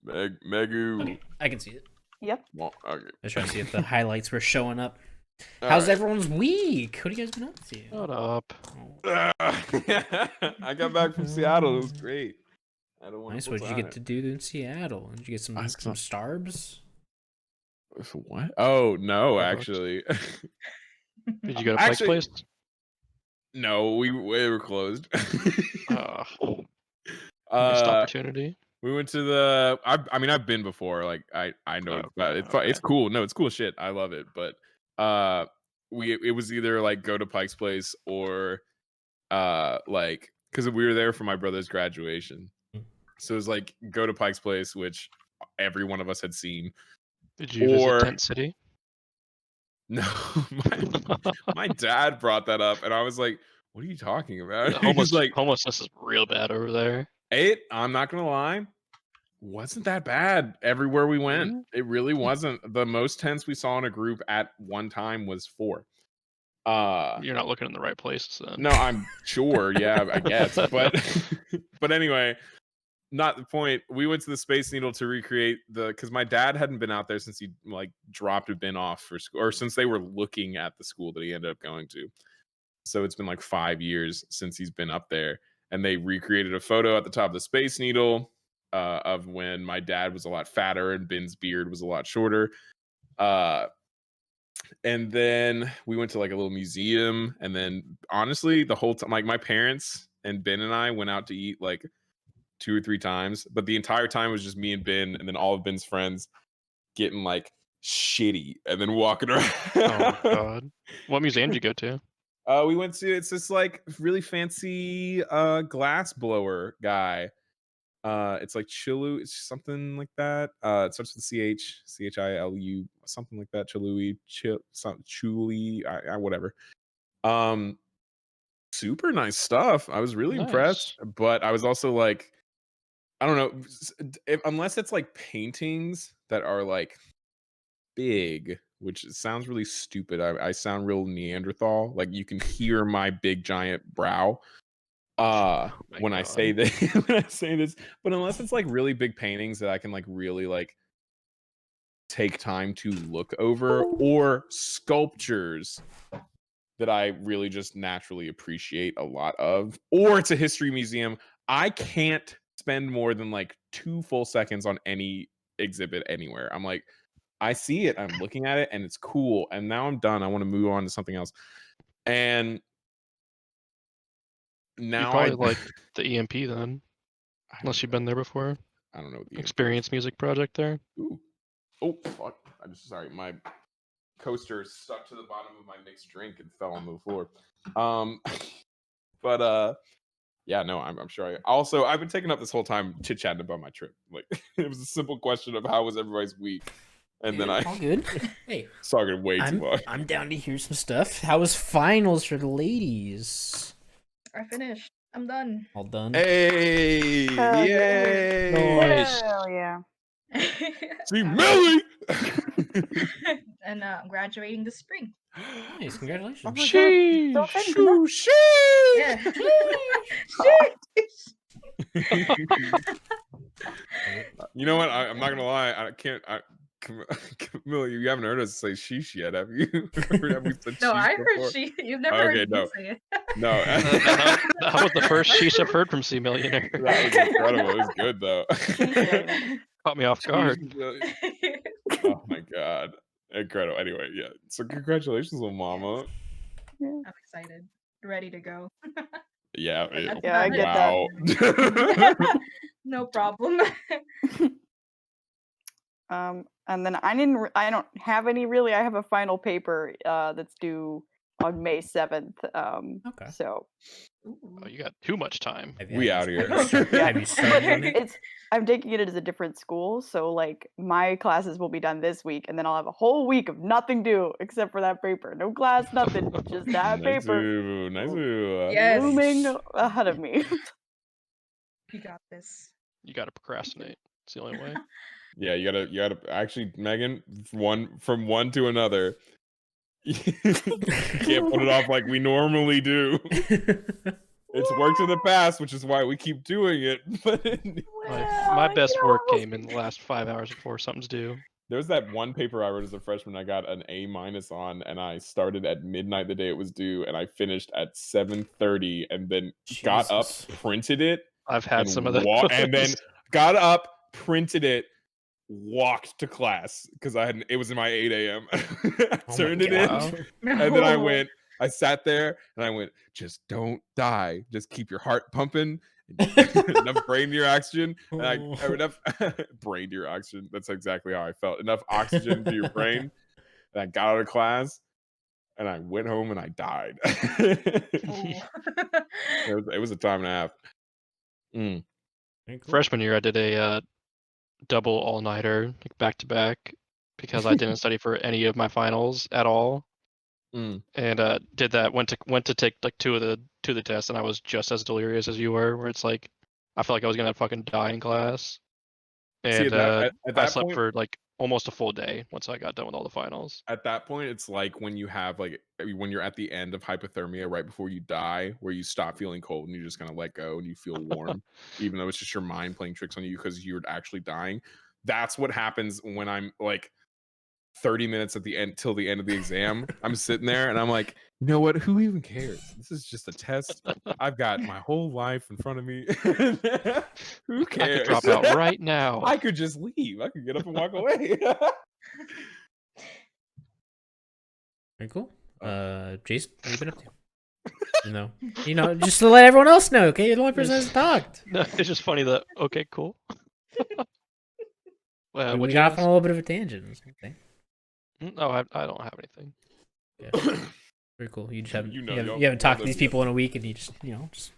Megu. Okay, I can see it. Yep. Well, okay. I was trying to see if the highlights were showing up. All How's right. everyone's week? What have you guys been up to? Shut up. I got back from Seattle. It was great. I don't want Nice. to. What did you get to do in Seattle? Did you get some starbs? What? Oh no, Starbucks. actually. Did you go to Pike's Place? No, we were closed. Missed opportunity. We went to the. I mean, I've been before. Like, I know it's cool. No, it's cool shit. I love it. But it was either like go to Pike's Place or like because we were there for my brother's graduation, so it was like go to Pike's Place, which every one of us had seen. Did you visit Tent City? No, my dad brought that up, and I was like, "What are you talking about?" Homelessness is real bad over there. I'm not gonna lie, wasn't that bad everywhere we went. Mm-hmm. It really wasn't. The most tents we saw in a group at one time was 4. You're not looking in the right places then. No, I'm sure. Yeah, I guess. But anyway, not the point. We went to the Space Needle to recreate because my dad hadn't been out there since he like dropped a bin off for school, or since they were looking at the school that he ended up going to. So it's been like 5 years since he's been up there, and they recreated a photo at the top of the Space Needle of when my dad was a lot fatter and Ben's beard was a lot shorter. And then we went to like a little museum, and then honestly, the whole time, like my parents and Ben and I went out to eat like 2 or 3 times, but the entire time was just me and Ben, and then all of Ben's friends getting like shitty and then walking around. Oh god. What museum did you go to? We went to, it's this like really fancy glass blower guy. It's like Chilu, it's something like that. It starts with CHILU, something like that. Chilui, Chuli, whatever. Super nice stuff. I was really impressed, but I was also like, I don't know, unless it's like paintings that are like big, which sounds really stupid. I sound real Neanderthal. Like you can hear my big giant brow when I say this, but unless it's like really big paintings that I can like really like take time to look over, or sculptures that I really just naturally appreciate a lot of, or it's a history museum, I can't spend more than like 2 full seconds on any exhibit anywhere. I'm like, I see it, I'm looking at it, and it's cool, and now I'm done. I want to move on to something else. And now you probably like the EMP then, unless you've been there before. I don't know what the Experience Music Project there. Ooh. Oh fuck! I'm just sorry. My coaster stuck to the bottom of my mixed drink and fell on the floor. But yeah, no, I'm sure. I've been taking up this whole time chit chatting about my trip. Like it was a simple question of how was everybody's week, and then all good. Hey, talking way too much. I'm down to hear some stuff. How was finals for the ladies? I finished. I'm done. All done. Hey! Yay! Nice. Hell yeah. See Millie. And I'm graduating this spring. Nice, congratulations. Sheesh. Yeah. You know what? I'm not gonna lie. I can't. Camilla, you haven't heard us say sheesh yet, have you? Have we said No, sheesh I before? heard she. You've never heard me say it. No. That was the first sheesh I've heard from C Millionaire. That was incredible. It was good though. Caught me off guard. Oh my god, incredible. Anyway, yeah. So congratulations, little mama. I'm excited. Ready to go. Yeah. I get that. No problem. And then I don't have any really. I have a final paper that's due on May 7th. Okay. So Oh, you got too much time. We out here. Have you started on it? I'm taking it as a different school, so like my classes will be done this week, and then I'll have a whole week of nothing due except for that paper. No class, nothing, just that paper. Nice. Yes. Looming ahead of me. You got this. You gotta procrastinate. It's the only way. Yeah, you gotta actually, Megan, from one to another. You can't put it off like we normally do. It's worked in the past, which is why we keep doing it. But My best work came in the last 5 hours before something's due. there was that one paper I wrote as a freshman I got an A- on, and I started at midnight the day it was due, and I finished at 7:30, and then got up, Jesus. printed it, I've had and some of those. and then got up, printed it, walked to class because it was in my 8 a.m. I Oh my turned it God. in, and then I sat there and I went, just don't die. Just keep your heart pumping, enough brain to your oxygen, and Oh. enough brain to your oxygen. That's exactly how I felt. Enough oxygen to your brain. And I got out of class and I went home and I died. It was a time and a half. Very cool. Freshman year, I did a double all-nighter, like back to back, because I didn't study for any of my finals at all. And did that. Went to take like two of the tests, and I was just as delirious as you were. Where it's like, I felt like I was gonna fucking die in class. See, And at I that slept point, for like almost a full day once I got done with all the finals. at that point, it's like when you have when you're at the end of hypothermia right before you die, where you stop feeling cold and you just kind of let go and you feel warm, even though it's just your mind playing tricks on you because you're actually dying. That's what happens when I'm like 30 minutes at the end till the end of the exam. I'm sitting there and I'm like, you know what? Who even cares? This is just a test. I've got my whole life in front of me. Who cares? I could drop out right now. I could just leave. I could get up and walk away. Very cool. Jason, what have you been up to? Just to let everyone else know, okay? You're the only person that's talked. No, it's just funny that. Okay, cool. We What'd you got off ask? on a little bit of a tangent. Okay. No, I don't have anything. Yeah. Very cool. You just haven't You you know, haven't talked to y'all these know- people in a week, and you just just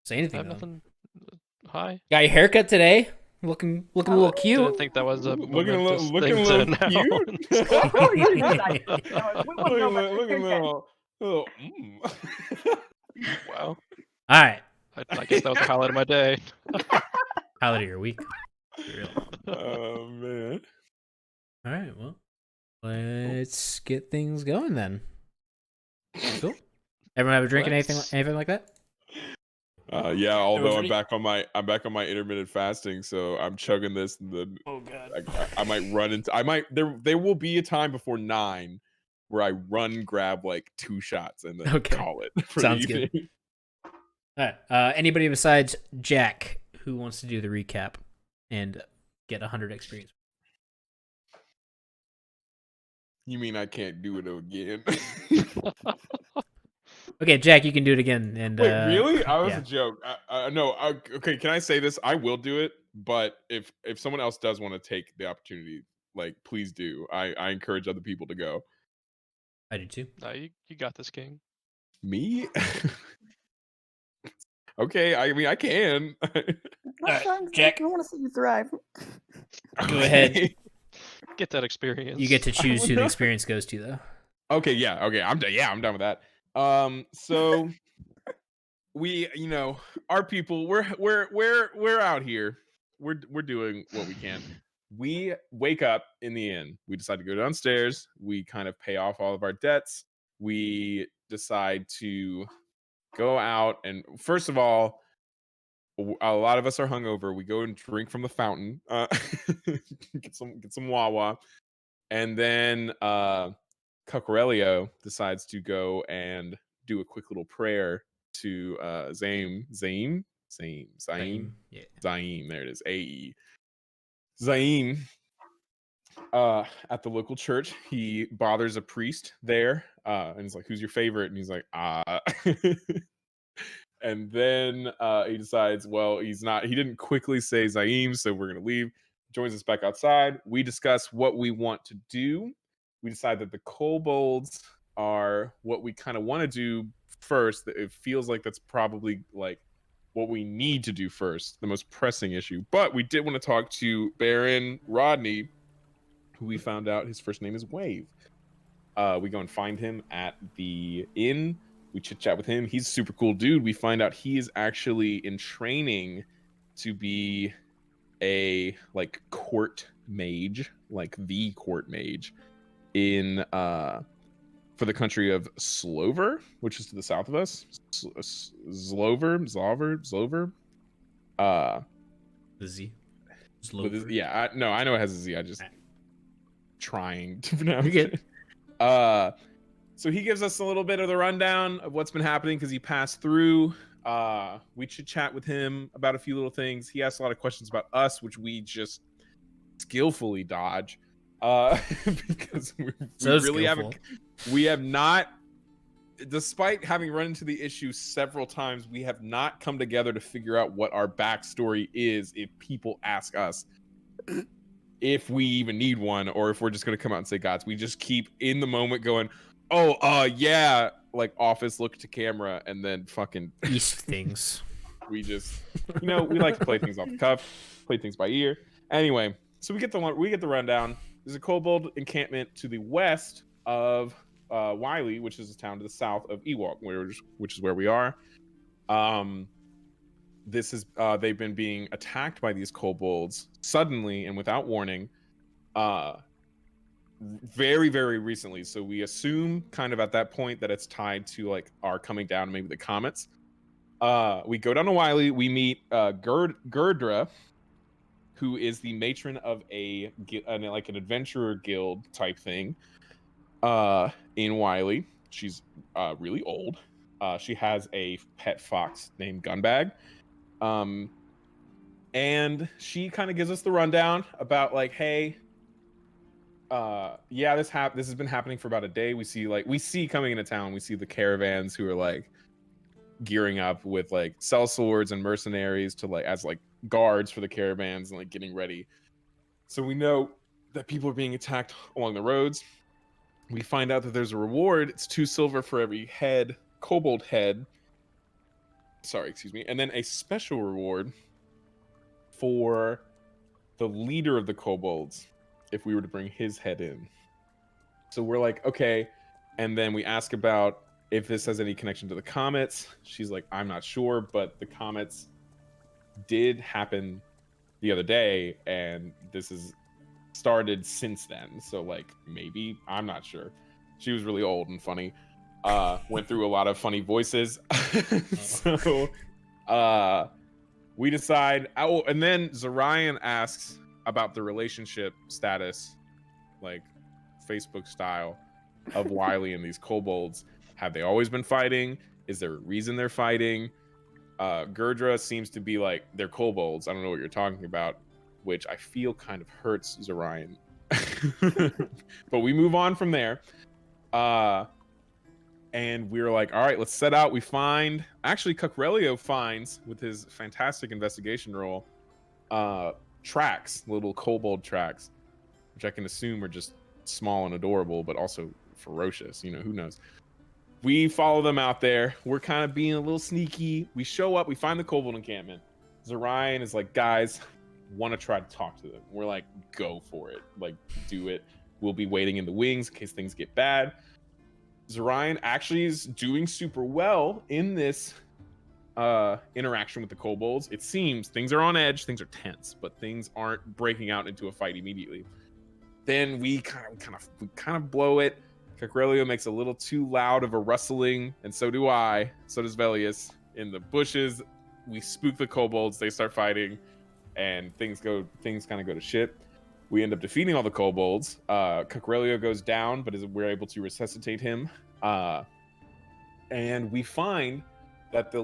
say I anything. have to them. nothing. Hi. Got your haircut today. Looking a little Didn't cute. think that was a Looking a momentous little thing to cute. announce. You didn't decide. We wouldn't know about Look your a haircut. little. Wow. All right. I guess that was the highlight of my day. Highlight of your week. For real. Oh man. All right. Well, let's get things going then. Cool. Everyone have a drink and anything like that? Yeah, although ready. I'm back on my intermittent fasting, so I'm chugging this and then Oh god. I might run into there will be a time before 9 where I grab like 2 shots and then call it for Sounds the evening. good. All right. Anybody besides Jack who wants to do the recap and get 100 experience? You mean I can't do it again? Okay, Jack, you can do it again. And Wait, really? I was yeah. a joke. No. Okay, can I say this? I will do it, but if someone else does want to take the opportunity, like please do. I encourage other people to go. I do too. No, you got this, King. Me? Okay, I mean I can. Alright, Jack. I want to see you thrive. Go ahead. Get that experience. You get to choose who the experience goes to, though. Okay, yeah, okay. I'm done with that. So we, our people, we're out here. We're doing what we can. We wake up in the inn. We decide to go downstairs. We kind of pay off all of our debts. We decide to go out, and first of all, a lot of us are hungover. We go and drink from the fountain, get some Wawa, and then Cucurellio decides to go and do a quick little prayer to Zaim. Yeah. Zaim, there it is. AE. Zaim. At the local church, he bothers a priest there, and he's like, "Who's your favorite?" And he's like, And then he decides, well, he didn't quickly say Zaim, so we're gonna leave. Joins us back outside. We discuss what we want to do. We decide that the kobolds are what we kind of want to do first. It feels like that's probably like what we need to do first, the most pressing issue. But we did want to talk to Baron Rodney, who we found out his first name is Wave. We go and find him at the inn. We chit chat with him. He's a super cool dude. We find out he is actually in training to be a like court mage, like the court mage in for the country of Slover, which is to the south of us. Slover. The Z. Yeah, I know it has a Z. I just trying to pronounce You're good. it. So he gives us a little bit of the rundown of what's been happening because he passed through. We should chat with him about a few little things. He asked a lot of questions about us, which we just skillfully dodge. Because we have not, despite having run into the issue several times, we have not come together to figure out what our backstory is if people ask us if we even need one, or if we're just going to come out and say gods. We just keep in the moment going, yeah, like office look to camera, and then fucking East things. We just, we like to play things off the cuff, play things by ear. Anyway, so we get the rundown. There's a kobold encampment to the west of Wiley, which is a town to the south of Ewok, which is where we are. This is they've been being attacked by these kobolds suddenly and without warning, very, very recently. So we assume kind of at that point that it's tied to like our coming down, maybe the comets. We go down to Wiley. We meet Gerdra, who is the matron of like an adventurer guild type thing in Wiley. She's really old. She has a pet fox named Gunbag. And she kind of gives us the rundown about like, hey, this has been happening for about a day. We see coming into town, we see the caravans who are like gearing up with like sellswords and mercenaries to like as like guards for the caravans and like getting ready. So we know that people are being attacked along the roads. We find out that there's a reward. It's 2 silver for every kobold head. Sorry, excuse me. And then a special reward for the leader of the kobolds if we were to bring his head in. So we're like, okay. And then we ask about if this has any connection to the comets. She's like, I'm not sure, but the comets did happen the other day, and this has started since then. So like, maybe, I'm not sure. She was really old and funny. Went through a lot of funny voices. So we decide, and then Zorion asks about the relationship status, like Facebook style, of Wiley and these kobolds. Have they always been fighting? Is there a reason they're fighting? Gerdra seems to be like, they're kobolds. I don't know what you're talking about, which I feel kind of hurts Zorion. But we move on from there. And we're like, all right, let's set out. We find, actually, Cucrelio finds, with his fantastic investigation roll, tracks, little kobold tracks, which I can assume are just small and adorable, but also ferocious. Who knows? We follow them out there. We're kind of being a little sneaky. We show up. We find the kobold encampment. Zorion is like, guys, want to try to talk to them. We're like, go for it. Like, do it. We'll be waiting in the wings in case things get bad. Zorion actually is doing super well in this interaction with the kobolds. It seems things are on edge, things are tense, but things aren't breaking out into a fight immediately. Then we kind of blow it. Cucrelio makes a little too loud of a rustling, and so do I. So does Velius. In the bushes, we spook the kobolds. They start fighting, and things kind of go to shit. We end up defeating all the kobolds. Cucrelio goes down, but we're able to resuscitate him. And we find that the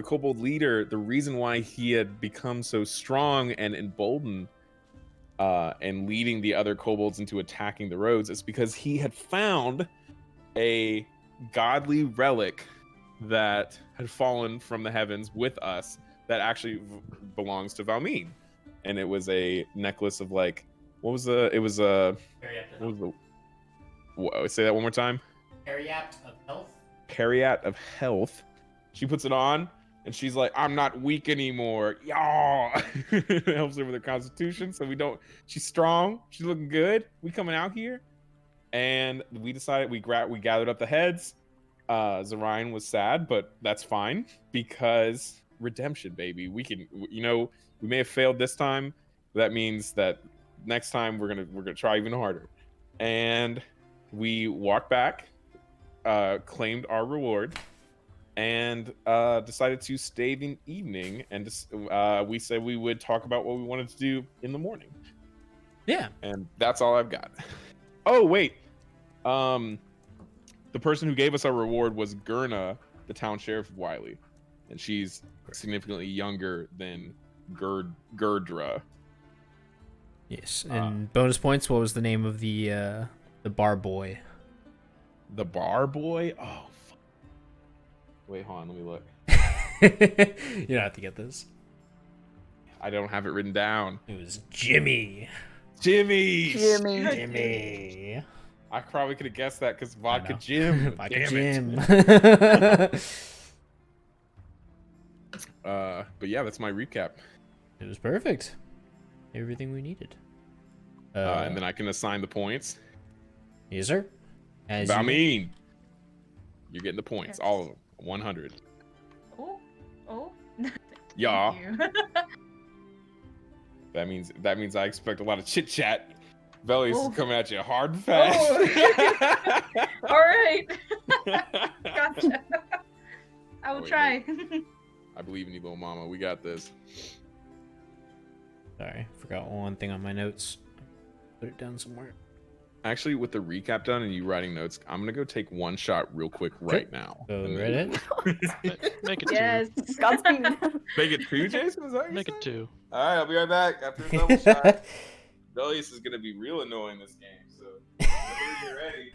kobold leader, the reason why he had become so strong and emboldened and leading the other kobolds into attacking the roads is because he had found a godly relic that had fallen from the heavens with us that actually belongs to Valmeen. And it was a necklace of like, say that one more time. Periat of health. Periat of health. She puts it on and she's like, I'm not weak anymore. Y'all. It helps her with her constitution. So she's strong. She's looking good. We coming out here. And we decided, we gathered up the heads. Zorion was sad, but that's fine because redemption, baby. We can, we may have failed this time, but that means that next time we're gonna try even harder. And we walked back, claimed our reward, and decided to stay the evening. And we said we would talk about what we wanted to do in the morning. Yeah. And that's all I've got. Oh wait, the person who gave us our reward was Gurna, the town sheriff of Wiley, and she's significantly younger than Gurdra. Yes. And bonus points. What was the name of the bar boy? The bar boy? Oh, fuck. Wait, hold on. Let me look. You don't have to get this. I don't have it written down. It was Jimmy. Jimmy. I probably could have guessed that because Vodka Jim. Vodka Damn Jim. But yeah, that's my recap. It was perfect. Everything we needed. And then I can assign the points. Yes, sir. As I you- mean, you're getting the points, Yes. all of them, 100. Oh. Yeah, Thank you. that means I expect a lot of chit chat. Velius Oh. is coming at you hard and fast. All right. Gotcha. I will wait, try. I believe in you, little mama. We got this. Sorry, forgot one thing on my notes. Put it down somewhere. Actually, with the recap done and you writing notes, I'm gonna go take one shot real quick right now. Go And right then- ahead. Make it Yes. Godspeed. Make it 2, Jason? Is that what you Make said? it 2. All right, I'll be right back after the double shot. Velius is gonna be real annoying this game, so get ready.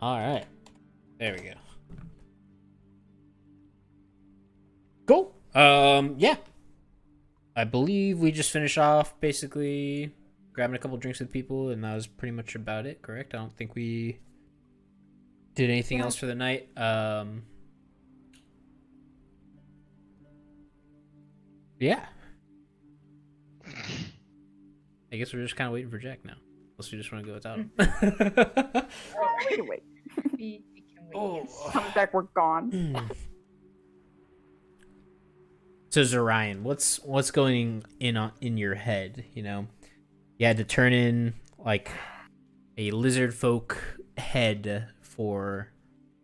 All right. There we go. Cool. Yeah. I believe we just finished off basically grabbing a couple drinks with people, and that was pretty much about it, correct? I don't think we did anything else for the night. Yeah. I guess we're just kind of waiting for Jack now. Unless we just want to go without him. We can wait. We can wait. Oh. Yes. Comes back, we're gone. So Zorion, what's going in your head? You know, you had to turn in like a lizard folk head for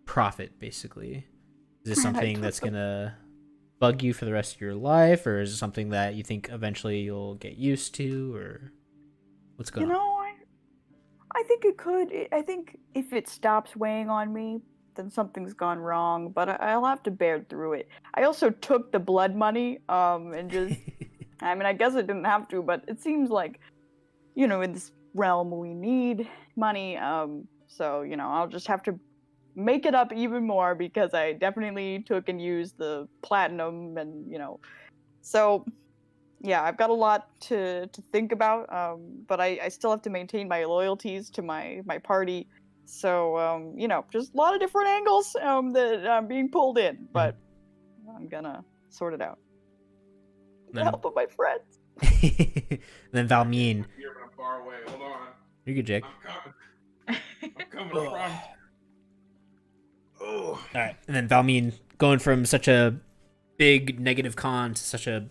profit, basically. Is this something that's gonna bug you for the rest of your life, or is it something that you think eventually you'll get used to, or what's going You on? know, I think it could. I think if it stops weighing on me, then something's gone wrong. But I'll have to bear through it. I also took the blood money, and just. I mean, I guess I didn't have to, but it seems like, you know, in this realm we need money. So you know, I'll just have to make it up even more because I definitely took and used the platinum, and you know, so. Yeah, I've got a lot to think about, but I still have to maintain my loyalties to my party. So, you know, just a lot of different angles that I'm being pulled in, but I'm gonna sort it out. With the Then- help of my friends. Then Valmeen, Here, but I'm far away. Hold on. you're good, Jake. I'm coming. I promise. Oh. All right, and then Valmeen, going from such a big negative con to such a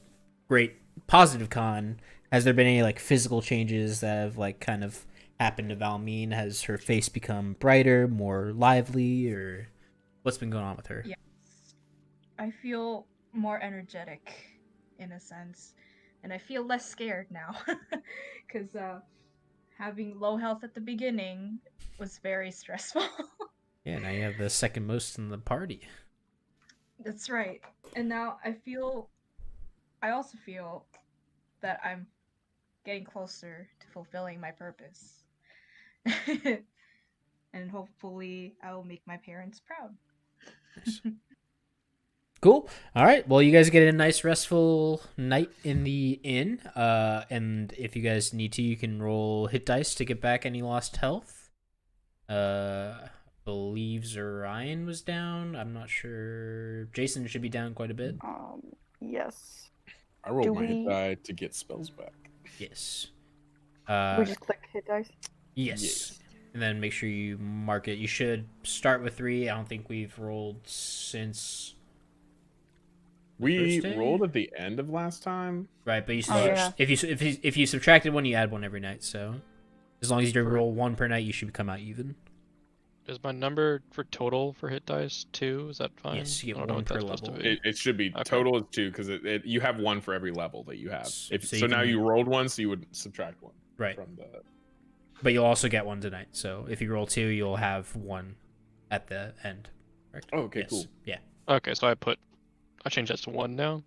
great positive con, has there been any like physical changes that have like kind of happened to Valmeen? Has her face become brighter, more lively, or what's been going on with her? Yes. I feel more energetic in a sense, and I feel less scared now because having low health at the beginning was very stressful. Yeah, now you have the second most in the party. That's right. And now I also feel that I'm getting closer to fulfilling my purpose. And hopefully I will make my parents proud. Cool. All right. Well, you guys get a nice restful night in the inn. And if you guys need to, you can roll hit dice to get back any lost health. I believe Zorion was down. I'm not sure. Jason should be down quite a bit. Yes. I rolled Do my hit we- die to get spells back. Yes. we just click hit dice. Yes. And then make sure you mark it. You should start with 3. I don't think we've rolled since. We first day? rolled at the end of last time. Right, but you Oh, yeah. if you subtracted one, you add one every night. So As long as you roll 1 per night, you should come out even. Is my number for total for hit dice 2? Is that fine? Yes, you I get don't know 1 what per that's supposed to level. be. It should be total is 2 because you have 1 for every level that you have. So Now you rolled 1, so you would subtract 1 from the. But you'll also get 1 tonight. So if you roll 2, you'll have 1 at the end. Right? Oh, okay, cool. Yeah. Okay, so I changed that to 1 now,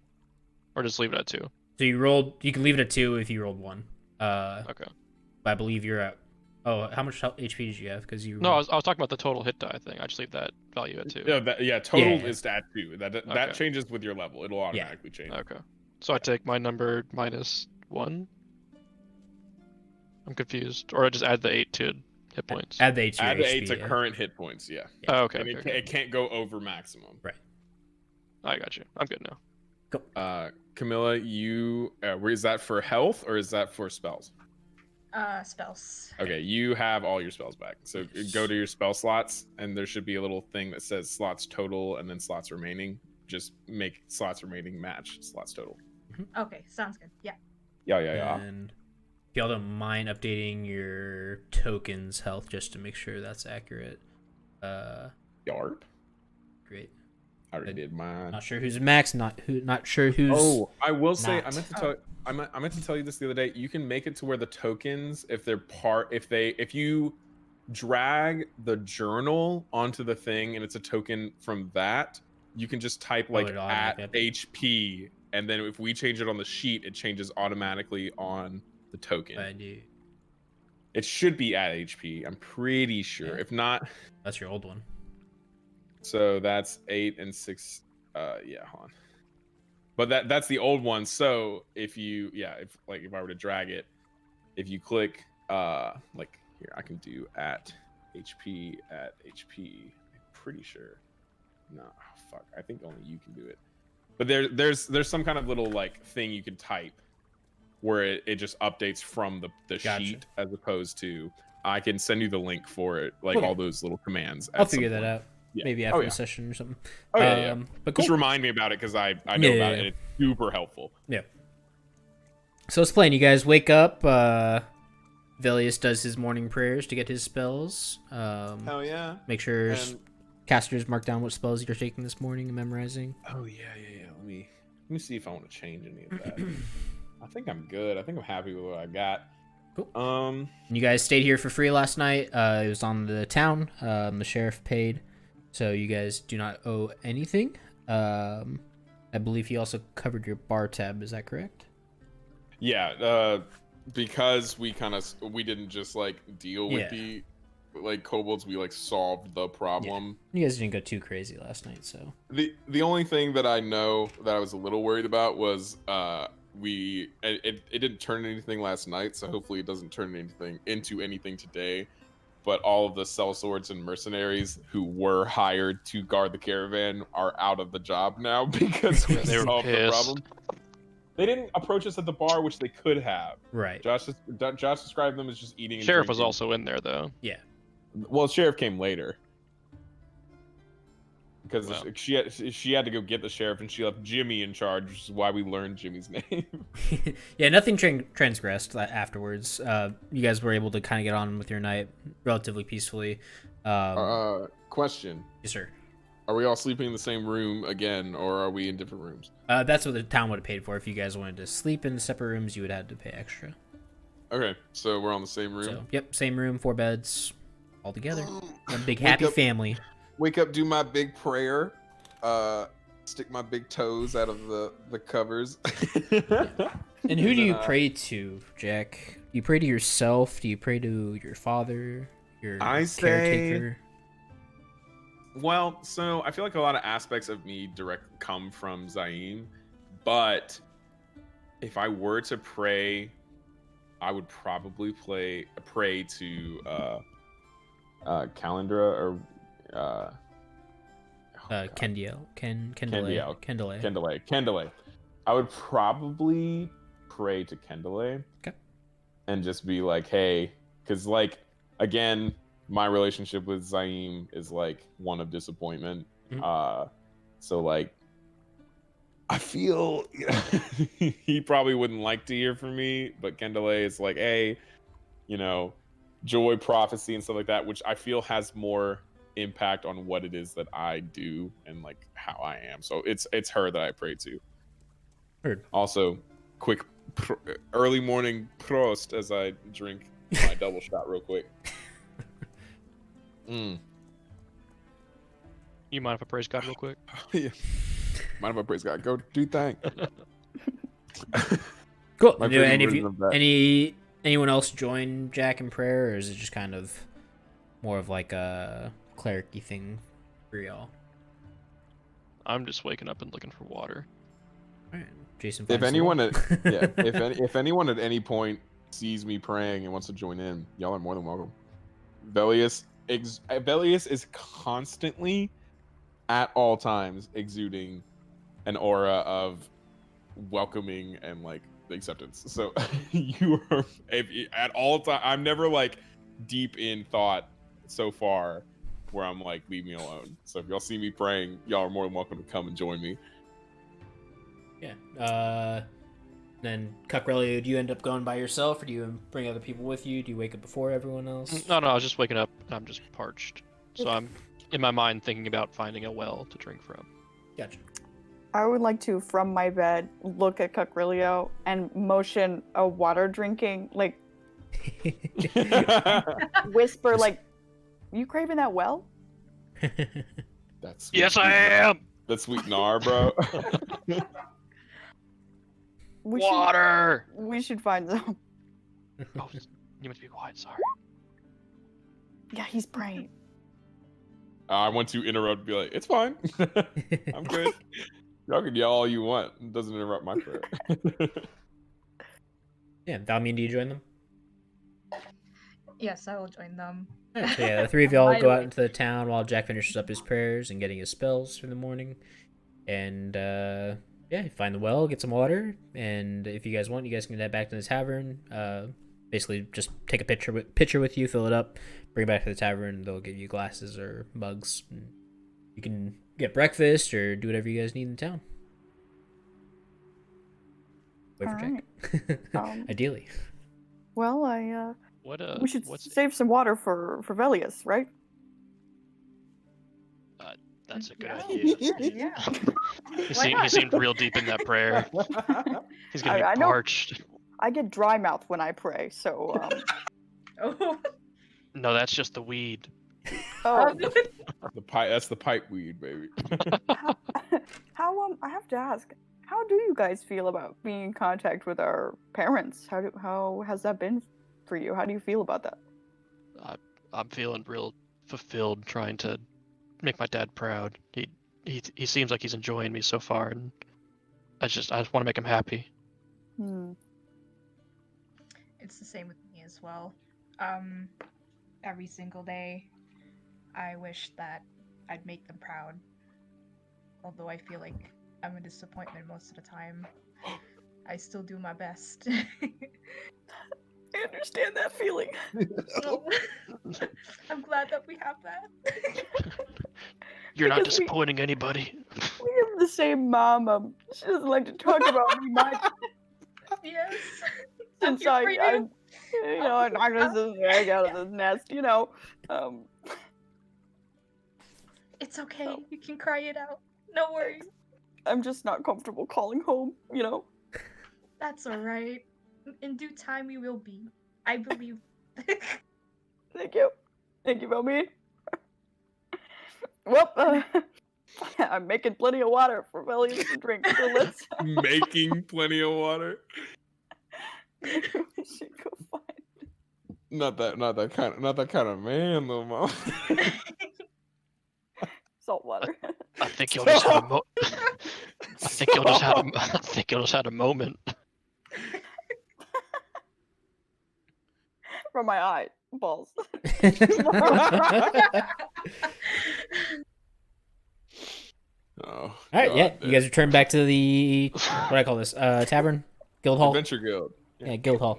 or just leave it at 2. So you can leave it at 2 if you rolled 1. Okay. But I believe you're at. Oh, how much HP did you have? Because you. No, I was talking about the total hit die thing. I just leave that value at 2. Total is at 2. That changes with your level. It'll automatically change. Okay. So I take my number minus 1. I'm confused, or I just add the 8 to hit points. Add the 8 to add your the HP, 8 to current hit points. Yeah. Oh, okay. And it can't go over maximum. Right. I got you. I'm good now. Cool. Camilla, you is that for health or is that for spells? Spells. Okay, you have all your spells back. So Yes. go to your spell slots, and there should be a little thing that says slots total and then slots remaining. Just make slots remaining match slots total. Okay, sounds good. Yeah. Yeah. And if y'all don't mind updating your tokens health just to make sure that's accurate. Yarp. Great. I already did mine. Not sure who's max. Not sure who's. Oh, I will say not. I meant to tell you this the other day. You can make it to where the tokens, if you drag the journal onto the thing and it's a token from that, you can just type like at HP, and then if we change it on the sheet, it changes automatically on the token. I do. It should be at HP. I'm pretty sure. Yeah. If not, That's your old one. So that's 8 and 6. Yeah, hold on. But that's the old one. So if I were to drag it, if you click like here, I can do at HP. I'm pretty sure. No, fuck. I think only you can do it. But there's some kind of little like thing you can type where it just updates from the sheet as opposed to. I can send you the link for it, like all those little commands. I'll figure that out. Yeah. Maybe after the session or something. Oh yeah. But just remind me about it because I know about it. And it's super helpful. Yeah. So let's play. You guys wake up. Velius does his morning prayers to get his spells. Hell yeah. Make sure casters mark down what spells you're taking this morning and memorizing. Oh yeah. Let me see if I want to change any of that. I think I'm good. I think I'm happy with what I got. Cool. You guys stayed here for free last night. It was on the town. The sheriff paid. So you guys do not owe anything. I believe he also covered your bar tab. Is that correct? Yeah, because we didn't just like deal with the like kobolds. We like solved the problem. Yeah. You guys didn't go too crazy last night, so the only thing that I know that I was a little worried about was it didn't turn anything last night, so hopefully it doesn't turn into anything today. But all of the sellswords and mercenaries who were hired to guard the caravan are out of the job now because we solved the problem. They didn't approach us at the bar, which they could have. Right. Josh described them as just eating. And Sheriff drinking. was also in there, though. Yeah. Well, sheriff came later because she had to go get the sheriff, and she left Jimmy in charge, which is why we learned Jimmy's name. Yeah, nothing transgressed afterwards. You guys were able to kind of get on with your night relatively peacefully. Question. Yes, sir. Are we all sleeping in the same room again, or are we in different rooms? That's what the town would have paid for. If you guys wanted to sleep in separate rooms, you would have to pay extra. Okay, so we're on the same room. So, yep, same room, 4 beds, all together. One big happy family. Wake up, do my big prayer, stick my big toes out of the covers. And who do you pray to, Jack? Do you pray to yourself? Do you pray to your father, your caretaker? Well, so I feel like a lot of aspects of me come from Zaim, but if I were to pray, I would probably pray to Calendra or Kendale. I would probably pray to Kendale. Okay. And just be like, hey, because like again, my relationship with Zaim is like one of disappointment. Mm-hmm. So like I feel he probably wouldn't like to hear from me, but Kendale is like, hey, joy, prophecy, and stuff like that, which I feel has more impact on what it is that I do and like how I am. So it's her that I pray to. Heard. Also, quick early morning prost as I drink my double shot real quick. You mind if I praise God real quick? Yeah. Mind if I praise God? Go do thing. Cool. Do anyone else join Jack in prayer, or is it just kind of more of like a cleric-y thing for y'all? I'm just waking up and looking for water. All right. Jason. If anyone if anyone at any point sees me praying and wants to join in, y'all are more than welcome. Velius is constantly at all times exuding an aura of welcoming and like acceptance. So you are at all time. I'm never like deep in thought so far where I'm like, leave me alone. So if y'all see me praying, y'all are more than welcome to come and join me. Yeah. Then Cuckrelli, do you end up going by yourself, or do you bring other people with you? Do you wake up before everyone else? No, I was just waking up and I'm just parched. So I'm in my mind thinking about finding a well to drink from. Gotcha. I would like to, from my bed, look at Cuckrelio and motion a water drinking, like whisper, like, "You craving that well?" That's yes, I am. That's sweet Nar, bro. Water. We should find some. Oh, you must be quiet. Sorry. Yeah, he's praying. I want to interrupt and be like, it's fine. I'm good. Y'all can yell all you want. It doesn't interrupt my prayer. Yeah, Valmeen, do you join them? Yes, I will join them. Right, so yeah, the three of y'all go out into the town while Jack finishes up his prayers and getting his spells for the morning. And yeah, find the well, get some water, and if you guys want, you guys can head back to the tavern. Basically, just take a pitcher with you, fill it up, bring it back to the tavern. They'll give you glasses or mugs. And you can get breakfast or do whatever you guys need in town. Wait for Jack. Ideally. Well, we should what's save some water for Velius, right? That's a good idea. Yeah. He seemed real deep in that prayer. He's gonna be parched. I get dry mouth when I pray, so. Oh. No, that's just the weed. Oh. That's the pipe weed, baby. How I have to ask, how do you guys feel about being in contact with our parents? How has that been for you? How do you feel about that? I'm feeling real fulfilled trying to make my dad proud. He seems like he's enjoying me so far, and I just want to make him happy. It's the same with me as well. Every single day, I wish that I'd make them proud. Although I feel like I'm a disappointment most of the time, I still do my best. I understand that feeling. I'm glad that we have that. You're not disappointing anybody. We have the same mom. She doesn't like to talk about me much. Yes. Since I just drag out of the nest, It's okay. You can cry it out. No worries. I'm just not comfortable calling home, That's alright. In due time, we will be. I believe. Thank you. Thank you, Valmeen. Well, I'm making plenty of water for Velius to drink, so let's... Making plenty of water? We should go find... Not that kind of man, though, Mom. Salt water. I think you'll just have I think you'll just have a moment. From my eye balls. All right, yeah. You guys return back to the what do I call this? Tavern? Guild Hall? Adventure Guild. Yeah, Guild Hall.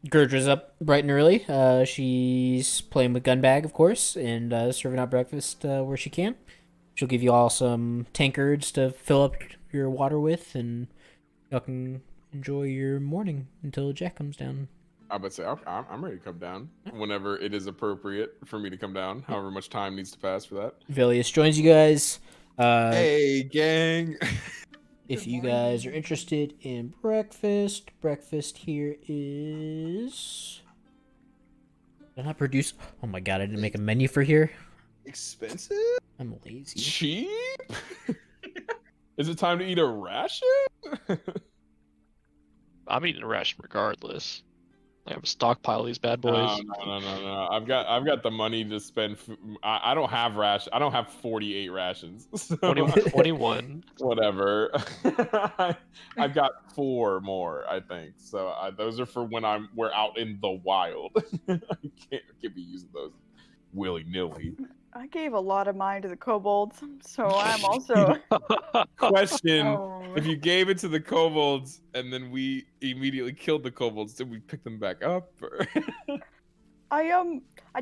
Gerdra's up bright and early. She's playing with Gunbag, of course, and serving out breakfast where she can. She'll give you all some tankards to fill up your water with, and y'all can enjoy your morning until Jack comes down. I would say I'm ready to come down whenever it is appropriate for me to come down. However much time needs to pass for that. Vilius joins you guys. Hey, gang. If you guys are interested in breakfast here is. Did I not produce? Oh my god, I didn't make a menu for here. Expensive? I'm lazy. Cheap? Is it time to eat a ration? I'm eating a ration regardless. I have a stockpile of these bad boys. No. I've got the money to spend. I don't have I don't have 48 rations. So 21. Whatever. I've got 4 more, I think. So those are for when we're out in the wild. I can't be using those willy nilly. I gave a lot of mine to the kobolds, so I'm also. Question: Oh. If you gave it to the kobolds and then we immediately killed the kobolds, did we pick them back up? Or... I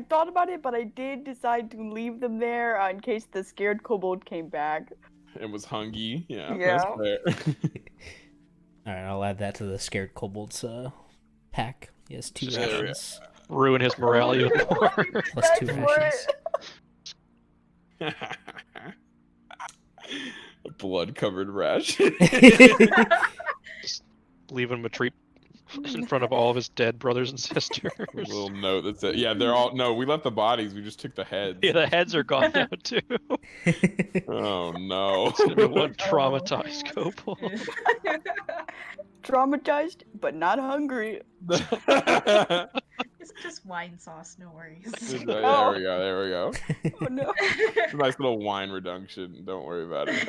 thought about it, but I did decide to leave them there in case the scared kobold came back. It was hungry. Yeah. Yeah. That's fair. All right, I'll add that to the scared kobolds pack. He has 2 Just rations. Ruin his morale even more. Plus 2 rations. A blood-covered ration. Just leave him a treat in front of all of his dead brothers and sisters. A little note that said, yeah, they're all, no, we left the bodies, we just took the heads. Yeah, the heads are gone now too. Oh no. It's gonna be one traumatized kobold. Traumatized, but not hungry. It's just wine sauce, no worries. There we go. Oh no. It's a nice little wine reduction. Don't worry about it.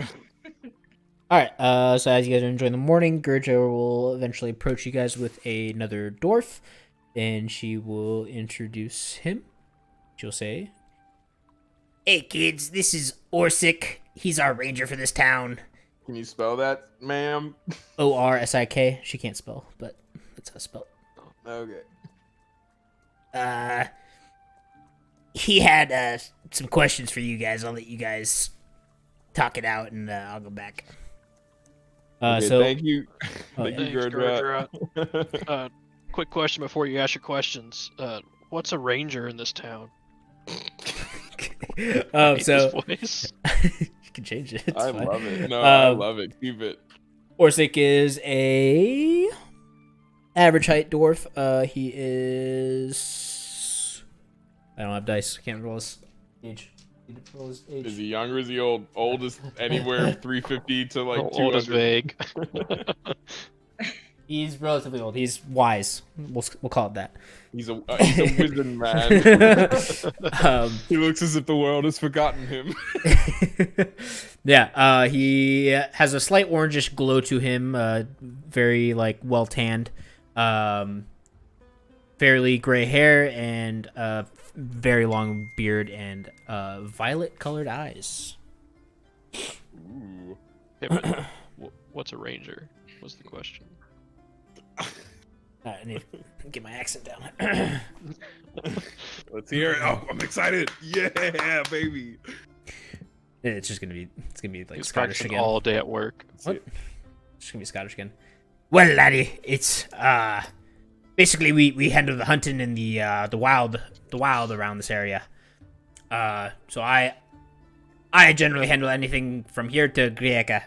Alright, so as you guys are enjoying the morning, Gerja will eventually approach you guys with another dwarf, and she will introduce him. She'll say, "Hey kids, this is Orsic. He's our ranger for this town." Can you spell that, ma'am? Orsik. She can't spell, but that's how it's spelled. Okay. He had some questions for you guys. I'll let you guys talk it out, and I'll go back. Okay, So thank you. Oh, Thank yeah. you, Gurdra. Quick question before you ask your questions. What's a ranger in this town? I hate so this voice. you can change it. It's I fine. love it. No, I love it. Keep it. Orsic is a average height dwarf. He is. I don't have dice. I can't roll his age. Is he young or is he old? Old is anywhere 350 to like 200. Old is vague. He's relatively old. He's wise. We'll call it that. He's a wizard man. He looks as if the world has forgotten him. Yeah. He has a slight orangish glow to him. Very like well tanned. Fairly gray hair and very long beard and violet colored eyes. Ooh. Hey, but what's a ranger? Was the question. I need to get my accent down. Let's hear it. Oh, I'm excited. Yeah, baby. It's gonna be like He's Scottish practicing again. all day at work. What? It's gonna be Scottish again. Well, laddie, it's basically we handle the hunting and the wild around this area. So I generally handle anything from here to Grieka.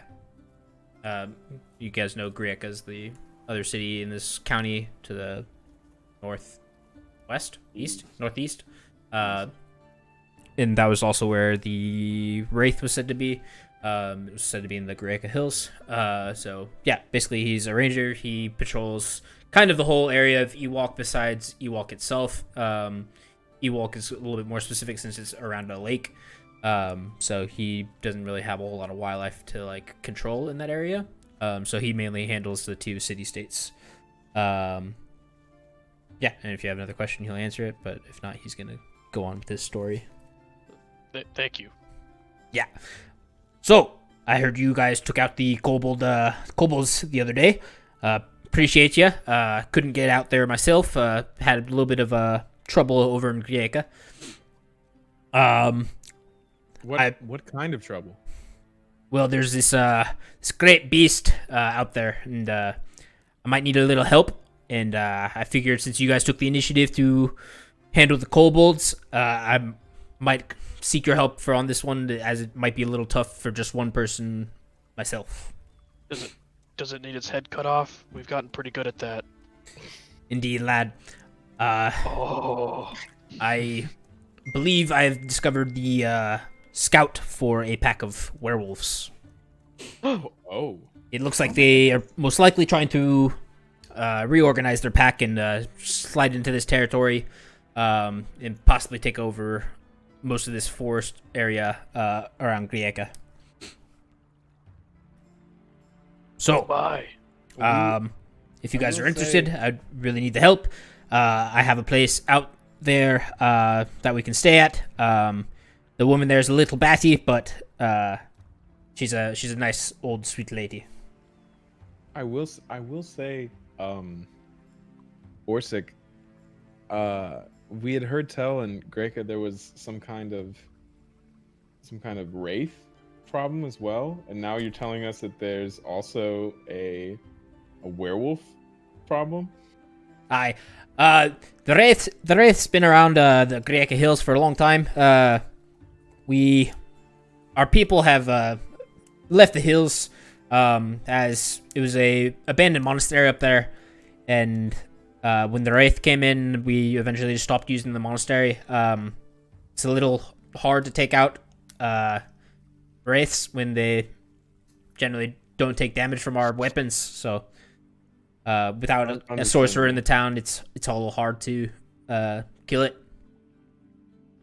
You guys know Grieka is the other city in this county to the northeast. And that was also where the Wraith was said to be. It was said to be in the Grieka Hills. So yeah, basically he's a ranger. He patrols kind of the whole area of Ewok besides Ewok itself. Ewok is a little bit more specific since it's around a lake. So he doesn't really have a whole lot of wildlife to like control in that area. So he mainly handles the 2 city-states. Yeah, and if you have another question, he'll answer it. But if not, he's gonna go on with his story. Thank you. Yeah. So I heard you guys took out the kobolds the other day. Appreciate you. Couldn't get out there myself. Had a little bit of trouble over in Grieka. What kind of trouble? Well, there's this great beast out there, and I might need a little help. and I figured since you guys took the initiative to handle the kobolds, I might seek your help on this one, as it might be a little tough for just one person myself. Does it need its head cut off? We've gotten pretty good at that. Indeed, lad. Oh. I believe I have discovered the scout for a pack of werewolves. Oh. It looks like they are most likely trying to reorganize their pack and slide into this territory, and possibly take over most of this forest area around Grieka. So, Bye. if you guys are interested, I really need the help. I have a place out there that we can stay at. The woman there is a little batty, but she's a nice old sweet lady. I will say, Orsic, we had heard tell in Greca there was some kind of wraith problem as well, and now you're telling us that there's also a werewolf problem. Aye, the wraith's been around the Greca Hills for a long time. Our people have left the hills, as it was a abandoned monastery up there, and when the wraith came in, we eventually just stopped using the monastery. It's a little hard to take out wraiths when they generally don't take damage from our weapons, so without a sorcerer in the town, it's a little hard to kill it.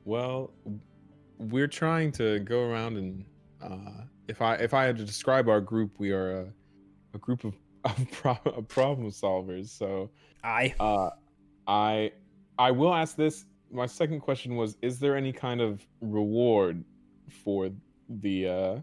Well, we're trying to go around and if I had to describe our group, we are a group of problem solvers. So I will ask this. My second question was: is there any kind of reward for the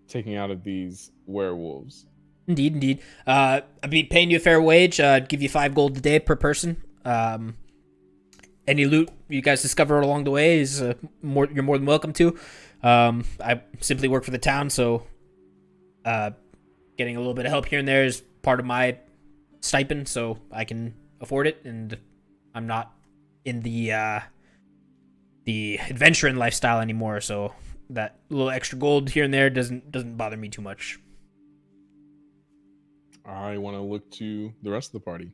taking out of these werewolves? Indeed. I'd be paying you a fair wage. I'd give you 5 gold a day per person. Any loot you guys discover along the way is you're more than welcome to. I simply work for the town, so getting a little bit of help here and there is part of my stipend, so I can afford it, and I'm not in the adventuring lifestyle anymore, so that little extra gold here and there doesn't bother me too much. I want to look to the rest of the party.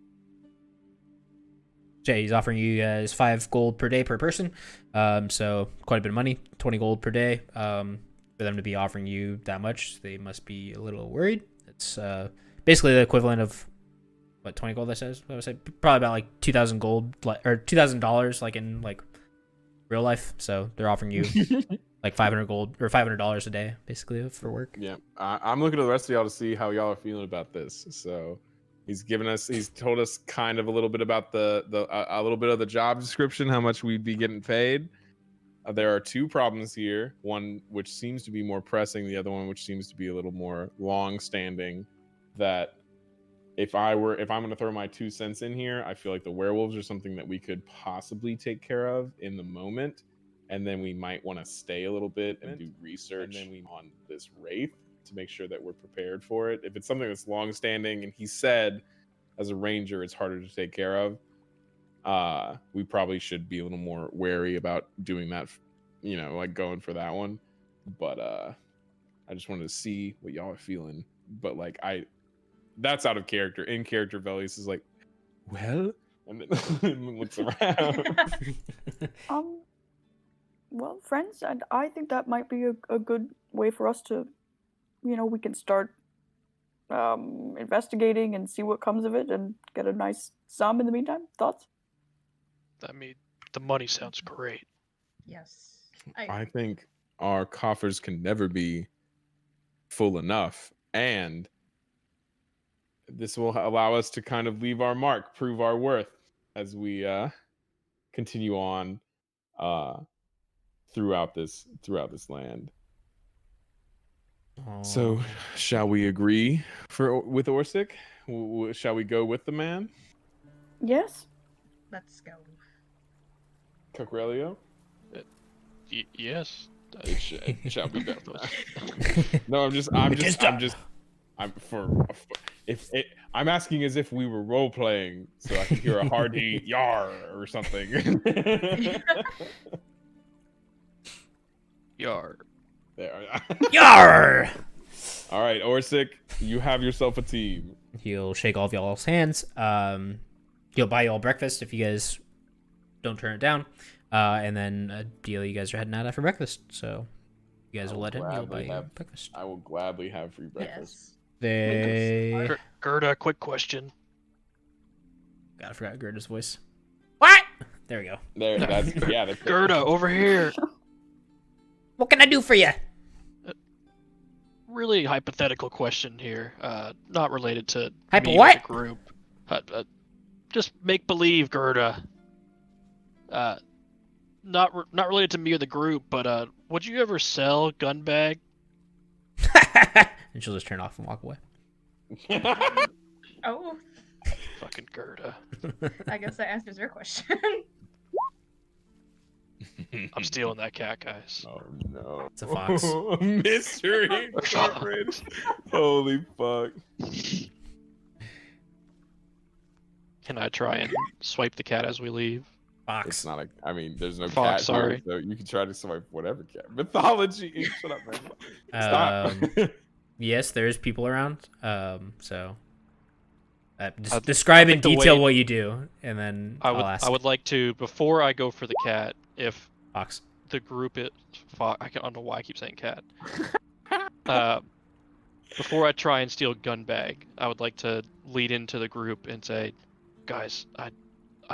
Jay, he's offering you guys 5 gold per day per person, so quite a bit of money, 20 gold per day. For them to be offering you that much, they must be a little worried. It's basically the equivalent of what 20 gold. I would say probably about like 2,000 gold, or $2,000, like in like real life. So they're offering you like 500 gold or $500 a day, basically, for work. Yeah, I'm looking at the rest of y'all to see how y'all are feeling about this. So he's told us kind of a little bit about a little bit of the job description, how much we'd be getting paid. There are 2 problems here, one which seems to be more pressing, the other one which seems to be a little more long-standing. That if I'm going to throw my 2 cents in here, I feel like the werewolves are something that we could possibly take care of in the moment, and then we might want to stay a little bit and do research on this wraith to make sure that we're prepared for it. If it's something that's long-standing, and he said as a ranger it's harder to take care of, we probably should be a little more wary about doing that, like going for that one. But I just wanted to see what y'all are feeling. But like that's out of character. In character, Velius is like, well, and then looks around. Well, friends, and I think that might be a good way for us to, we can start investigating and see what comes of it and get a nice sum in the meantime. Thoughts? I mean, the money sounds great. Yes. I think our coffers can never be full enough, and this will allow us to kind of leave our mark, prove our worth as we continue on throughout this land. So, shall we agree with Orsic? Shall we go with the man? Yes. Let's go. Cucrelio? Yes. It shall be done. No, I'm I'm asking as if we were role playing, so I could hear a hearty yar or something. Yar. There. Yar! All right, Orsic, you have yourself a team. He'll shake all of y'all's hands. He'll buy you all breakfast if you guys don't turn it down. And then a deal, you guys are heading out after breakfast. So you guys will let him. He'll buy you breakfast. I will gladly have free breakfast. They... Gerda, quick question. God, I forgot Gerda's voice. What? There we go. There, that's Gerda, over here. What can I do for you? Really hypothetical question here. Not related to Hypo me what? or the group. Just make believe, Gerda. Not related to me or the group, but would you ever sell Gunbag? And she'll just turn off and walk away. Oh, Fucking Gerda. I guess that answers your question. I'm stealing that cat, guys. Oh no. It's a fox. Mystery coverage. Holy fuck. Can I try and swipe the cat as we leave? Fox. It's not a. I mean, there's no Fox, cat sorry. here, so you can try to swipe whatever cat. Mythology. Shut up, man. Stop. Yes, there's people around. So describe in the detail way- what you do, and then I'll ask. I would like to, before I go for the cat, if Fox. the group is I don't know why I keep saying cat. Before I try and steal Gunbag, I would like to lead into the group and say, guys, I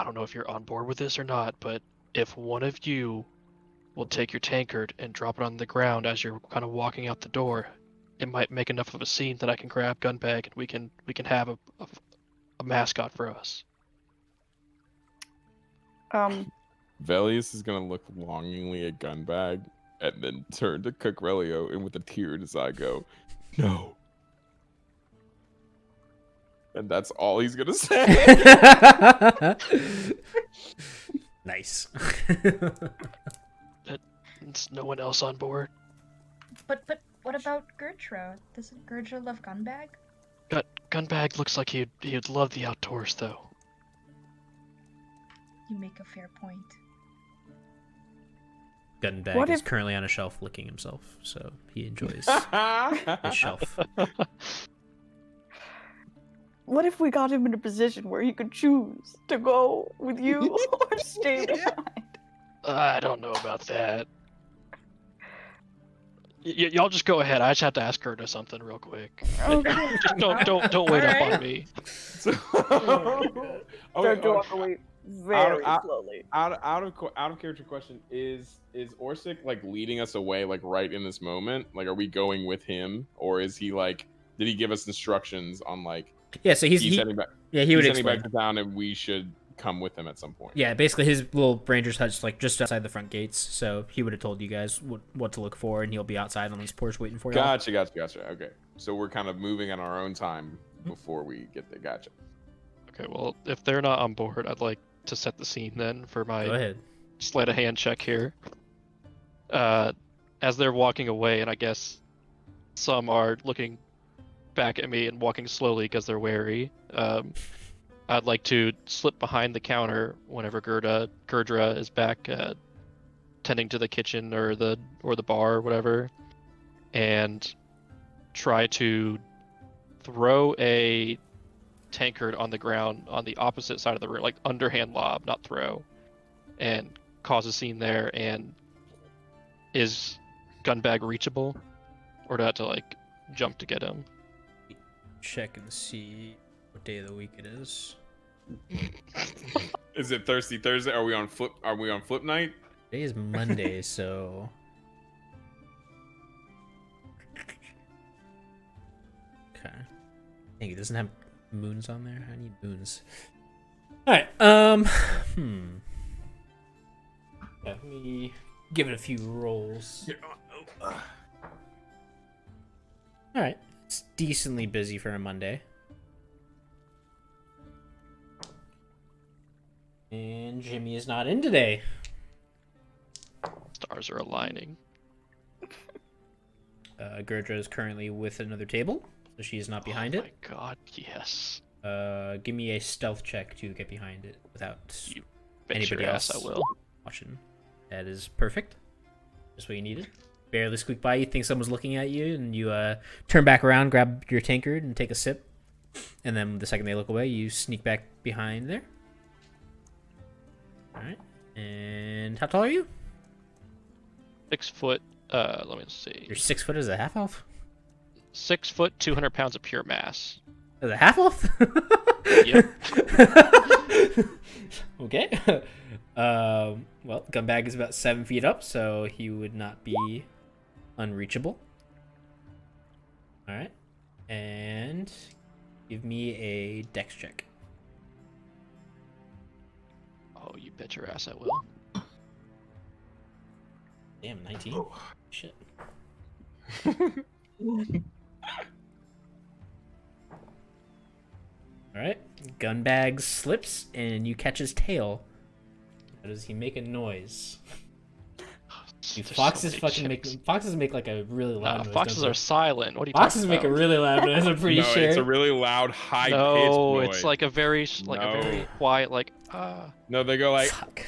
don't know if you're on board with this or not, but if one of you will take your tankard and drop it on the ground as you're kind of walking out the door, it might make enough of a scene that I can grab Gunbag and we can have a mascot for us. Velius is gonna look longingly at Gunbag and then turn to Cucrelio and with a tear in his eye go, no. And that's all he's gonna say. Nice. Is no one else on board? But what about Gertrude? Doesn't Gertrude love Gunbag? Gunbag looks like he'd love the outdoors, though. You make a fair point. Gunbag is currently on a shelf licking himself, so he enjoys his shelf. What if we got him in a position where he could choose to go with you or stay behind? I don't know about that. Y'all just go ahead. I just have to ask Gerda something real quick. Okay. Just don't wait up on me. Start to walk away very slowly. Out of character question, is Orsic like leading us away like right in this moment? Like, are we going with him, or is he like? Did he give us instructions on like? Yeah, so he's heading back. Yeah, he would heading explain. back to town, and we should come with him at some point. Yeah, basically his little ranger's hut's like just outside the front gates, so he would have told you guys what to look for, and he'll be outside on his porch waiting for you. Gotcha. Okay, so we're kind of moving on our own time before we get there. Gotcha. Okay, well, if they're not on board, I'd like to set the scene then for Go my ahead. sleight of hand check here. As they're walking away, and I guess some are looking back at me and walking slowly because they're wary. I'd like to slip behind the counter whenever Gerdra is back tending to the kitchen or the bar or whatever, and try to throw a tankard on the ground on the opposite side of the room, like underhand lob, not throw, and cause a scene there. And is Gunbag reachable, or do I have to like jump to get him? Check and see what day of the week it is. Is it Thirsty Thursday? Are we on flip night? Today is Monday, so okay. Dang, it doesn't have moons on there. I need moons. All right. Yeah, let me give it a few rolls. All right. It's decently busy for a Monday. And Jimmy is not in today. Stars are aligning. Gerdra is currently with another table, so she's not behind it. Oh my god, yes. Give me a stealth check to get behind it without You anybody your else ass I will. watching. That is perfect. Just what you needed. Barely squeak by. You think someone's looking at you, and you turn back around, grab your tankard, and take a sip. And then the second they look away, you sneak back behind there. All right. And how tall are you? 6 foot. Let me see. You're 6 foot as a half elf. 6 foot, 200 pounds of pure mass. As a half elf? Yep. Okay. Well, Gumbag is about 7 feet up, so he would not be unreachable. All right. And give me a dex check. Oh, you bet your ass I will. Damn, 19. Shit. All right. Gunbag slips, and you catch his tail. How does he make a noise? Dude, foxes foxes make like a really loud noise. Foxes are silent. What are you Foxes talking make about? a really loud noise. I'm pretty sure. It's a really loud, high-pitched No, noise. it's like a very a very quiet like No, they go like. Fuck.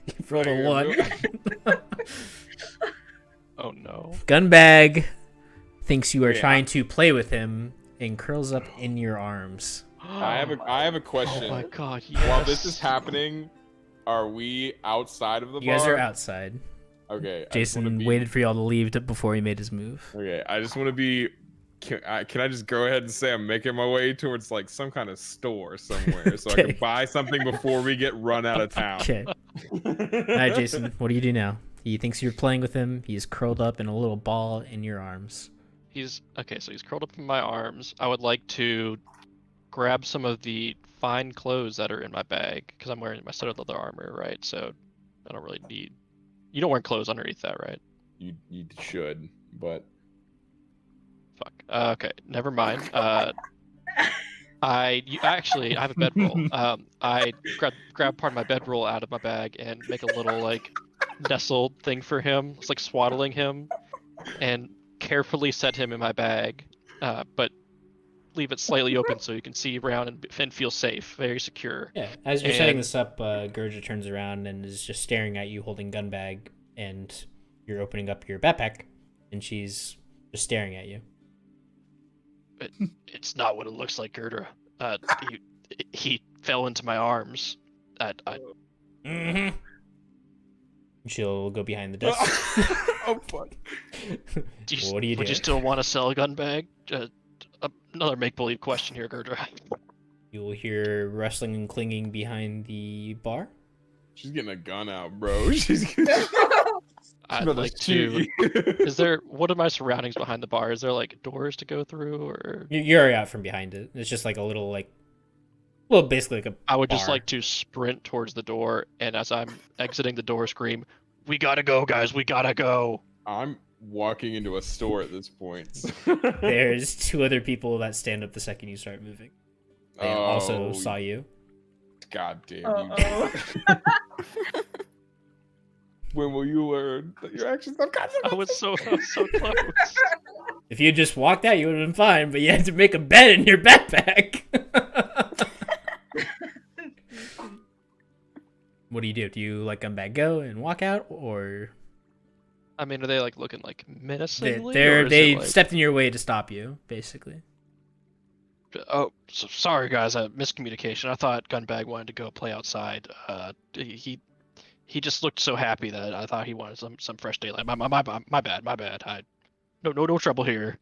You've rolled a 1. Oh no. Gunbag thinks you are Yeah. trying to play with him and curls up in your arms. I have a question. Oh my god, yes. While this is happening, are we outside of the bar? You guys are outside. Okay. Jason waited for y'all to leave before he made his move. Okay, I just want to be. Can I just go ahead and say I'm making my way towards like some kind of store somewhere so I Okay. can buy something before we get run out of town. Okay. All right, Jason. What do you do now? He thinks you're playing with him. He's curled up in a little ball in your arms. He's so he's curled up in my arms. I would like to grab some of the fine clothes that are in my bag because I'm wearing my studded leather armor, right? So I don't really need. You don't wear clothes underneath that, right? You should, but Fuck. Okay, never mind. I have a bedroll. I grab part of my bedroll out of my bag and make a little like nestled thing for him. It's like swaddling him, and carefully set him in my bag, but leave it slightly open so you can see around and feel safe, very secure. Yeah. As you're setting this up, Gurja turns around and is just staring at you, holding Gunbag, and you're opening up your backpack, and she's just staring at you. It's not what it looks like, Gerda. He fell into my arms. Mm-hmm. She'll go behind the desk. oh fuck! What do you do? Would you still want to sell a gun bag? Another make-believe question here, Gerda. You'll hear rustling and clinging behind the bar. She's getting a gun out, bro. I'd like to. What are my surroundings behind the bar? Is there like doors to go through, or You're out from behind it. It's just like a little basically like a. I would just bar. like to sprint towards the door, and as I'm exiting the door, scream, "We gotta go, guys! We gotta go!" I'm walking into a store at this point. There's 2 other people that stand up the second you start moving. They also saw you. God damn you! When will you learn that your actions have consequences? I was so close. If you just walked out, you would have been fine, but you had to make a bed in your backpack. What do you do? Do you let Gumbag go and walk out, or I mean, are they like looking like menacingly? they stepped in your way to stop you, basically? Oh, so sorry guys, miscommunication. I thought Gunbag wanted to go play outside. He just looked so happy that I thought he wanted some fresh daylight. My bad. No trouble here.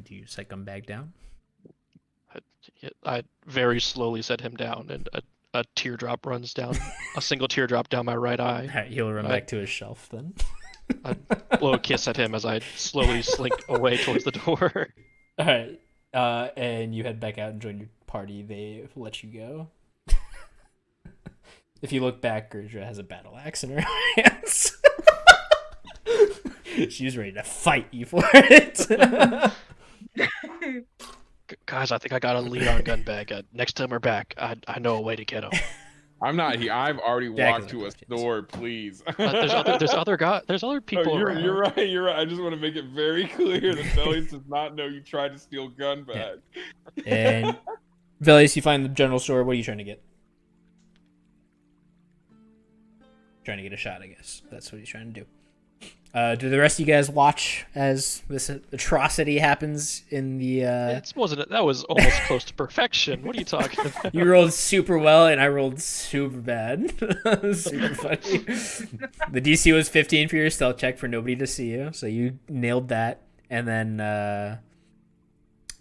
Do you set Gumbag down? I very slowly set him down, and a teardrop runs down, a single teardrop down my right eye. All right, he'll run back to his shelf then. I blow a kiss at him as I slowly slink away towards the door. All right, and you head back out and join your party. They let you go. If you look back, Gurdra has a battle axe in her hands. She's ready to fight you for it. Guys, I think I got a lead on Gunbag. Next time we're back, I know a way to get him. I'm not here. I've already Jack walked is to a unconscious. store, please. There's other guys. There's other people Oh, around. you're right. You're right. I just want to make it very clear that Bellies does not know you tried to steal gun back. And Velius, you find the general store. What are you trying to get? Trying to get a shot, I guess. That's what he's trying to do. Do the rest of you guys watch as this atrocity happens in the? That was almost close to perfection. What are you talking about? You rolled super well, and I rolled super bad. Super funny. The DC was 15 for your stealth check for nobody to see you, so you nailed that. And then,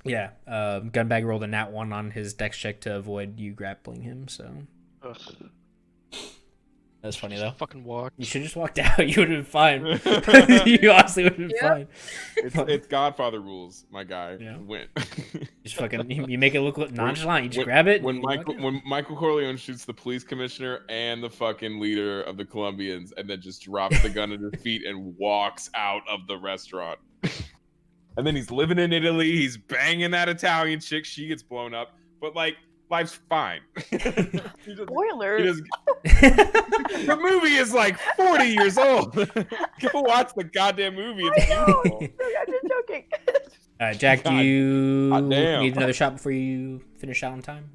Gunbag rolled a nat 1 on his dex check to avoid you grappling him. So. Ugh. That's funny though. Fucking walk. You should just walked out. You would have been fine. You honestly would have been fine. It's Godfather rules, my guy. Yeah. Win. Just fucking, you make it look nonchalant. You just grab it. When Michael Corleone shoots the police commissioner and the fucking leader of the Colombians, and then just drops the gun at her feet and walks out of the restaurant. And then he's living in Italy. He's banging that Italian chick. She gets blown up, but like. Life's fine. Spoiler. The movie is like 40 years old. Go watch the goddamn movie. It's beautiful. I'm just joking. Jack, do you damn. need another shot before you finish out on time?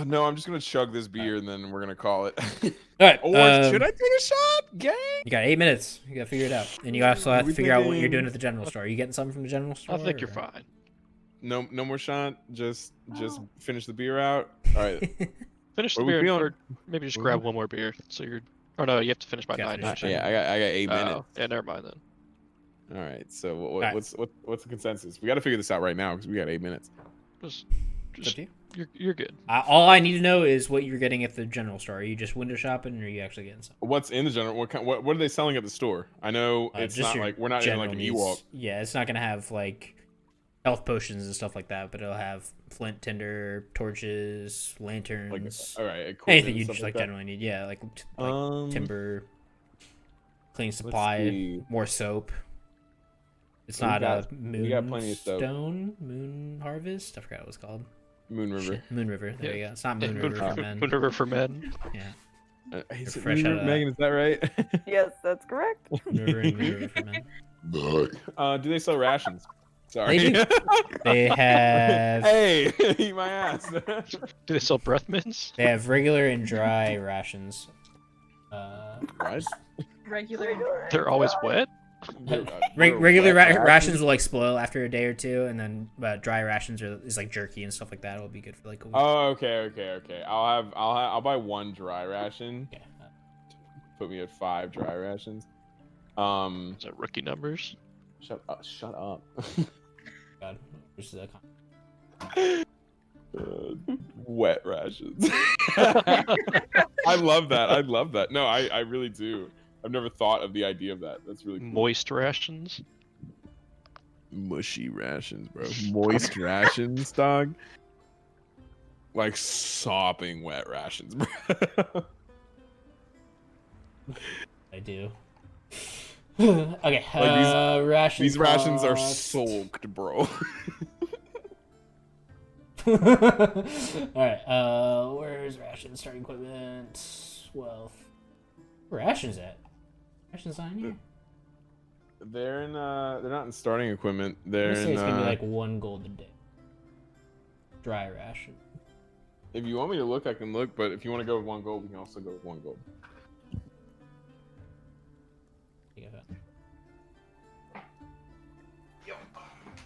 No, I'm just gonna chug this beer and then we're gonna call it. All right. Or should I take a shot, gang? You got 8 minutes. You gotta figure it out, and you also have to figure out what you're doing at the general store. Are you getting something from the general store? I think you're fine. No more shot. Just finish the beer out. All right. Finish the beer, or maybe just grab one more beer. So you're. Oh no, you have to finish by 9. Yeah, I got 8 minutes. Yeah, never mind then. All right. So what's the consensus? We got to figure this out right now because we got 8 minutes. Just you're good. All I need to know is what you're getting at the general store. Are you just window shopping, or are you actually getting something? What's in the general? What are they selling at the store? I know it's not like we're not in like an Ewok. Yeah, it's not gonna have like health potions and stuff like that, but it'll have flint, tinder, torches, lanterns. All right, anything you just like generally need. Yeah, like timber, cleaning supply, more soap. It's not a moon. We got plenty of soap. Moon harvest. I forgot what it was called. Moon River. Shit. Moon River. There you go. It's not Moon River for men. Moon River for men. Yeah. Fresh out of Megan, is that right? Yes, that's correct. Moon River for men. Do they sell rations? Sorry. They do. They have. Hey, eat my ass. Do they sell breath mints? They have regular and dry rations. What? Regular. They're always wet. Regular rations will like spoil after a day or two, and then dry rations is like jerky and stuff like that. It'll be good for like a week. Oh, okay. I'll buy 1 dry ration. Yeah. Put me at 5 dry rations. Is that rookie numbers? Shut up. God, wet rations. I love that. No, I really do. I've never thought of the idea of that. That's really cool. Moist rations. Mushy rations, bro. Moist rations, dog. Like sopping wet rations, bro. I do. Okay. Like rations. These rations are soaked, bro. Alright, where's rations? Starting equipment. Well, where rations at? Rations on here. They're not in starting equipment. They're Let's say in it's gonna be like 1 gold a day. Dry ration. If you want me to look, I can look, but if you want to go with 1 gold, we can also go with 1 gold.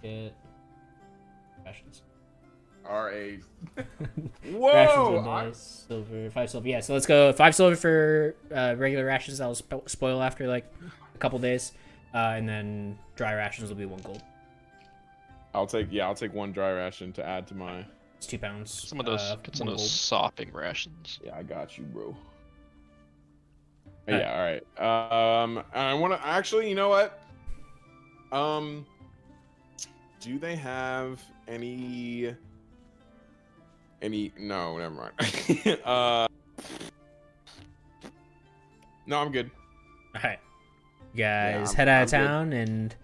Get rations. R.A. Whoa! Rations a day, silver, 5 silver. Yeah, so let's go 5 silver for regular rations. That'll spoil after like a couple days, and then dry rations will be 1 gold. I'll take 1 dry ration to add to my. It's 2 pounds. Some of those sopping rations. Yeah, I got you, bro. Yeah, all right. I want to actually. You know what? Do they have any? No, never mind. No, I'm good. All right, you guys head out of town and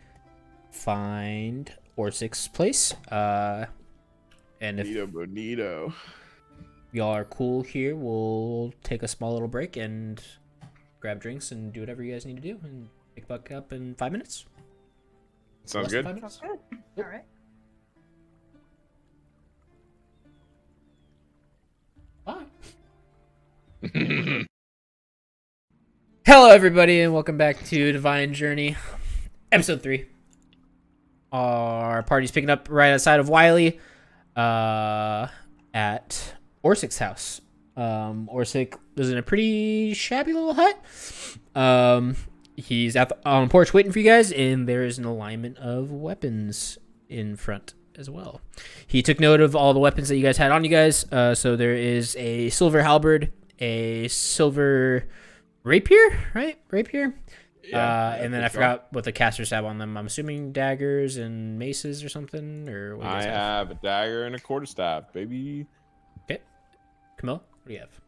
find Orsick's place. And if Bonito. y'all are cool here, we'll take a small little break and grab drinks and do whatever you guys need to do, and pick back up in 5 minutes. Sounds Less than good. 5 minutes. Sounds good. All right. Bye. Hello, everybody, and welcome back to Divine Journey, episode 3. Our party's picking up right outside of Wiley, at Orsik's house. Orsik lives in a pretty shabby little hut. He's on the porch waiting for you guys, and there is an alignment of weapons in front as well. He took note of all the weapons that you guys had on you guys. So there is a silver halberd, a silver rapier, right? Rapier. Yeah, and then I forgot what the casters have on them. I'm assuming daggers and maces or something. Or what do you guys I have a dagger and a quarterstaff, baby. Okay, Camilla, what do you have?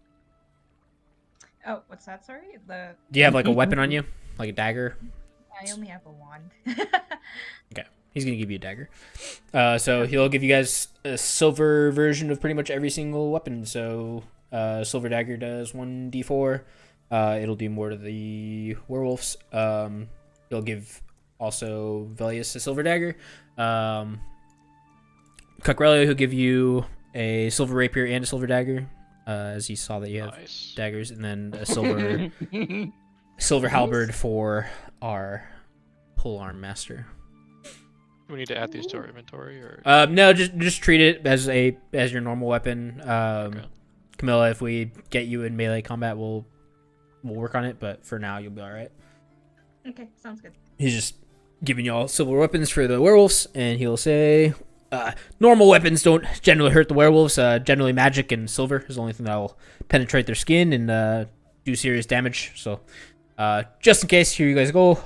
Oh, what's that? Sorry. Do you have like a weapon on you, like a dagger? I only have a wand. Okay, he's gonna give you a dagger. So he'll give you guys a silver version of pretty much every single weapon. So silver dagger does 1d4. It'll do more to the werewolves. He'll give also Velius a silver dagger. Cucrello, he'll give you a silver rapier and a silver dagger, as he saw that you have daggers, and then a silver halberd for our polearm master. Do we need to add these to our inventory, or? No, just treat it as your normal weapon. Okay. Camilla, if we get you in melee combat, we'll work on it, but for now you'll be all right. Okay, sounds good. He's just giving y'all silver weapons for the werewolves, and he'll say, normal weapons don't generally hurt the werewolves. Generally magic and silver is the only thing that will penetrate their skin and do serious damage. So just in case, here you guys go.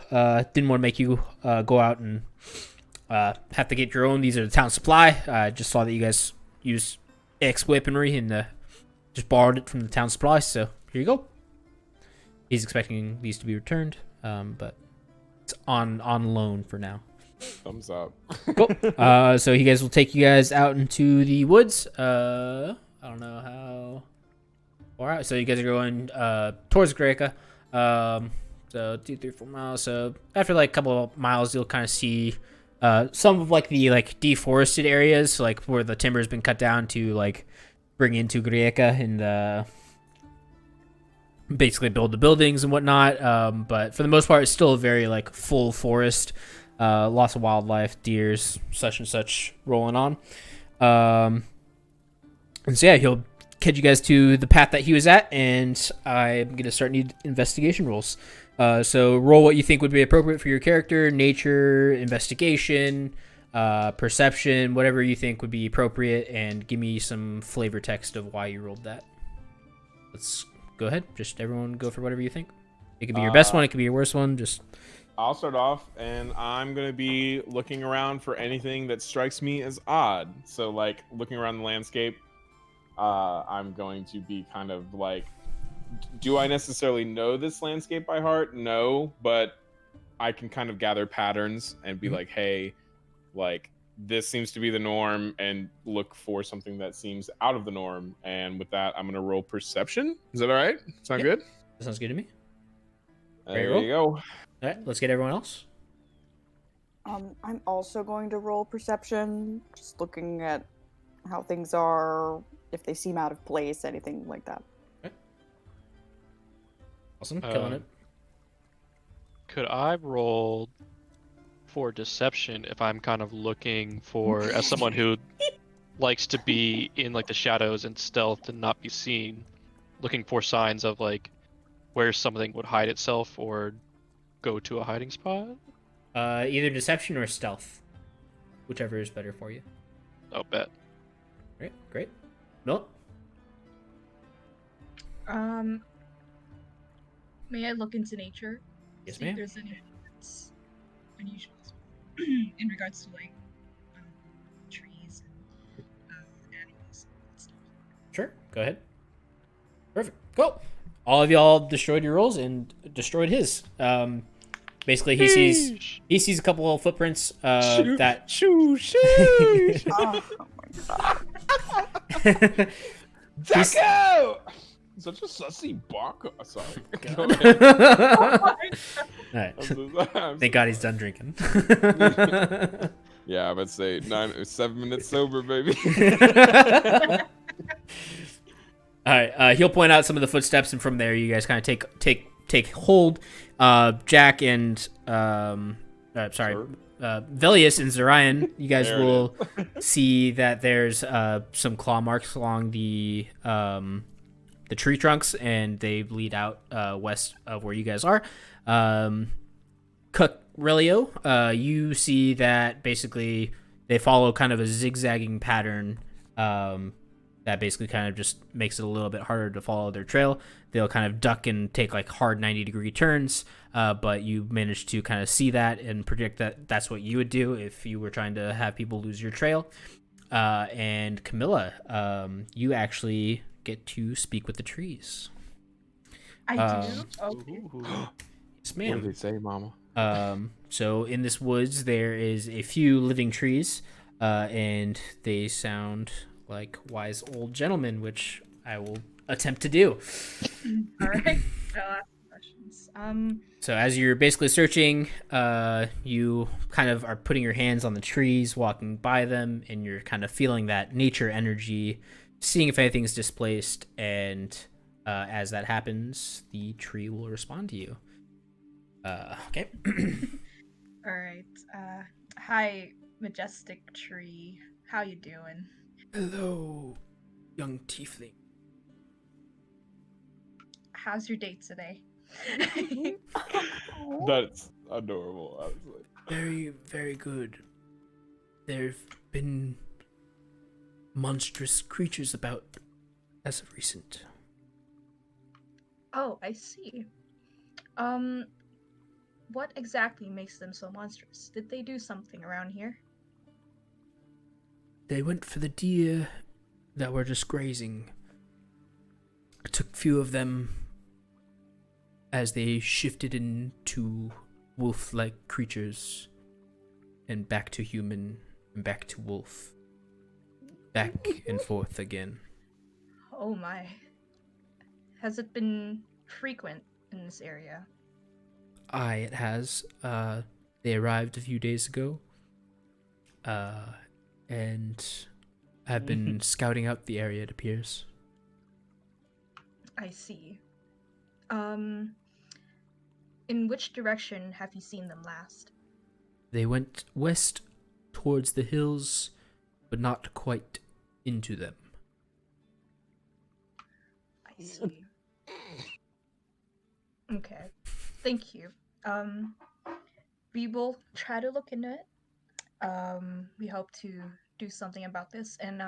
Didn't want to make you go out and have to get your own. These are the town supply. I just saw that you guys use X weaponry and just borrowed it from the town supply, so here you go. He's expecting these to be returned, but it's on loan for now. Thumbs up. Cool. So you guys will take you guys out into the woods. I don't know how far out. So you guys are going towards Greca. So 2, 3, 4 miles. So after like a couple of miles, you'll kind of see some of like the deforested areas, so, like where the timber has been cut down to like bring into Greca and basically build the buildings and whatnot, but for the most part it's still a very like full forest, lots of wildlife, deers, such and such rolling on, and so yeah, he'll catch you guys to the path that he was at, and I'm gonna start need investigation rolls. So roll what you think would be appropriate for your character: nature, investigation, perception, whatever you think would be appropriate, and give me some flavor text of why you rolled that. Let's go ahead. Just everyone go for whatever you think. It could be your best one. It could be your worst one. Just I'll start off, and I'm going to be looking around for anything that strikes me as odd. So, like, looking around the landscape, I'm going to be kind of like, do I necessarily know this landscape by heart? No, but I can kind of gather patterns and be like, hey, like, this seems to be the norm, and look for something that seems out of the norm. And with that, I'm going to roll perception. Is that all right? Sound good? That sounds good to me. There you go. All right, let's get everyone else. I'm also going to roll perception, just looking at how things are, if they seem out of place, anything like that. Okay. Awesome, killing it. Could I roll for deception if I'm kind of looking for, as someone who likes to be in like the shadows and stealth and not be seen, looking for signs of like where something would hide itself or go to a hiding spot? Either deception or stealth, whichever is better for you. Oh, bet. Great. No. May I look into nature? Yes, See ma'am. if there's anything that's unusual in regards to like trees and animals and stuff. Sure. Go ahead. Perfect. Go. All of y'all destroyed your rolls and destroyed his. Basically, he sees a couple of footprints that shoo. Oh my god. Jacko! Such a sussy baka. Sorry. Go God. ahead. Oh All right. I'm Thank so God he's sorry. done drinking. Yeah, I would say 7 minutes sober, baby. All right. He'll point out some of the footsteps, and from there, you guys kind of take hold. Jack and Velius and Zorion, you guys There it will see that there's some claw marks along the tree trunks, and they lead out west of where you guys are. Relio, you see that basically they follow kind of a zigzagging pattern that basically kind of just makes it a little bit harder to follow their trail. They'll kind of duck and take like hard 90-degree turns, but you managed to kind of see that and predict that that's what you would do if you were trying to have people lose your trail. And Camilla, you actually get to speak with the trees. I do. Okay. Yes, ma'am. What did they say, Mama? So in this woods, there is a few living trees, and they sound like wise old gentlemen, which I will attempt to do. All right. I'll ask questions. So as you're basically searching, you kind of are putting your hands on the trees, walking by them, and you're kind of feeling that nature energy, seeing if anything's displaced, and as that happens, the tree will respond to you. Okay. All right. Hi, majestic tree. How you doing? Hello, young tiefling. How's your date today? That's adorable, honestly. Very, very good. There've been monstrous creatures about as of recent. Oh, I see. What exactly makes them so monstrous? Did they do something around here? They went for the deer that were just grazing. I took few of them as they shifted into wolf-like creatures and back to human and back to wolf. Back and forth again. Oh my. Has it been frequent in this area? Aye, it has. They arrived a few days ago. And have been scouting out the area, it appears. I see. In which direction have you seen them last? They went west towards the hills, but not quite into them. I see. Okay. Thank you. We will try to look into it. We hope to do something about this, and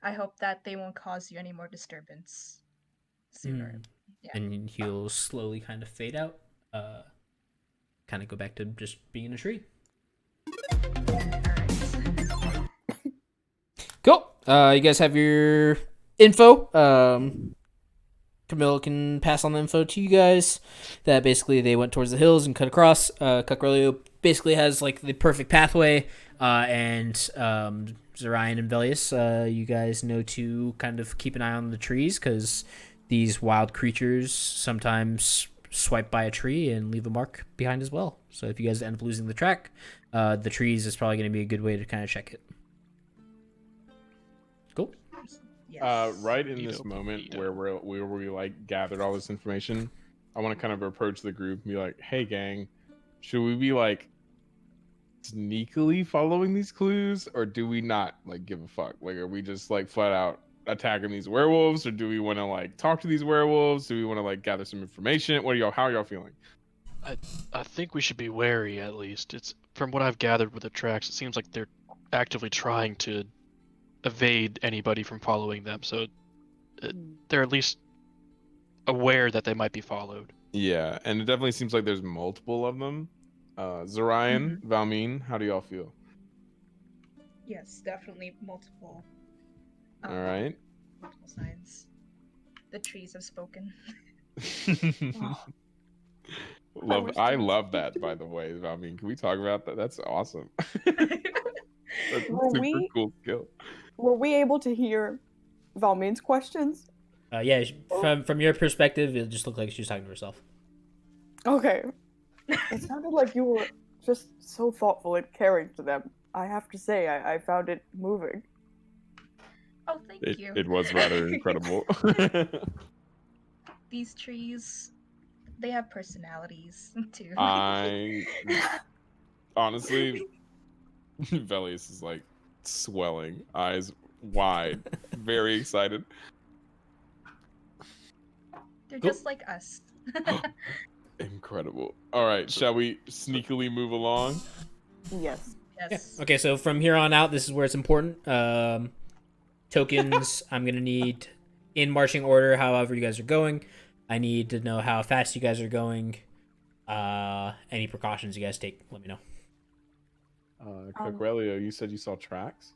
I hope that they won't cause you any more disturbance sooner. Yeah. And he'll slowly kind of fade out, kind of go back to just being in a tree. Alright. Cool. You guys have your info. Camille can pass on the info to you guys that basically they went towards the hills and cut across. Cucrolio basically has like the perfect pathway, and Zorion and Velius, you guys know to kind of keep an eye on the trees because these wild creatures sometimes swipe by a tree and leave a mark behind as well. So if you guys end up losing the track, the trees is probably going to be a good way to kind of check it. Cool. Yes. Right in this moment where we like gathered all this information, I want to kind of approach the group and be like, "Hey, gang, should we be like sneakily following these clues, or do we not like give a fuck? Like, are we just like flat out attacking these werewolves, or do we want to like talk to these werewolves? Do we want to like gather some information? What are y'all? How are y'all feeling?" I think we should be wary at least. It's from what I've gathered with the tracks, it seems like they're actively trying to evade anybody from following them, so they're at least aware that they might be followed. Yeah, and it definitely seems like there's multiple of them. Zorion, Valmeen, how do y'all feel? Yes, definitely multiple. All right. Multiple signs. The trees have spoken. I love that, by the way, Valmeen. Can we talk about that? That's awesome. That's a super cool skill. Were we able to hear Valmeen's questions? Yeah, from your perspective, it just looked like she was talking to herself. Okay. It sounded like you were just so thoughtful and caring to them. I have to say, I found it moving. Oh, thank you. It was rather incredible. These trees, they have personalities too. I honestly, Velius is like swelling, eyes wide, very excited. They're just like us. Incredible. All right, shall we sneakily move along? Yes. Yes. Yeah. Okay, so from here on out, this is where it's important. Tokens, I'm going to need in marching order, however you guys are going. I need to know how fast you guys are going. Any precautions you guys take, let me know. Coquelio, you said you saw tracks?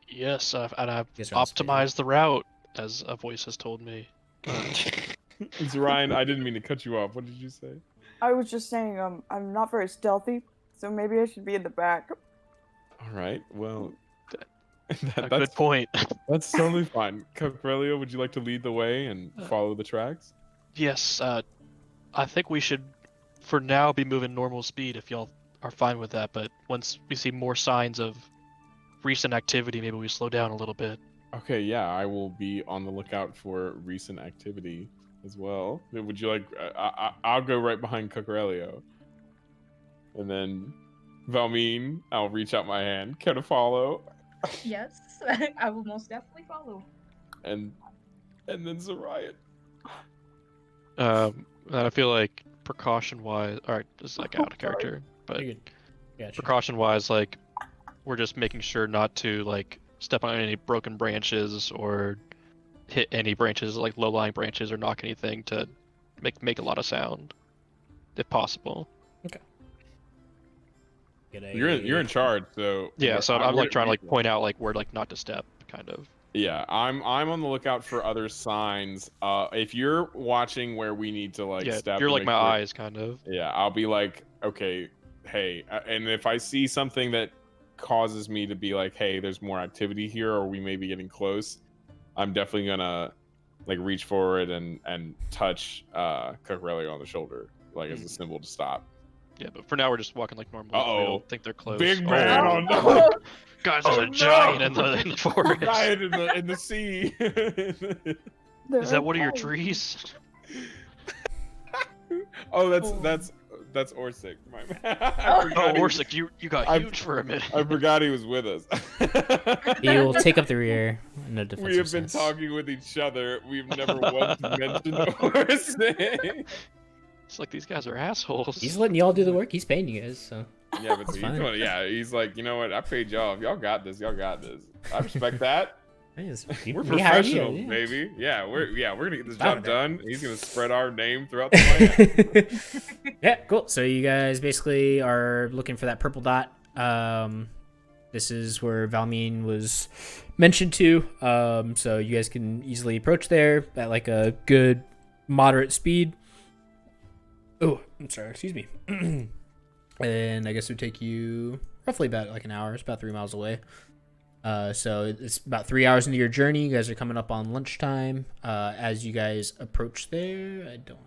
Yes, and I've Guess we're on speed. optimized the route, as a voice has told me. It's Ryan. I didn't mean to cut you off. What did you say? I was just saying, I'm not very stealthy, so maybe I should be in the back. All right. Well, That's a good point. That's totally fine. Coquelio, would you like to lead the way and follow the tracks? Yes, I think we should, for now, be moving normal speed if y'all are fine with that. But once we see more signs of recent activity, maybe we slow down a little bit. Okay, yeah, I will be on the lookout for recent activity as well. Would you like? I'll go right behind Coquelio, and then Valmeen, I'll reach out my hand. Care to follow? Yes, I will most definitely follow. And then Zariah. And I feel like precaution-wise, all right, this is like out of character, but Gotcha. precaution-wise, like we're just making sure not to like step on any broken branches or hit any branches, like low-lying branches, or knock anything to make a lot of sound, if possible. Okay. You're in charge, so yeah. So I'm like trying to like point out like where like not to step, kind of. Yeah, I'm on the lookout for other signs. If you're watching where we need to like step, you're like my eyes, kind of. Yeah, I'll be like, okay, hey, and if I see something that causes me to be like, hey, there's more activity here, or we may be getting close, I'm definitely gonna like reach forward and touch Coquelio on the shoulder, like as a symbol to stop. Yeah, but for now we're just walking like normal. Uh-oh. We don't think they're close. Big man on the guys, there's a giant in the forest. Giant in the sea. Is that one of your trees? Oh, that's Orsic. My bad. Oh, Orsic, you got huge for a minute. I forgot he was with us. He will take up the rear in a defensive We have been sense. talking with each other. We've never once mentioned Orsic. It's like these guys are assholes. He's letting y'all do the work. He's paying you guys, so. Yeah, but he's like, you know what? I paid y'all. Y'all got this. Y'all got this. I respect that. We're professionals, baby. Yeah, we're gonna get this job done. He's gonna spread our name throughout the land. Yeah, cool. So you guys basically are looking for that purple dot. This is where Valmeen was mentioned to. So you guys can easily approach there at like a good moderate speed. Oh, I'm sorry. Excuse me. And I guess it would take you roughly about like an hour. It's about 3 miles away. So it's about 3 hours into your journey. You guys are coming up on lunchtime. As you guys approach there, I don't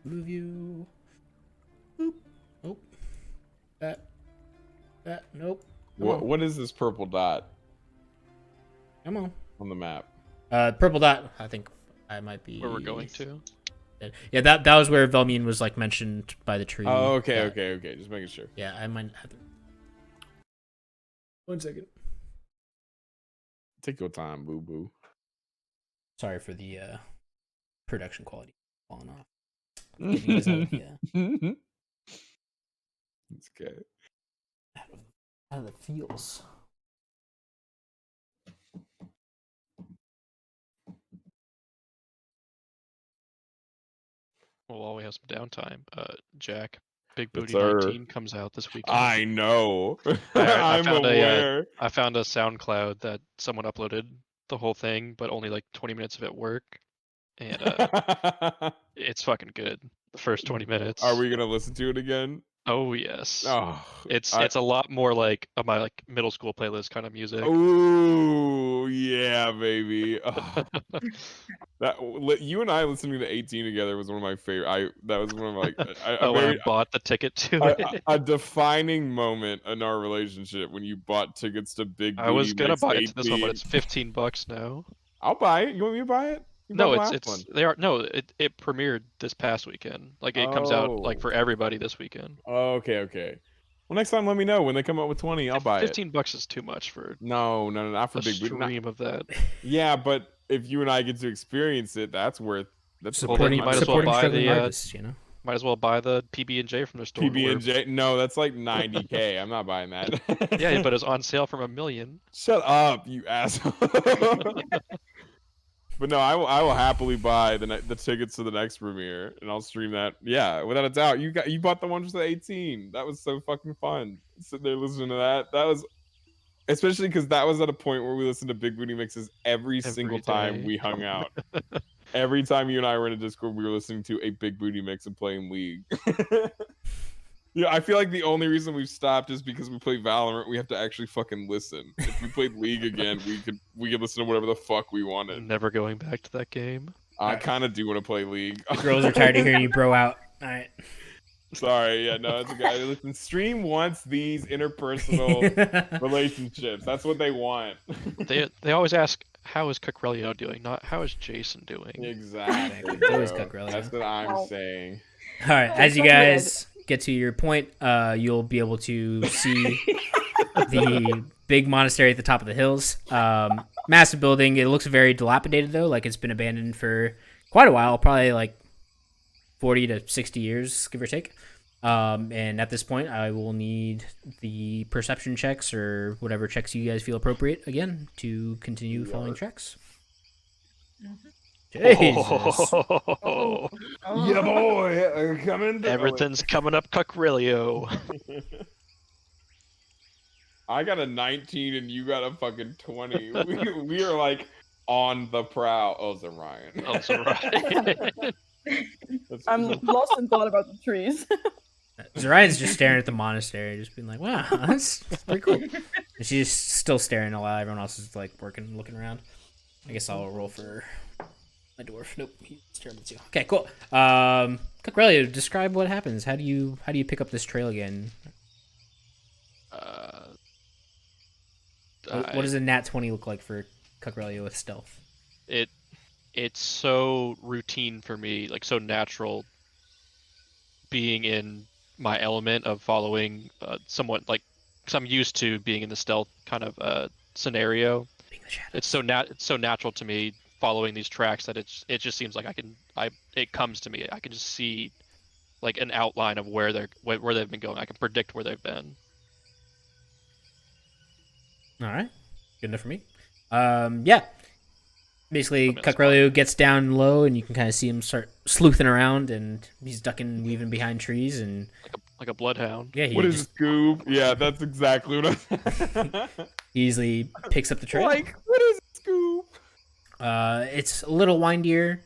move you. Boop. Nope. That. Nope. What is this purple dot? Come on. On the map. Purple dot. I think I might be where we're going to. Yeah, that was where Valmeen was like mentioned by the tree. Oh, okay. Just making sure. Yeah, I might have. 1 second. Take your time, boo boo. Sorry for the production quality falling off. Giving you guys an idea. It's good. How it feels. Well, while we have some downtime, Jack, Big Yes, Booty sir. 19 comes out this weekend. I know. I I'm found aware. I found a SoundCloud that someone uploaded the whole thing, but only like 20 minutes of it work, and it's fucking good. The first 20 minutes. Are we gonna listen to it again? Oh yes. Oh, It's a lot more like my like middle school playlist kind of music. Oh yeah, baby. Oh, you and I listening to 18 together was one of my favorite. That was one of like a When I very bought the ticket to it. a defining moment in our relationship when you bought tickets to Big I was Booty gonna Mix buy it to this one, but 18. it's $15 now. I'll buy it. You want me to buy it? You bought No, the it's last one. it premiered this past weekend. Like it comes out like Oh. for everybody this weekend. Okay. Well, next time let me know when they come out with 20. I'll buy it. $15 is too much for No, not for a Big Booty. stream of that. Yeah, but if you and I get to experience it, that's worth. That's supporting you might as well buy struggling the artists, you know. might as well buy the PB&J from their store. PB&J. No, that's like 90K. I'm not buying that. Yeah, but it's on sale from $1 million. Shut up, you asshole. But no, I will happily buy the tickets to the next premiere, and I'll stream that. Yeah, without a doubt. You bought the one for the 18. That was so fucking fun. Sitting there listening to that. That was especially because that was at a point where we listened to Big Booty Mixes every single time day. we hung out. Every time you and I were in a Discord, we were listening to a Big Booty Mix and playing League. Yeah, I feel like the only reason we've stopped is because we play Valorant. We have to actually fucking listen. If we played League again, we could listen to whatever the fuck we wanted. Never going back to that game. I kind of do want to play League. The girls are tired of hearing you bro out. All right. Sorry, yeah, no, it's a guy. Listen, stream wants these interpersonal relationships. That's what they want. They always ask, how is Cucrelio doing? Not how is Jason doing? Exactly. It's always bro. Cucrelio. That's what I'm saying. All right, as you guys get to your point, you'll be able to see the big monastery at the top of the hills. Massive building. It looks very dilapidated though, like it's been abandoned for quite a while, probably like 40 to 60 years, give or take. And at this point, I will need the perception checks or whatever checks you guys feel appropriate again to continue following tracks. Jesus. Oh. Yeah, boy, coming. Everything's coming up Cucrelio. I got a 19 and you got a fucking 20. We are like on the prowl. Oh, it's Ryan. Oh, it's Ryan. I'm lost in thought about the trees. Zarian's just staring at the monastery, just being like, wow, that's pretty cool. And she's still staring while everyone else is like working, looking around. I guess I'll roll for my dwarf. Nope, he's terrible too. Okay, cool. Cucrelio, describe what happens. How do you pick up this trail again? What does a nat 20 look like for Cucrelio with stealth? It's so routine for me, like so natural, being in my element of following somewhat like, because I'm used to being in the stealth kind of scenario. It's so natural to me following these tracks that it just seems like it comes to me. I can just see like an outline of where they've been going. I can predict where they've been. All right, good enough for me. Yeah. Basically, Cucrelio gets down low, and you can kind of see him start sleuthing around, and he's ducking, weaving behind trees, and like a bloodhound. Yeah, what is Scoob? Yeah, that's exactly what he easily picks up the trail. Like, what is Scoob? It's a little windier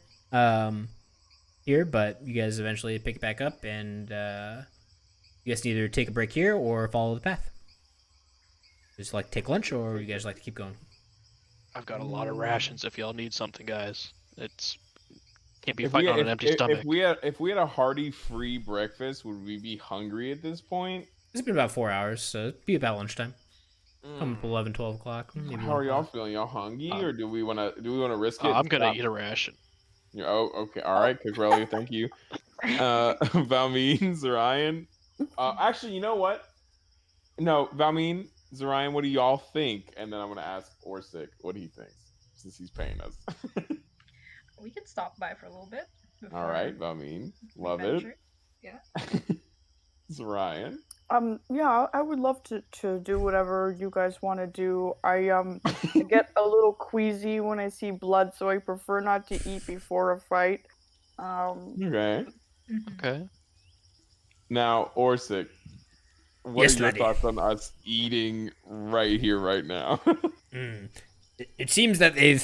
here, but you guys eventually pick it back up, and you guys can either take a break here or follow the path. Just like take lunch, or you guys like to keep going? I've got a lot of rations if y'all need something, guys. It's can't be fighting on an empty stomach. If we had a hearty free breakfast, would we be hungry at this point? It's been about 4 hours, so it'd be about lunchtime. Come up 11, 12 o'clock. How are y'all feeling? Y'all hungry, or do we want to risk it? I'm gonna eat a ration. Oh, okay. All right, Cucrelio, thank you. Valmeen, Zarian. Actually, you know what? No, Valmeen, Zarian, what do y'all think? And then I'm gonna ask Orsic what he thinks, since he's paying us. We could stop by for a little bit. All right, Valmeen, love adventure. it. Yeah. Zarian. Yeah, I would love to do whatever you guys want to do. I get a little queasy when I see blood, so I prefer not to eat before a fight. Okay. Okay. Now, Orsic, what are your thoughts on us eating right here, right now? It seems that they've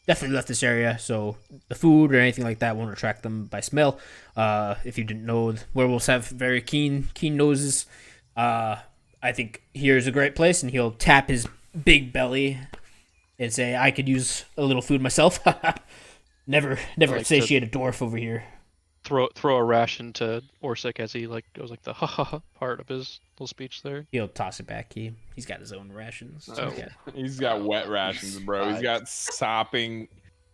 definitely left this area, so the food or anything like that won't attract them by smell. If you didn't know, werewolves have very keen noses. I think here's a great place, and he'll tap his big belly and say, "I could use a little food myself." never like satiate a dwarf over here. Throw a ration to Orsic as he like goes like the ha ha ha part of his little speech there. He'll toss it back. He's got his own rations. Oh. He's got wet rations, bro. He's got sopping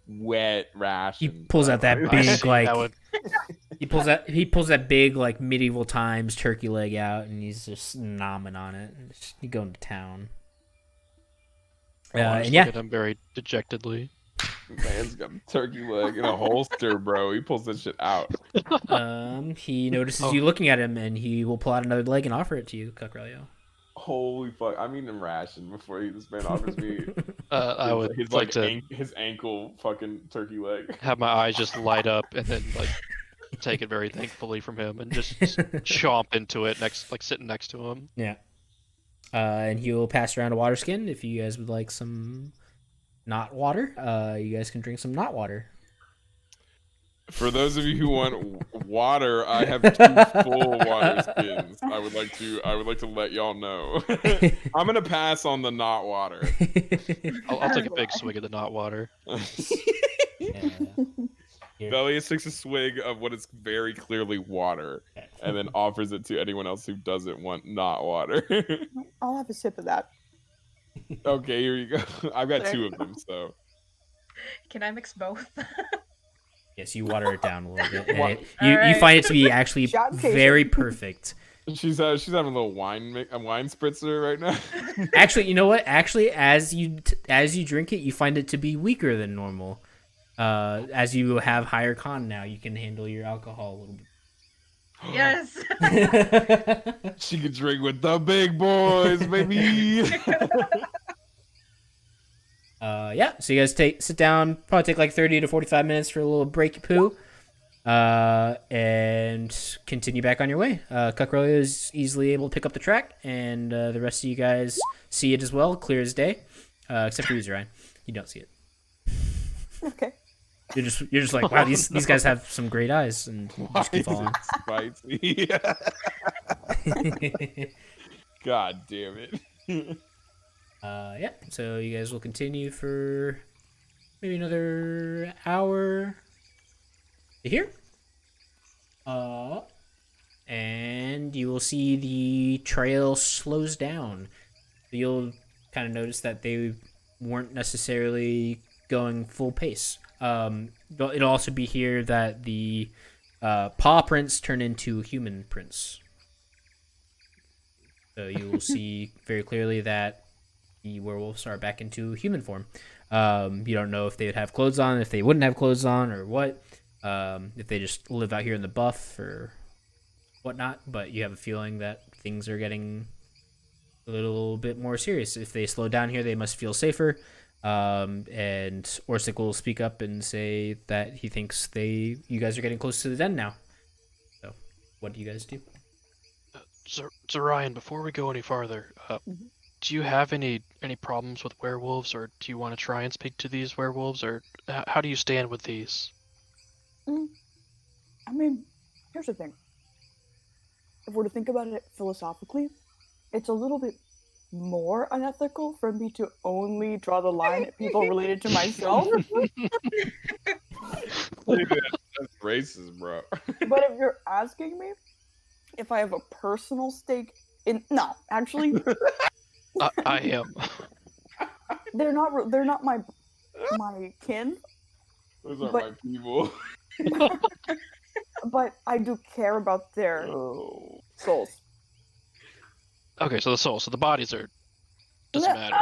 wet rations. He pulls out that big like he pulls that big like medieval times turkey leg out, and he's just nomming on it. And he's going to town. And yeah, look at him very dejectedly. Man's got a turkey leg in a holster, bro. He pulls that shit out. He notices you looking at him, and he will pull out another leg and offer it to you, Cucrelio. Holy fuck! I'm eating a ration before this man offers me. I would his, like to his ankle fucking turkey leg. have my eyes just light up and then like take it very thankfully from him and just chomp into it sitting next to him. Yeah. And he'll pass around a water skin if you guys would like some not water. You guys can drink some not water. For those of you who want water, I have 2 full water skins. I would like to let y'all know. I'm gonna pass on the not water. I'll take a big swig of the not water. Bellius takes a swig of what is very clearly water, and then offers it to anyone else who doesn't want not water. I'll have a sip of that. Okay, here you go. I've got 2 of them, so. Can I mix both? Yes, you water it down a little bit. Right. You find it to be actually very perfect. She's having a little wine spritzer right now. Actually, you know what? Actually, as you drink it, you find it to be weaker than normal. As you have higher con now, you can handle your alcohol a little bit. Yes. She can drink with the big boys, baby. Yeah, so you guys sit down, probably take like 30 to 45 minutes for a little breaky poo, and continue back on your way. Cucrelio is easily able to pick up the track, and the rest of you guys see it as well, clear as day, except for you, Ryan. You don't see it. Okay. You're just like, wow, these guys have some great eyes, and just keep following. Spicy. God damn it. Yeah, so you guys will continue for maybe another hour to here. And you will see the trail slows down. You'll kind of notice that they weren't necessarily going full pace. It'll also be here that the paw prints turn into human prints. So you will see very clearly that the werewolves are back into human form. You don't know if they would have clothes on, if they wouldn't have clothes on, or what. If they just live out here in the buff or whatnot. But you have a feeling that things are getting a little bit more serious. If they slow down here, they must feel safer. And Orsic will speak up and say that he thinks you guys are getting close to the den now. So, what do you guys do? So Ryan, before we go any farther, do you have any problems with werewolves, or do you want to try and speak to these werewolves, or how do you stand with these? I mean, here's the thing. If we're to think about it philosophically, it's a little bit more unethical for me to only draw the line at people related to myself. That's racist, bro. But if you're asking me if I have a personal stake in... No, actually... I am. They're not my kin. Those are my people. But I do care about their souls. Okay, so the souls, so the bodies doesn't matter.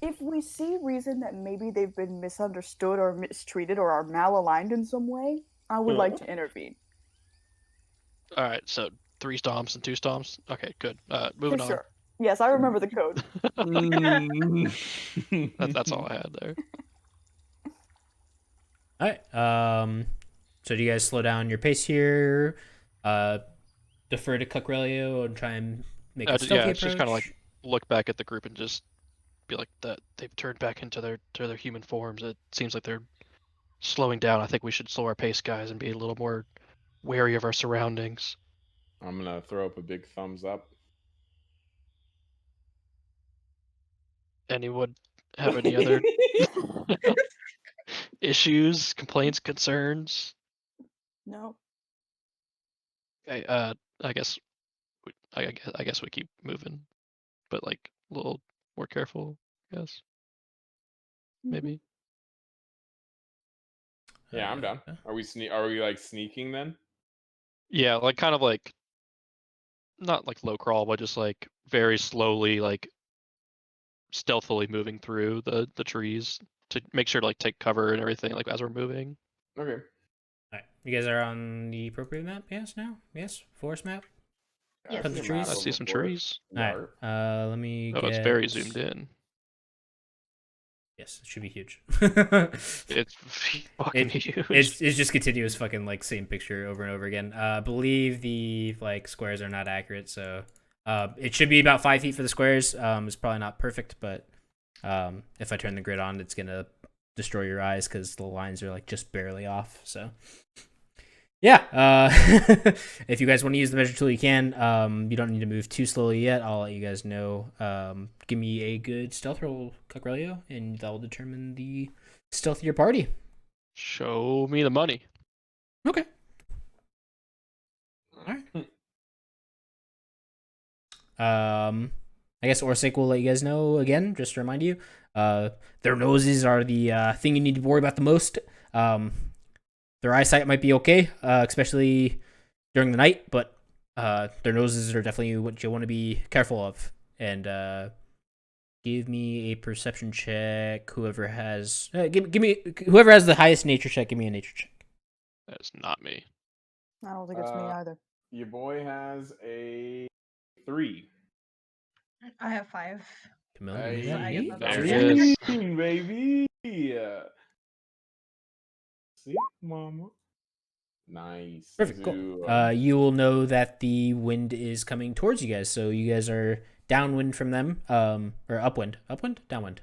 If we see reason that maybe they've been misunderstood or mistreated or are malaligned in some way, I would like to intervene. All right, so 3 stomps and 2 stomps. Okay, good. Moving on. Sure. Yes, I remember the code. That's all I had there. All right. So do you guys slow down your pace here? Defer to Cucrelio and try and make a stealthy approach? Just kind of like look back at the group and just be like that they've turned back into their human forms. It seems like they're slowing down. I think we should slow our pace, guys, and be a little more wary of our surroundings. I'm gonna throw up a big thumbs up. Anyone have any other issues, complaints, concerns? No. Okay, I guess I guess we keep moving, but like a little more careful. I guess maybe. Yeah, I'm down. Are we like sneaking then? Yeah, like kind of like not like low crawl, but just like very slowly, like stealthily moving through the trees to make sure to like take cover and everything like as we're moving. Okay. All right, you guys are on the appropriate map. Yes, now, yes, forest map. Yes. Tons of trees. I see some trees. All right, let me. Oh, it's very zoomed in. Yes, it should be huge. It's fucking huge. It's just continuous fucking like same picture over and over again. I believe the like squares are not accurate, so it should be about 5 feet for the squares. It's probably not perfect, but if I turn the grid on, it's gonna destroy your eyes because the lines are like just barely off. So yeah, if you guys want to use the measure tool, you can. You don't need to move too slowly yet. I'll let you guys know. Give me a good stealth roll, Cucrelio, and that will determine the stealth of your party. Show me the money. Okay. All right. I guess Orsic will let you guys know again, just to remind you. Their noses are the thing you need to worry about the most. Their eyesight might be okay, especially during the night, but their noses are definitely what you want to be careful of. And give me a perception check. Whoever has whoever has the highest nature check, give me a nature check. That is not me. I don't think it's me either. Your boy has a 3. I have 5. Camilla, Hey, you I get there the it is. baby. See, mama. Nice. Perfect. Cool. You will know that the wind is coming towards you guys, so you guys are downwind from them. Or upwind, downwind.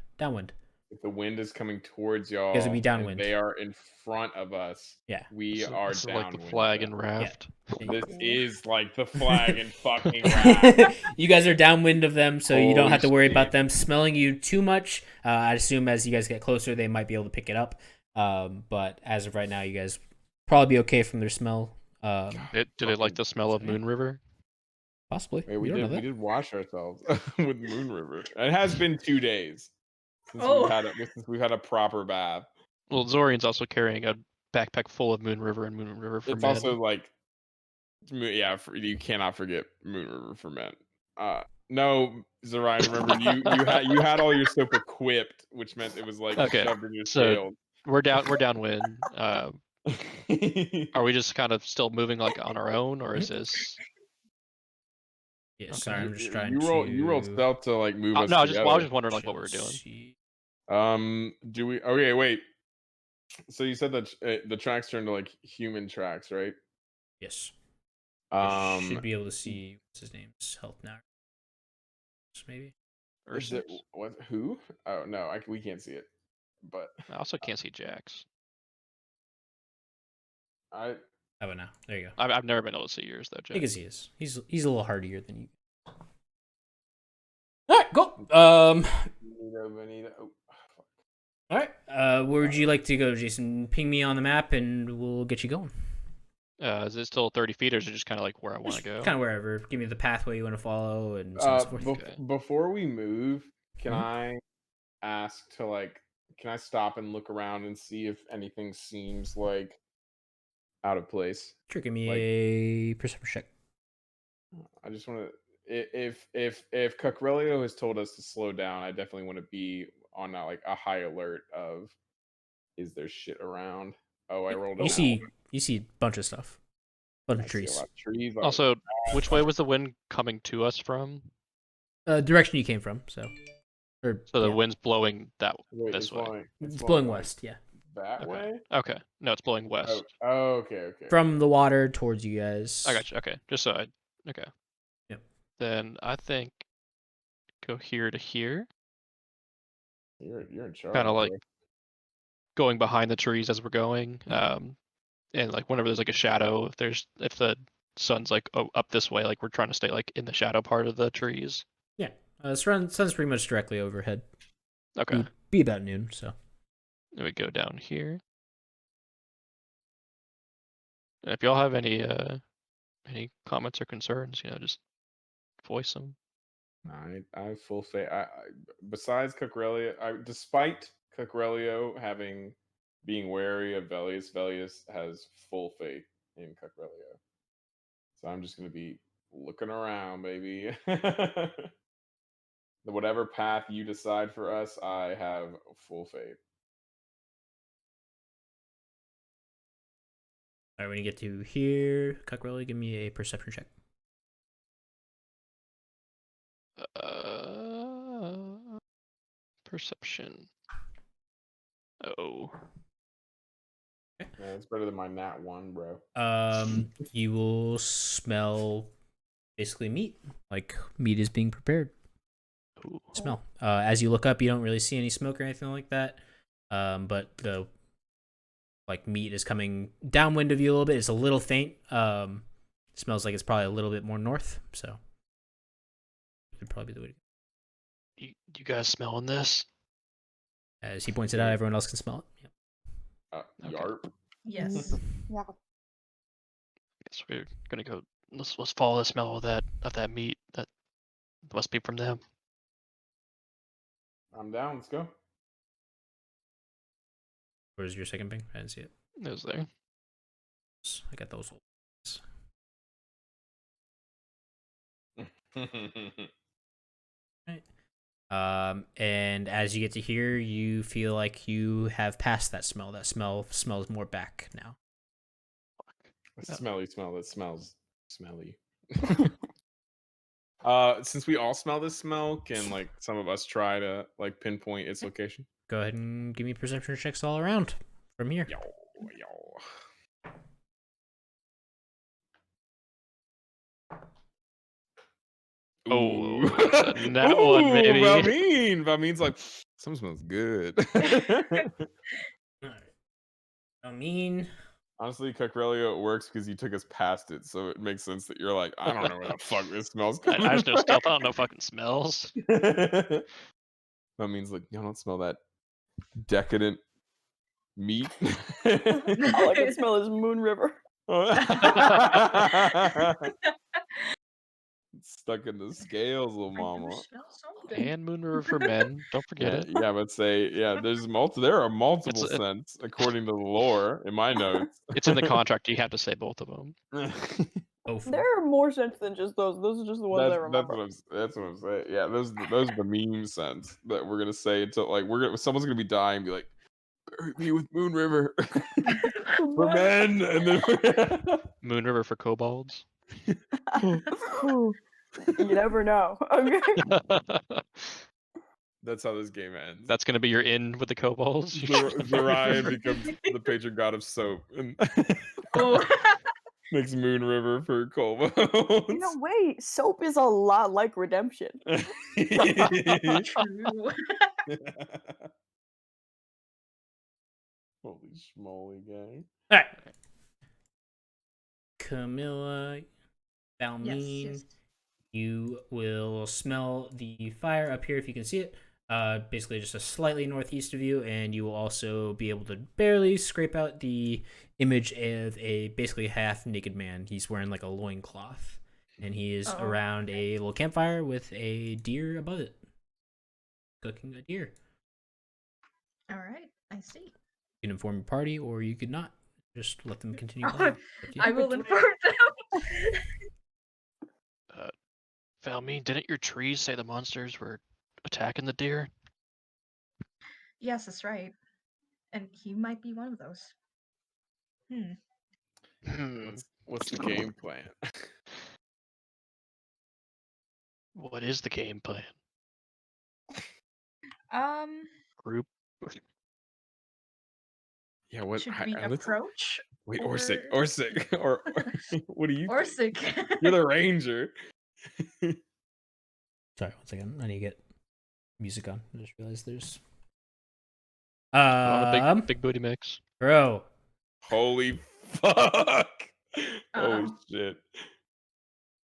If the wind is coming towards y'all, You guys will be downwind. and they are in front of us. Yeah. We are This is like the downwind. flag and raft. This is like the flag and fucking raft. You guys are downwind of them, so you don't have to worry Holy about them smelling you too much. I assume as you guys get closer, they might be able to pick it up. But as of right now, you guys probably be okay from their smell. Did it like the smell of Moon River? Possibly. Wait, we did wash ourselves with Moon River. It has been 2 days since we've had a proper bath. Well, Zorian's also carrying a backpack full of Moon River and Moon River for It's men. also like, yeah, you cannot forget Moon River for men. No, Zorian, remember you had all your soap equipped, which meant it was like shoved in your scales. We're downwind. Are we just kind of still moving like on our own, or is this? Yeah, Okay. sorry, I'm just trying You rolled stealth to like move us. No, I together. was just wondering like what we were doing. Do we? Okay, wait. So you said that the tracks turn to like human tracks, right? Yes. Should be able to see what's his name's health now. Maybe. Is it what? Who? Oh no, we can't see it. But I also can't see Jax. How about now? There you go. I've never been able to see yours though, Jax. Because he is. He's a little hardier than you. All right, go. All right. Where would you like to go, Jason? Ping me on the map, and we'll get you going. Is it still 30 feet, or is it just kind of like where I want to go? Kind of wherever. Give me the pathway you want to follow, and so on and so forth. Before we move, can I ask to like? Can I stop and look around and see if anything seems like out of place? Sure, give me a perception check. I just want to. If Cucrelio has told us to slow down, I definitely want to be on like a high alert of, is there shit around? Oh, I rolled. You see a bunch of stuff, bunch of trees. See a lot of trees. Also, which way was the wind coming to us from? Direction you came from. So the wind's blowing this way. It's blowing west. Yeah. That way. Okay. No, it's blowing west. Oh, okay. From the water towards you guys. I got you. Okay, just so I. Okay. Yep. Then I think go here to here. You're in charge. kind of like bro. going behind the trees as we're going. And like whenever there's like a shadow, if the sun's like up this way, like we're trying to stay like in the shadow part of the trees. Yeah, sun's pretty much directly overhead. Okay. Be about noon. So Then we go down here. And if y'all have any comments or concerns, just voice them. I have full faith. Besides Cucurelio, despite Cucurelio being wary of Velius has full faith in Cucurelio. So I'm just gonna be looking around, baby. Whatever path you decide for us, I have full faith. all right, when you get to here, Cucurelli, give me a perception check. Perception. Oh. Yeah, it's better than my nat 1, bro. You will smell basically meat, like meat is being prepared. Ooh. Smell. As you look up, you don't really see any smoke or anything like that. But the meat is coming downwind of you a little bit. It's a little faint. Smells like it's probably a little bit more north. So, it'd probably be the way to go. You guys smelling this? As he points it out, everyone else can smell it. Yep. Okay. Yarp. Yes. Yeah. Guess we're gonna go. Let's follow the smell of that meat. That must be from them. I'm down. Let's go. Where's your second ping? I didn't see it. It was there. I got those. Right. And as you get to here, you feel like you have passed that smell. That smell smells more back now. Smelly smell that smells smelly. Since we all smell this smell, can some of us try to pinpoint its location? Go ahead and give me perception checks all around from here. Yo. Oh, that one maybe. Valmeen's like, something smells good. I mean, honestly, Cucurelio, it works because you took us past it, so it makes sense that you're like, I don't know where the fuck this smells. I just know stealth. I don't know fucking smells. Valmeen's like, y'all don't smell that decadent meat. All I can smell is Moon River. Stuck in the scales, little mama. And Moon River for men. Don't forget it. Yeah, but there are multiple scents according to the lore in my notes. It's in the contract. You have to say both of them. There are more scents than just those. Those are just the ones I remember. That's what I'm saying. Yeah, those are the meme scents that we're gonna say until someone's gonna be dying and be like, bury me with Moon River for men, and then Moon River for kobolds. You never know. Okay. That's how this game ends. That's gonna be your in with the kobolds. Zariah becomes the patron god of soap and makes Moon River for kobolds. Wait, soap is a lot like redemption. True. Holy schmoly, gang. all right. Camilla, Valmeen, Yes. you will smell the fire up here if you can see it. Basically just a slightly northeast of you, and you will also be able to barely scrape out the image of a basically half naked man. He's wearing a loincloth, and he is around a little campfire with a deer above it, cooking a deer. All right, I see. You can inform your party, or you could not. Just let them continue playing. I will inform them. Valmeen, didn't your trees say the monsters were attacking the deer? Yes, that's right. And he might be one of those. What's the game plan? What is the game plan? Group. Yeah, what should we approach? Wait, Orsic, or what do you think? Orsic. You're the ranger. Sorry, one second. I need to get music on. I just realized there's On a big booty mix. Bro. Holy fuck! Oh Uh-oh. shit.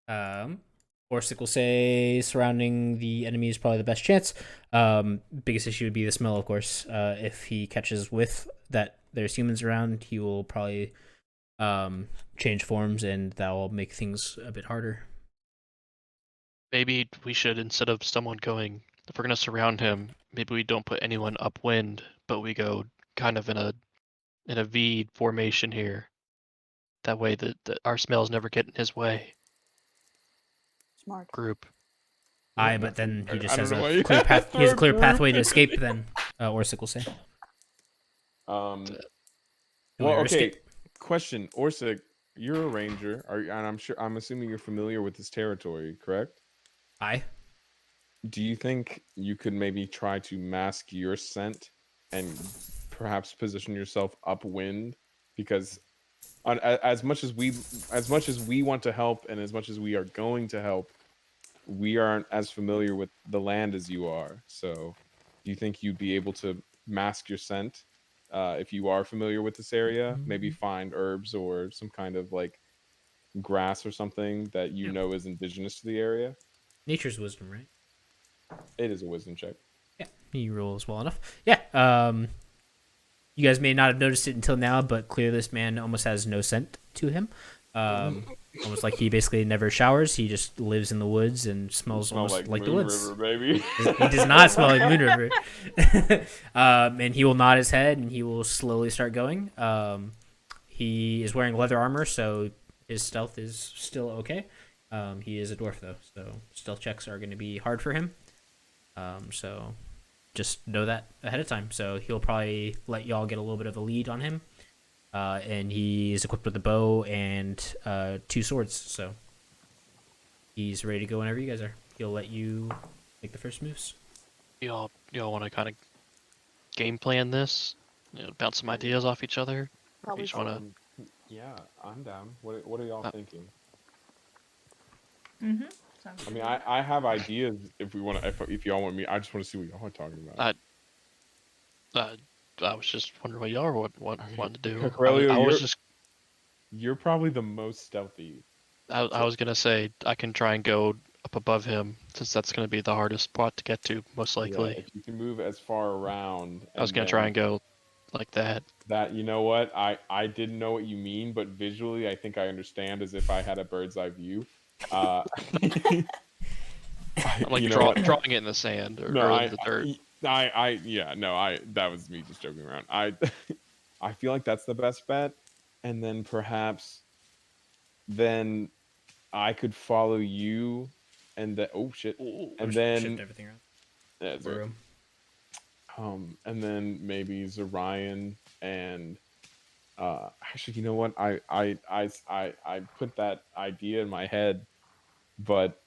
Orsic will say surrounding the enemy is probably the best chance. Biggest issue would be the smell, of course. If he catches with that there's humans around, he will probably change forms, and that will make things a bit harder. Maybe we should, instead of someone going, if we're gonna surround him, maybe we don't put anyone upwind, but we go kind of in a V formation here. That way, that our smells never get in his way. Smart. Group. Yeah, But then he just I has don't know why a you clear had to path. He has a throw clear group pathway to in. escape. Then Orsic will say. Well, You wanna risk okay. it? Question, Orsic, you're a ranger, and I'm assuming you're familiar with this territory, correct? Aye. Do you think you could maybe try to mask your scent and perhaps position yourself upwind? Because as much as we want to help, and as much as we are going to help, we aren't as familiar with the land as you are. So, do you think you'd be able to mask your scent if you are familiar with this area? Maybe find herbs or some kind of like grass or something that you know is indigenous to the area. Nature's wisdom, right? It is a wisdom check. Yeah, he rolls well enough. Yeah. You guys may not have noticed it until now, but clearly this man almost has no scent to him. Almost like he basically never showers. He just lives in the woods and smells almost like the Moon woods. River, baby. He does not smell like Moon River. And he will nod his head and he will slowly start going. He is wearing leather armor, so his stealth is still okay. He is a dwarf, though, so stealth checks are going to be hard for him. So just know that ahead of time. So he'll probably let y'all get a little bit of a lead on him. And he is equipped with a bow and 2 swords, so he's ready to go whenever you guys are. He'll let you make the first moves. Y'all want to kind of game plan this? Bounce some ideas off each other? Probably Each wanna... Yeah, I'm down. What are y'all thinking? Mm-hmm. I mean, I have ideas if we want to. If y'all want me, I just want to see what y'all are talking about. I was just wondering what y'all wanted to do. Corelio, I was just. You're probably the most stealthy. I was gonna say I can try and go up above him, since that's gonna be the hardest spot to get to, most likely. Yeah, if you can move as far around. I was gonna try and go like that. That, you know what? I didn't know what you mean, but visually, I think I understand as if I had a bird's eye view. I'm like drawing it in the sand or in the dirt. That was me just joking around. I feel like that's the best bet, and then perhaps I could follow you, and then shift everything around. Yeah, Room. And then maybe Zorion and actually, you know what? I put that idea in my head, but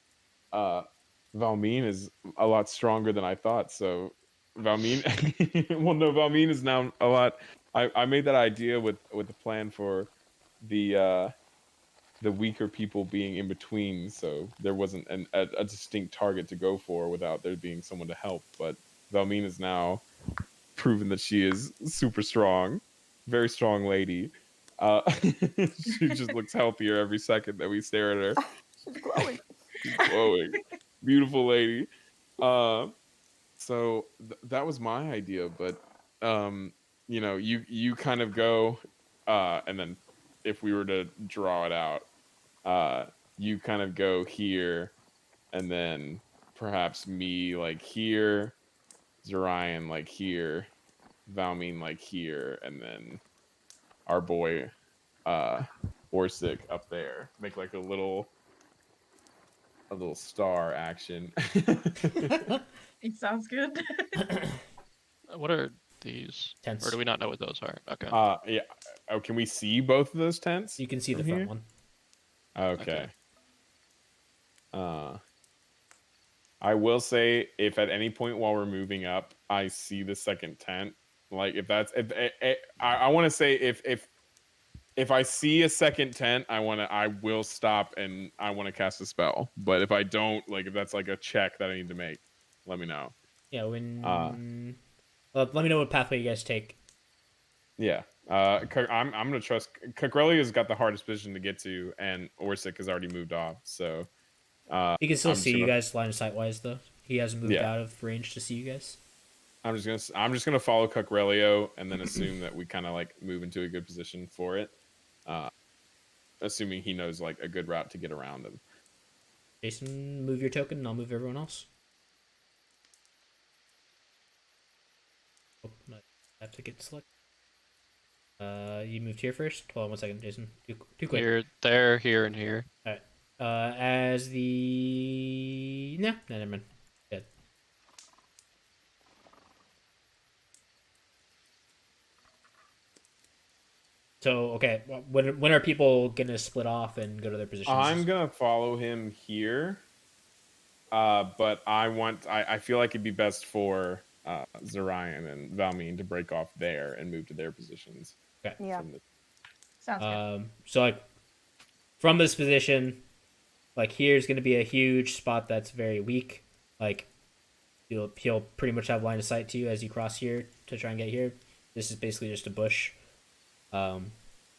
Valmeen is a lot stronger than I thought. So Valmeen, Valmeen is now a lot. I made that idea with the plan for the weaker people being in between, so there wasn't a distinct target to go for without there being someone to help. But Valmeen is now proven that she is super strong, very strong lady. She just looks healthier every second that we stare at her. She's glowing. She's glowing. Beautiful lady. So that was my idea, but you kind of go, and then if we were to draw it out, you kind of go here, and then perhaps me like here, Zorion like here, Valmeen like here, and then our boy Orsic up there. Make like a little star action. It sounds good. What are these? Tents. Or do we not know what those are? Okay. Yeah. Oh, can we see both of those tents? You can see the from front here? one. Okay. I will say, if at any point while we're moving up, I see the second tent, like I want to say if I see a second tent, I will stop and I want to cast a spell. But if I don't, like if that's like a check that I need to make, let me know. Yeah, when Let me know what pathway you guys take. Yeah. I'm gonna trust. Kagrelia's got the hardest position to get to, and Orsic has already moved off. So He can still I'm just see you gonna. guys line of sight wise though. He hasn't moved Yeah. out of range to see you guys. I'm just gonna follow Cucrelio and then assume that we kind of like move into a good position for it. Assuming he knows like a good route to get around him. Jason, move your token, and I'll move everyone else. Oh, I have to get select. You moved here first. Hold on 1 second, Jason. Too quick. Here, there, here, and here. All right. As the no, never mind. Good. So okay, when are people gonna split off and go to their positions? I'm gonna follow him here, but I feel like it'd be best for Zorion and Valmeen to break off there and move to their positions. Okay. Yeah. Sounds good. So like from this position, like here's gonna be a huge spot that's very weak. Like he'll pretty much have line of sight to you as you cross here to try and get here. This is basically just a bush.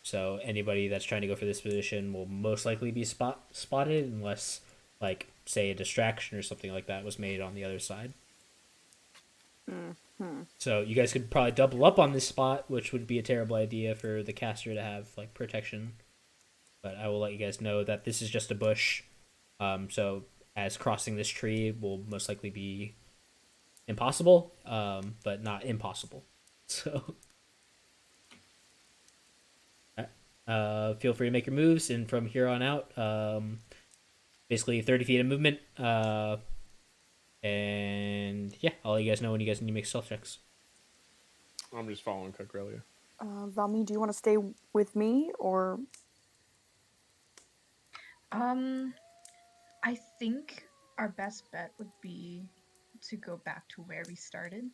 So anybody that's trying to go for this position will most likely be spotted unless, like, say a distraction or something like that was made on the other side. Mm-hmm. So you guys could probably double up on this spot, which would be a terrible idea for the caster to have like protection. But I will let you guys know that this is just a bush. So as crossing this tree will most likely be impossible, but not impossible. So. Feel free to make your moves, and from here on out, basically 30 feet of movement. And yeah, I'll let you guys know when you guys need to make stealth checks. I'm just following Cucrelia. Valmy, do you want to stay with me or? I think our best bet would be to go back to where we started,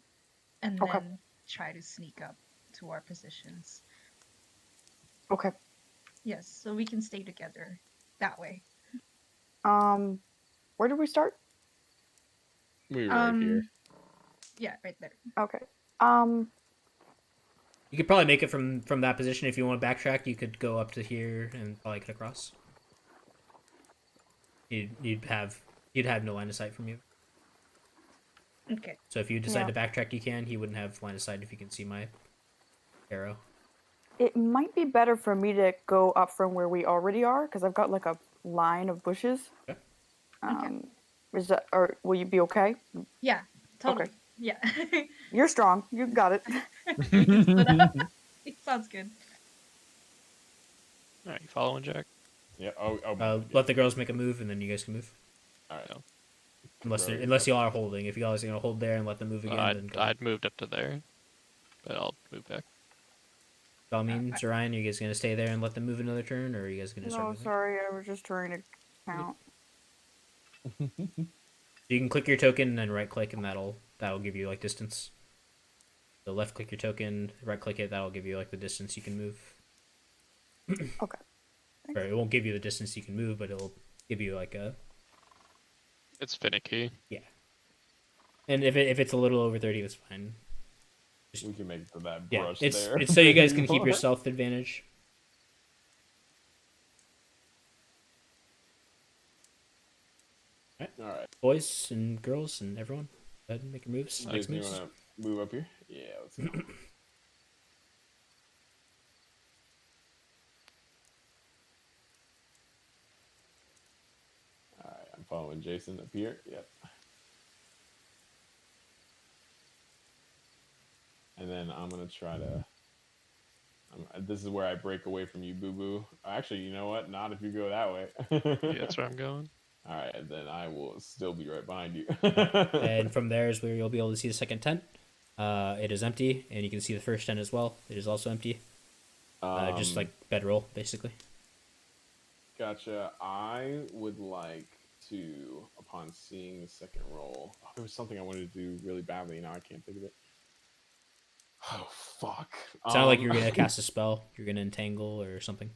and then try to sneak up to our positions. Okay. Yes, so we can stay together that way. Where did we start? We were right here. Yeah, right there. Okay. You could probably make it from that position. If you want to backtrack, you could go up to here and probably cut across. You'd have no line of sight from you. Okay. So if you decide to backtrack, you can. He wouldn't have line of sight if you can see my arrow. It might be better for me to go up from where we already are, because I've got like a line of bushes. Okay. Is that, or will you be okay? Yeah, totally. Okay. Yeah. You're strong. You got it. We can split up. It sounds good. All right, you following Jack? Yeah. Let the girls make a move, and then you guys can move. All right. Unless y'all are holding. If you guys are gonna hold there and let them move again, then go. I'd moved up to there, but I'll move back. Valmeen, Zorion, are you guys gonna stay there and let them move another turn, or are you guys gonna start No, moving? sorry. I was just trying to count. You can click your token and then right click, and that'll give you like distance. So left click your token, right click it, that'll give you like the distance you can move. Okay. Or it won't give you the distance you can move, but it'll give you like a. It's finicky. Yeah. And if it's a little over 30, that's fine. We can make it to that Yeah, brush it's there. it's so you guys can keep your stealth advantage. All right. Boys and girls and everyone, go ahead and make your moves. Next Jason, you moves. want to move up here? Yeah, let's go. All right, I'm following Jason up here. Yep. And then I'm gonna try to. This is where I break away from you, Boo Boo. Actually, you know what? Not if you go that way. Yeah, that's where I'm going. All right, then I will still be right behind you. And from there is where you'll be able to see the second tent. It is empty, and you can see the first tent as well. It is also empty. Just like bedroll, basically. Gotcha. I would like to, upon seeing the second roll, there was something I wanted to do really badly. Now I can't think of it. Oh fuck! It sounded like you were gonna cast a spell. You're gonna entangle or something.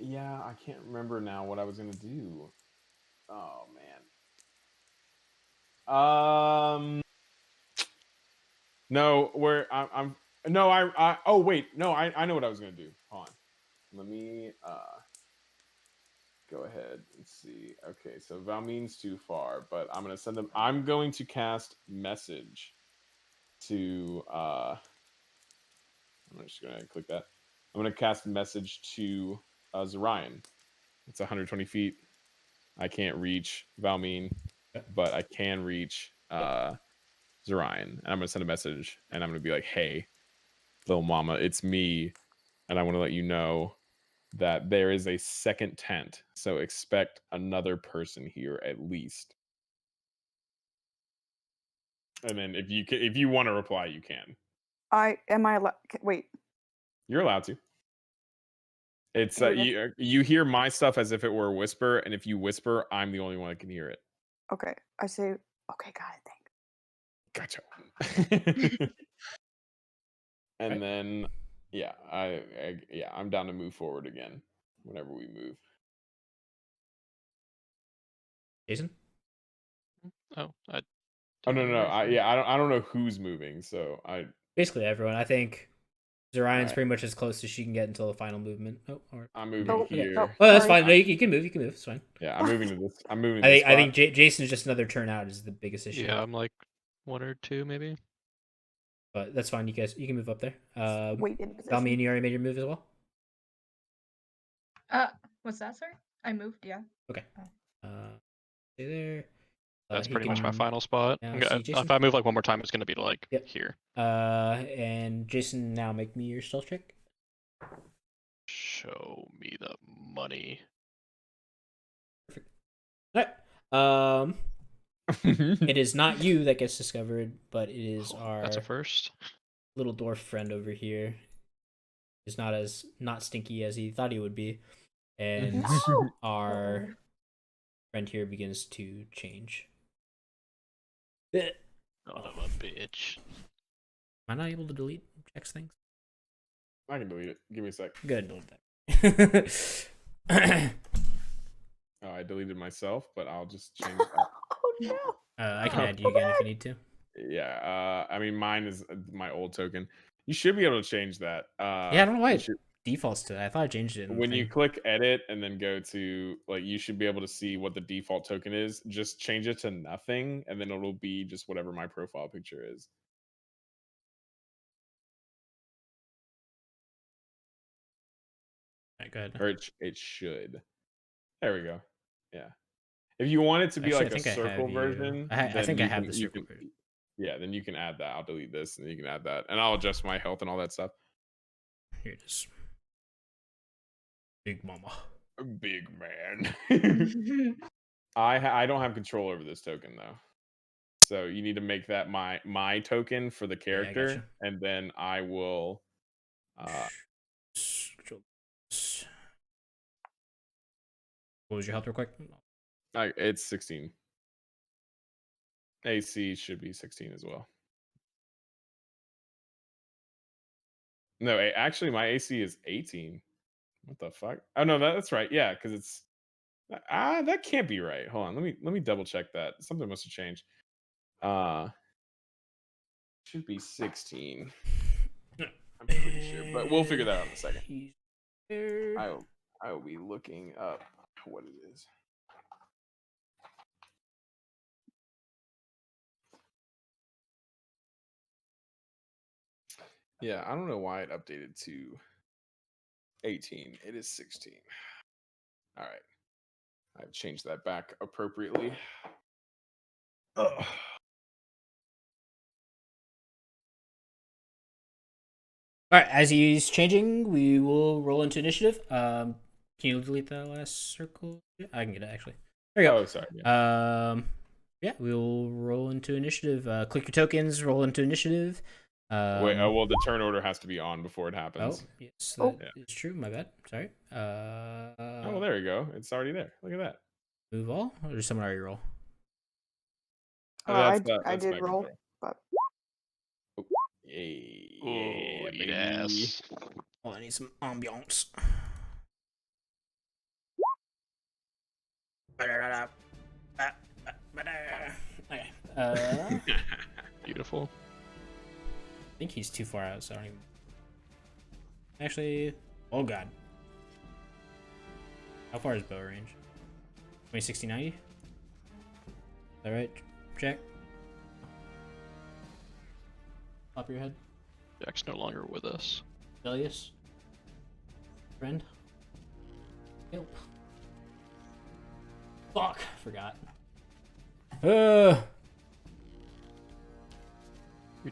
Yeah, I can't remember now what I was gonna do. Oh man. No, I'm no, oh wait, no, I know what I was gonna do. Hold on. Let me go ahead and see. Okay, so Valmeen's too far, but I'm gonna send them. I'm going to cast message to I'm just gonna click that. I'm gonna cast message to Zorion. It's 120 feet. I can't reach Valmeen, but I can reach Zorion. And I'm gonna send a message and I'm gonna be like, hey, little mama, it's me. And I want to let you know that there is a second tent. So expect another person here at least. And then if you want to reply, you can. Wait. You're allowed to. It's you hear my stuff as if it were a whisper, and if you whisper, I'm the only one that can hear it. Okay. I say, okay, got it, Gotcha. And right. then yeah, I'm down to move forward again whenever we move. Jason? Oh, Oh no. I don't know who's moving, so basically everyone. I think Zorion's right. pretty much as close as she can get until the final movement. I'm moving here. Okay. Oh, that's fine. No, you can move. You can move. It's fine. Yeah, I'm moving to this. I'm moving. I think Jason is just another turnout is the biggest issue. Yeah, I'm like 1 or 2 maybe. But that's fine. You can move up there. wait in position. Valmeen, you already made your move as well. What's that, sir? I moved. Yeah. Okay. Stay there. That's pretty much my final spot. If I move like one more time, it's gonna be like here. And Jason, now make me your stealth check. Show me the money. Perfect. All right. It is not you that gets discovered, but it is our. That's a first. Little dwarf friend over here. Is not stinky as he thought he would be, and our friend here begins to change. Son of a bitch. Am I not able to delete checks things? I can delete it. Give me a sec. Good, delete that. Oh, I deleted myself, but I'll just change that. Oh no. I can add you again if you need to. Yeah, I mean, mine is my old token. You should be able to change that. Yeah, I don't know why it defaults to that. I thought I changed it. When you click edit and then go to, like, you should be able to see what the default token is. Just change it to nothing, and then it'll be just whatever my profile picture is. Right, go ahead. Or it should. There we go. Yeah. If you want it to be like a circle version, I think I have the circle version. Yeah, then you can add that. I'll delete this, and you can add that, and I'll adjust my health and all that stuff. Here it is. Big mama. Big man. I don't have control over this token though, so you need to make that my token for the character, and then I will. What was your health real quick? It's 16. AC should be 16 as well. No, actually, my AC is 18. What the fuck? Oh no, that's right. Yeah, because it's that can't be right. Hold on, let me double check that. Something must have changed. Should be 16. I'm pretty sure, but we'll figure that out in a second. I will be looking up what it is. Yeah, I don't know why it updated to 18. It is 16. All right. I've changed that back appropriately. Ugh. All right, as he's changing, we will roll into initiative. Can you delete that last circle? Yeah, I can get it actually. There you go. Oh, sorry. Yeah. Yeah, we'll roll into initiative. Click your tokens, roll into initiative. Wait, well, the turn order has to be on before it happens. Oh, yes, that is true. My bad. Sorry. Oh, well, there you go. It's already there. Look at that. Move all, or does someone already roll? I did roll, but yeah, yes. Oh, I need some ambiance. Beautiful. think he's too far out, so I don't even... Actually, oh god. How far is bow range? 20, 60, 90? Is that right, Jack? Top of your head? Jack's no longer with us. Velius? Friend? Help. Fuck, forgot. You're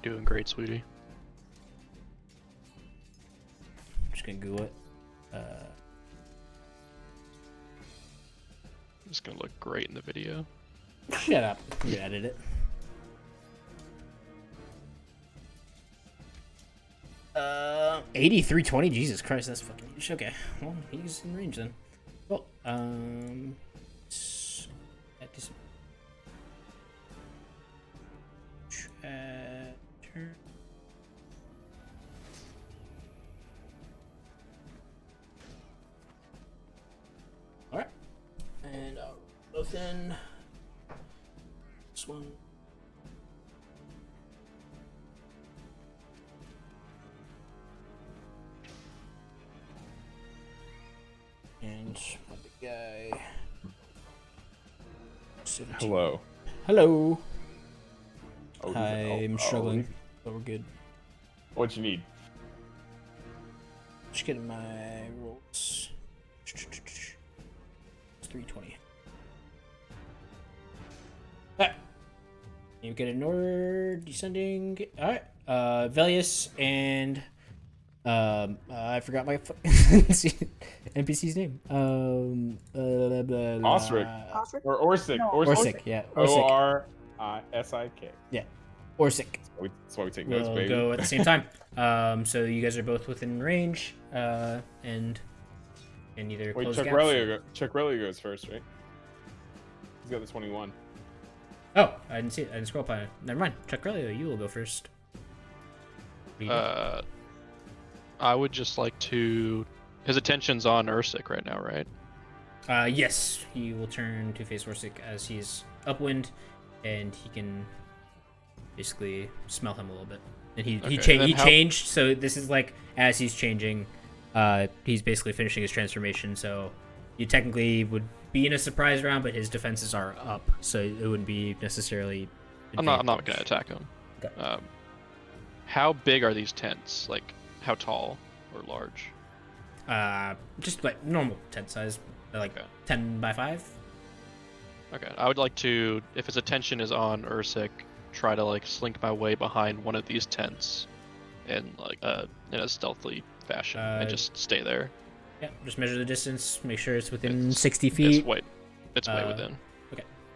doing great, sweetie. I'm just gonna Google it. It's gonna look great in the video. Shut up. You edit it. 8320. Jesus Christ, that's fucking huge. Okay, well, he's in range then. Well, all right, and both in this one. And my big guy. 17. Hello. Hello. Oh, I'm struggling, but we're good. What you need? Just getting my rolls. It's 320. Alright. You get an order descending. Alright. Velius and I forgot my NPC's name. Osric. Or Orsic. No, Orsic, yeah. Orsic. Orisik. Yeah. Orsic. That's why we take We'll notes, baby. go at the same time. So you guys are both within range, and either Wait, close Chuck gaps. Relio goes first, right? He's got the 21. Oh, I didn't see it. I didn't scroll by it. Never mind. Chuck Relio, you will go first. What do you do? I would just like to... His attention's on Ursic right now, right? Yes, he will turn to face Orsic as he's upwind, and he can basically smell him a little bit. And he changed, so this is like as he's changing, he's basically finishing his transformation. So you technically would be in a surprise round, but his defenses are up, so it wouldn't be necessarily. I'm not gonna attack him. Okay. How big are these tents? Like, how tall or large? Just like normal tent size, like 10 by 5. Okay, I would like to, if his attention is on Ursic, try to like slink my way behind one of these tents, in like in a stealthy fashion, and just stay there. Yeah, just measure the distance, make sure it's within 60 feet. It's way within.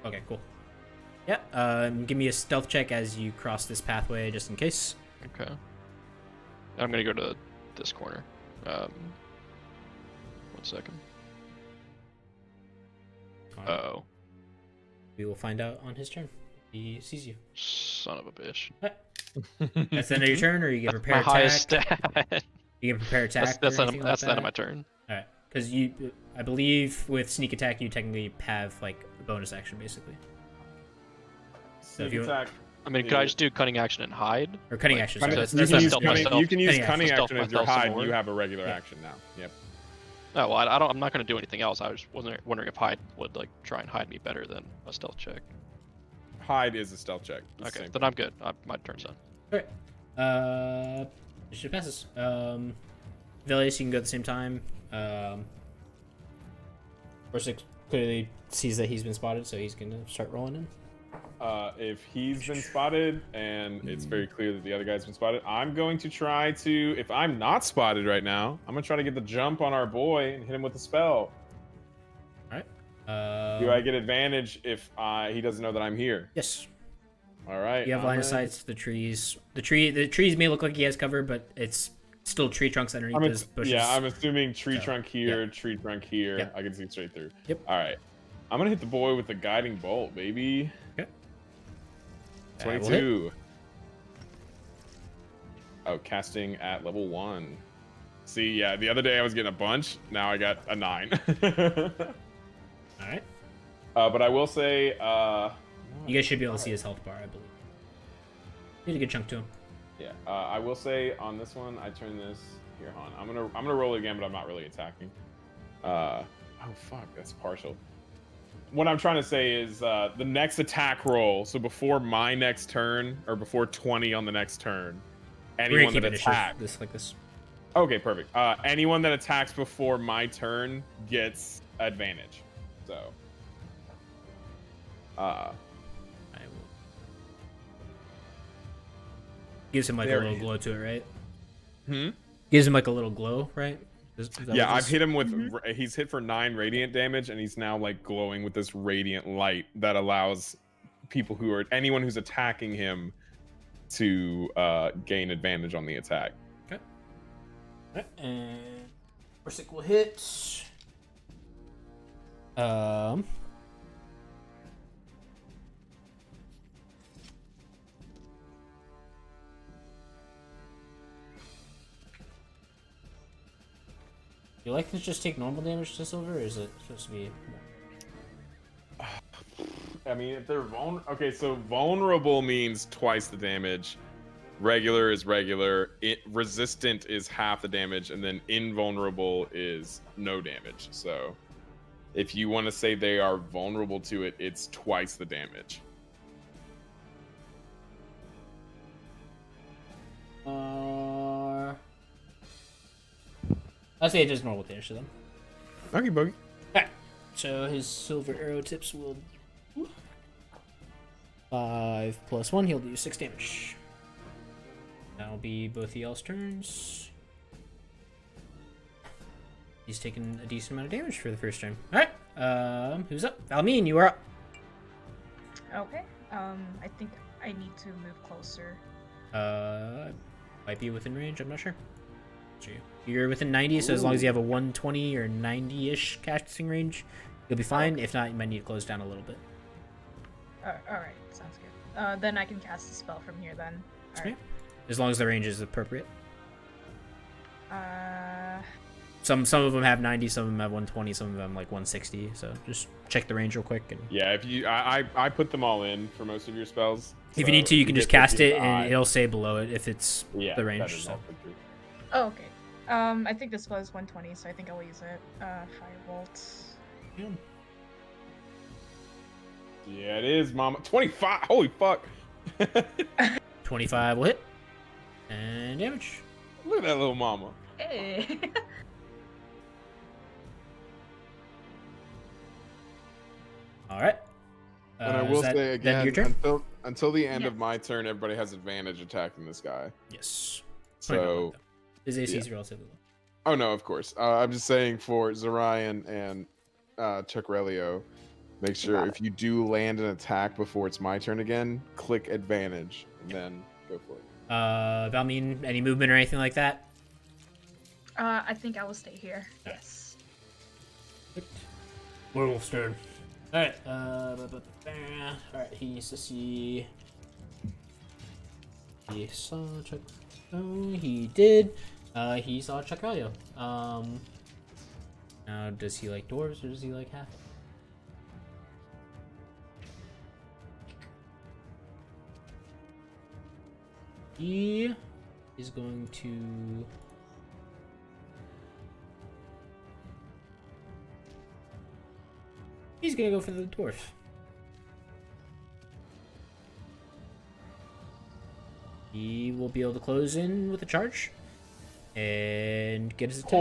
Okay, cool. Yeah, give me a stealth check as you cross this pathway, just in case. Okay. I'm gonna go to this corner. 1 second. Oh. We will find out on his turn. He sees you. Son of a bitch. That's the end of your turn, or you get prepare my attack? highest stat. You can prepare attack. That's the the end of my turn. All right, because I believe with sneak attack, you technically have like a bonus action basically. So if you attack. I mean, could I just do cunning action and hide? Or cunning action. Cunning, So you, can use stealth cunning, myself. you can use Cunning cunning action. action as your Stealth myself hide. some more. You have a regular action now. Yep. Oh, well, I'm not going to do anything else. I was wondering if hide would like try and hide me better than a stealth check. Hide is a stealth check. It's the Okay, same then thing. I'm good. My turn's done. Alright. It passes. Velius, you can go at the same time. Orsic clearly sees that he's been spotted, so he's gonna start rolling in. If he's been spotted and it's very clear that the other guy's been spotted, I'm going to try to, if I'm not spotted right now, I'm going to try to get the jump on our boy and hit him with a spell. Alright. Do I get advantage if he doesn't know that I'm here? Yes. Alright. You have line of sight to the trees. The trees may look like he has cover, but it's still tree trunks underneath those bushes. Yeah, I'm assuming tree So, trunk here, yeah. tree trunk here. Yeah. I can see straight through. Yep. Alright. I'm going to hit the boy with the guiding bolt, baby. Okay. 22. Oh, casting at level 1. See, yeah, the other day I was getting a bunch. Now I got a 9. Alright. But I will say, You guys should be able to see his health bar, I believe. Did a good chunk to him. Yeah. I will say on this one, I turn this here on. I'm gonna roll again, but I'm not really attacking. Oh fuck, that's partial. What I'm trying to say is the next attack roll. So before my next turn, or before 20 on the next turn, anyone that attacks this like this. Okay, perfect. Anyone that attacks before my turn gets advantage. So, I will. Gives him like a little glow to it, right? Gives him like a little glow, right? Yeah, I've hit him with. He's hit for 9 radiant damage, and he's now like glowing with this radiant light that allows anyone who's attacking him to gain advantage on the attack. Okay. All right, and Orsic will hit. You like to just take normal damage to silver, or is it supposed to be more? I mean, if they're okay, so vulnerable means twice the damage. Regular is regular. Resistant is half the damage, and then invulnerable is no damage. So, if you want to say they are vulnerable to it, it's twice the damage. I'll say it does normal damage to them. Okay, buggy. Alright, so his silver arrow tips will 5 + 1. He'll do 6 damage. That'll be both of y'all's turns. He's taken a decent amount of damage for the first turn. Alright, who's up? Valmeen, you are up. Okay. I think I need to move closer. Might be within range, I'm not sure. You're within 90, so as long as you have a 120 or 90-ish casting range, you'll be fine. Okay. If not, you might need to close down a little bit. Alright, sounds good. Then I can cast the spell from here then. Alright. As long as the range is appropriate. Some of them have 90, some of them have 120, some of them like 160. So just check the range real quick. And yeah, if you, I put them all in for most of your spells. If you need to, you can just cast it, and it'll say below it if it's the range. So. Oh, okay. I think this was 120, so I think I'll use it. Firebolt. Yeah, it is, mama. 25. Holy fuck. 25 will hit. And damage. Look at that little mama. Hey. All right. And I will say again, your turn? until the end of my turn, everybody has advantage attacking this guy. Yes. So his AC is relatively low. Oh no, of course. I'm just saying for Zorion and Chuckrelio, make sure if you do land an attack before it's my turn again, click advantage and then go for it. Valmeen, any movement or anything like that? I think I will stay here. Yes. Werewolf's turn. Alright, alright, he needs to see. He saw Chuck. Oh, he did. He saw Chuckrelio. Now, does he like dwarves or does he like half? He is going to. He's gonna go for the dwarf. He will be able to close in with a charge and get his attack.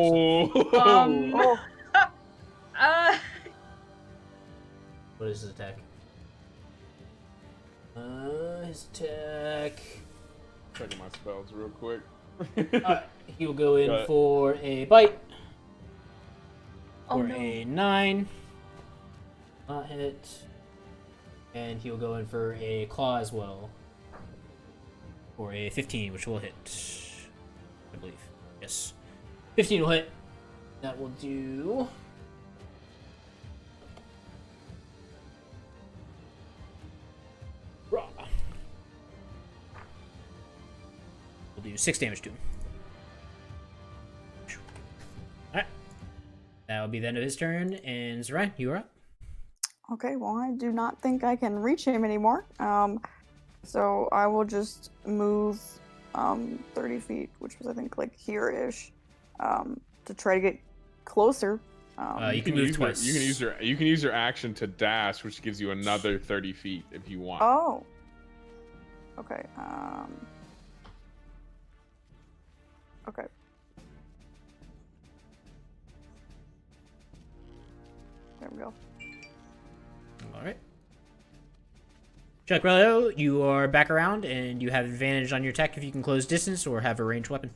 What is his attack? His attack. Checking my spells real quick. He will go in for a bite. For a 9. Not hit. And he'll go in for a claw as well. For a 15, which will hit. I believe. Yes. 15 will hit. That will do. We'll do 6 damage to him. Alright. That will be the end of his turn. And Zorion, you are up. Okay, well, I do not think I can reach him anymore. So I will just move 30 feet, which was I think like here-ish, to try to get closer. You can move twice. You can use your action to dash, which gives you another 30 feet if you want. Oh. Okay. Okay. There we go. All right. Chuck Rello, you are back around, and you have advantage on your attack if you can close distance or have a ranged weapon.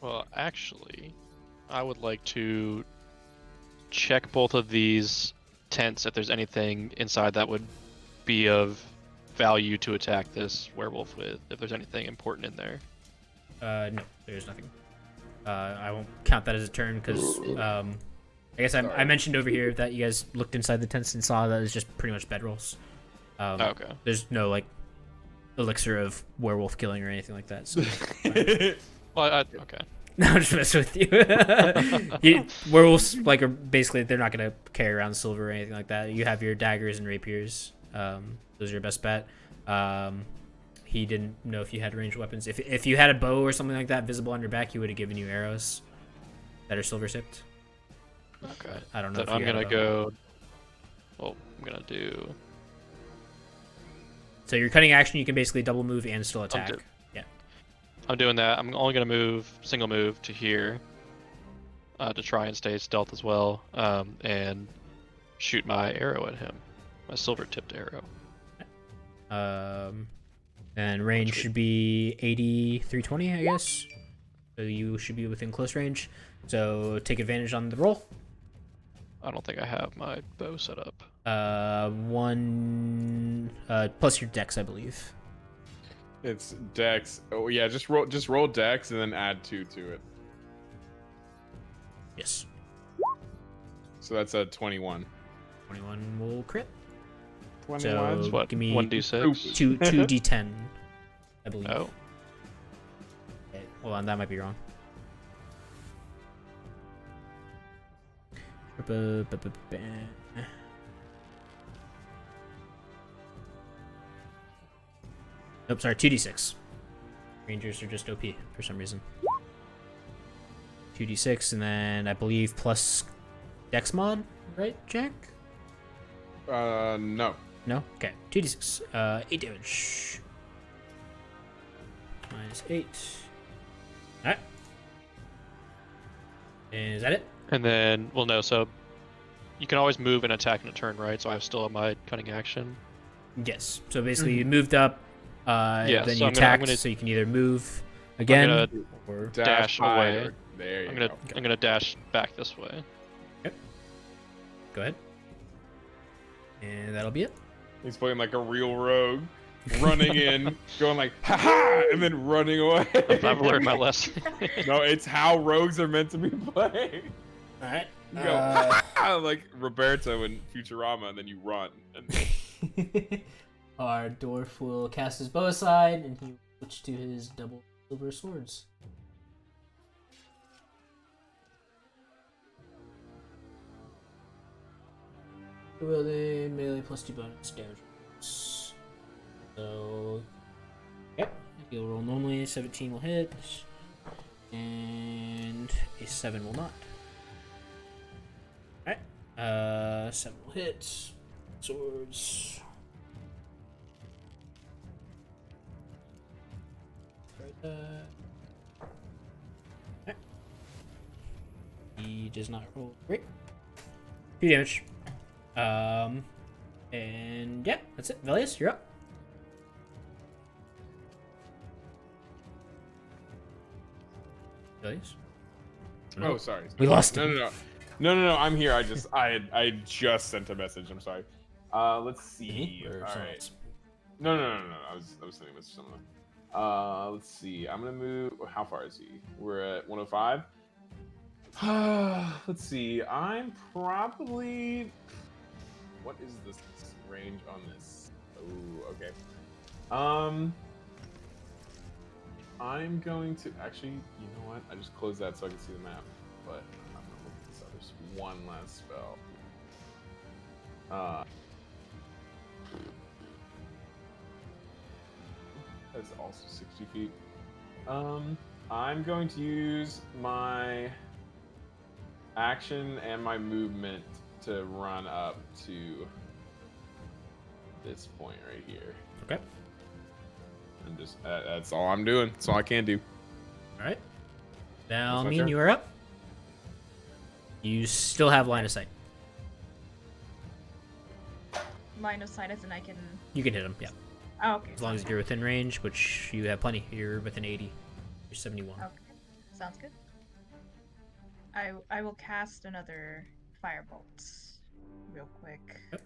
Well, actually, I would like to check both of these tents if there's anything inside that would be of value to attack this werewolf with, if there's anything important in there. No, there's nothing. I won't count that as a turn because I guess I mentioned over here that you guys looked inside the tents and saw that it's just pretty much bedrolls. Okay. There's no like elixir of werewolf killing or anything like that. So Well, okay. no, I'm just messing with you. Werewolves like are basically they're not gonna carry around silver or anything like that. You have your daggers and rapiers. Those are your best bet. He didn't know if you had ranged weapons. If you had a bow or something like that visible on your back, he would have given you arrows that are silver tipped. Okay. I don't know. Then I'm gonna go. Well, I'm gonna do. So your cutting action, you can basically double move and still attack. Yeah. I'm doing that. I'm only gonna move single move to here, to try and stay stealth as well, and shoot my arrow at him, my silver tipped arrow. And range should be 80, 320, I guess. So you should be within close range. So take advantage on the roll. I don't think I have my bow set up. One plus your dex, I believe. It's dex. Oh yeah, just roll dex and then add 2 to it. Yes. So that's a 21. 21 will crit. 21. So What? give me 1d6. 2 d10, I believe. Oh. Okay, hold on, that might be wrong. Nope, sorry, 2d6. Rangers are just OP for some reason. 2d6, and then I believe plus dex mod, right, Jack? No. No? Okay, 2d6. 8 damage. Minus 8. Alright. And is that it? And then, well, no. So you can always move and attack in a turn, right? So I still have my cutting action. Yes. So basically, you moved up, Yeah, then so you I'm gonna- attacked, so you can either move again or... Dash by away. or- there you I'm go. gonna dash back this way. Go ahead. And that'll be it. He's playing like a real rogue, running in, going like ha ha, and then running away. I've learned my lesson. No, it's how rogues are meant to be played. All right. You go ha ha, like Roberto in Futurama, and then you run. And Our dwarf will cast his bow aside, and he will switch to his double silver swords. Will they melee plus 2 bonus damage rolls. So, yep. He'll roll normally. 17 will hit, and a 7 will not. Alright. 7 will hit. Swords. Alright. He does not roll great. 2 damage. And yeah, that's it. Velius, you're up. Velius? oh, sorry. We lost him. No. I'm here. I just sent a message. I'm sorry. Let's see. Me or All someone right. else? No. I was sending this to someone. Let's see. I'm gonna move. How far is he? We're at 105. Let's see. I'm probably. What is this range on this? Oh, okay. I'm going to actually. You know what? I just closed that so I can see the map. But I'm gonna look at this other one last spell. That's also 60 feet. I'm going to use my action and my movement to run up to this point right here. Okay. I'm just that's all I'm doing. That's all I can do. All right. That's my Valmine, turn. you are up. You still have line of sight. Line of sight as in I can. You can hit him, yeah. Oh, okay. As long as you're within range, which you have plenty. You're within 80. You're 71. Okay, sounds good. I will cast another firebolt real quick. Yep.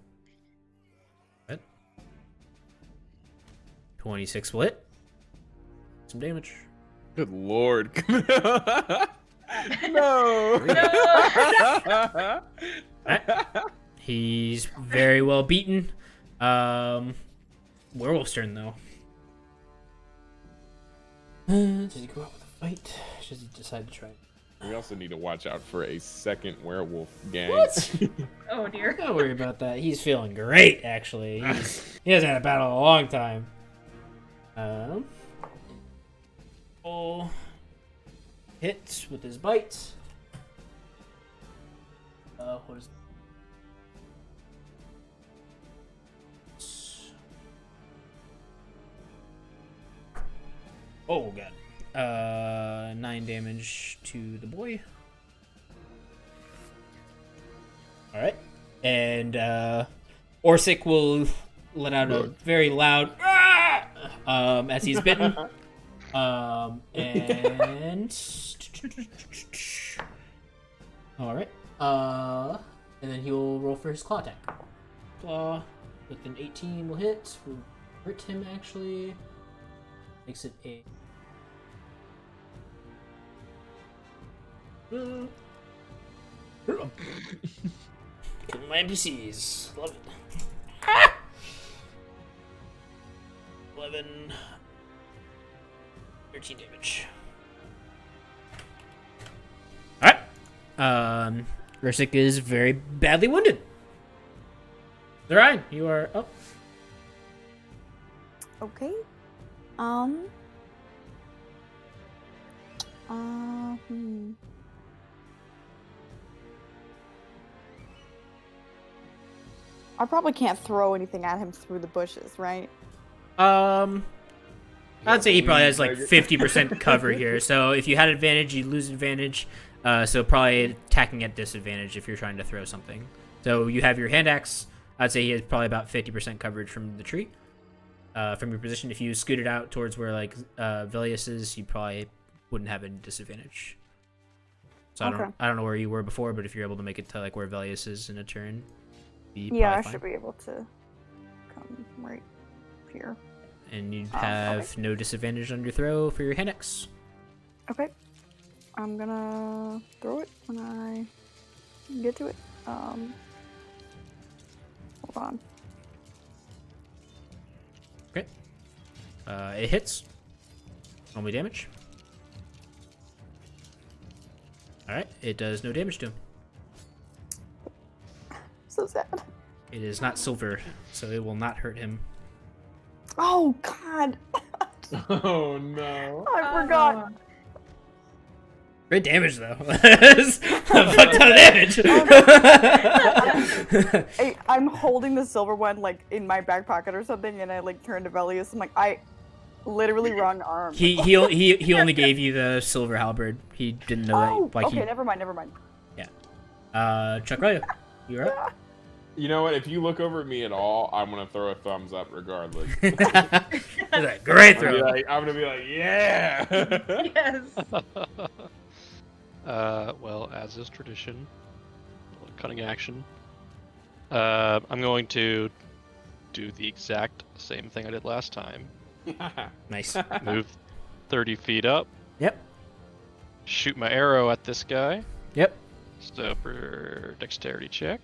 Good. 26 will hit. Some damage. Good lord. No. No! He's very well beaten. Werewolf's turn, though. Does he go out with a fight? Does he decide to try? We also need to watch out for a second werewolf gang. What? Oh dear. Don't worry about that. He's feeling great, actually. He hasn't had a battle in a long time. Oh, hits with his bite. What is? Oh god. 9 damage to the boy. All right, and Orsic will let out a very loud as he's bitten. And all right, and then he will roll for his claw attack. Claw with an 18 will hit. Will hurt him actually. Makes it a. Killing my NPCs. Love it. 11. 13 damage. Alright. Ursic is very badly wounded. Ryan, you are up. Okay. I probably can't throw anything at him through the bushes, right? I'd say he probably has like 50% cover here. So if you had advantage, you lose advantage. So probably attacking at disadvantage if you're trying to throw something. So you have your hand axe. I'd say he has probably about 50% coverage from the tree. From your position, if you scooted out towards where like Velius is, you probably wouldn't have a disadvantage. So I don't know where you were before, but if you're able to make it to like where Velius is in a turn, yeah, I should be able to come right here. And you have no disadvantage on your throw for your hand axe. Okay. I'm gonna throw it when I get to it. Hold on. Okay. It hits. Roll me damage. Alright, it does no damage to him. So sad. It is not silver, so it will not hurt him. Oh god! Oh no. I forgot. Great damage though. A fuck ton of damage. I'm holding the silver one like in my back pocket or something, and I like turn to Velius. I'm like, I literally wrong arm. He only gave you the silver halberd. He didn't know that. Like okay, never mind. Yeah. Chuck Ryo, you're up. You know what? If you look over at me at all, I'm gonna throw a thumbs up regardless. Like, great throw. I'm gonna be like, yeah. Yes. Well, as is tradition, cutting action. I'm going to do the exact same thing I did last time. Nice. Move 30 feet up. Yep. Shoot my arrow at this guy. Yep. So for dexterity check.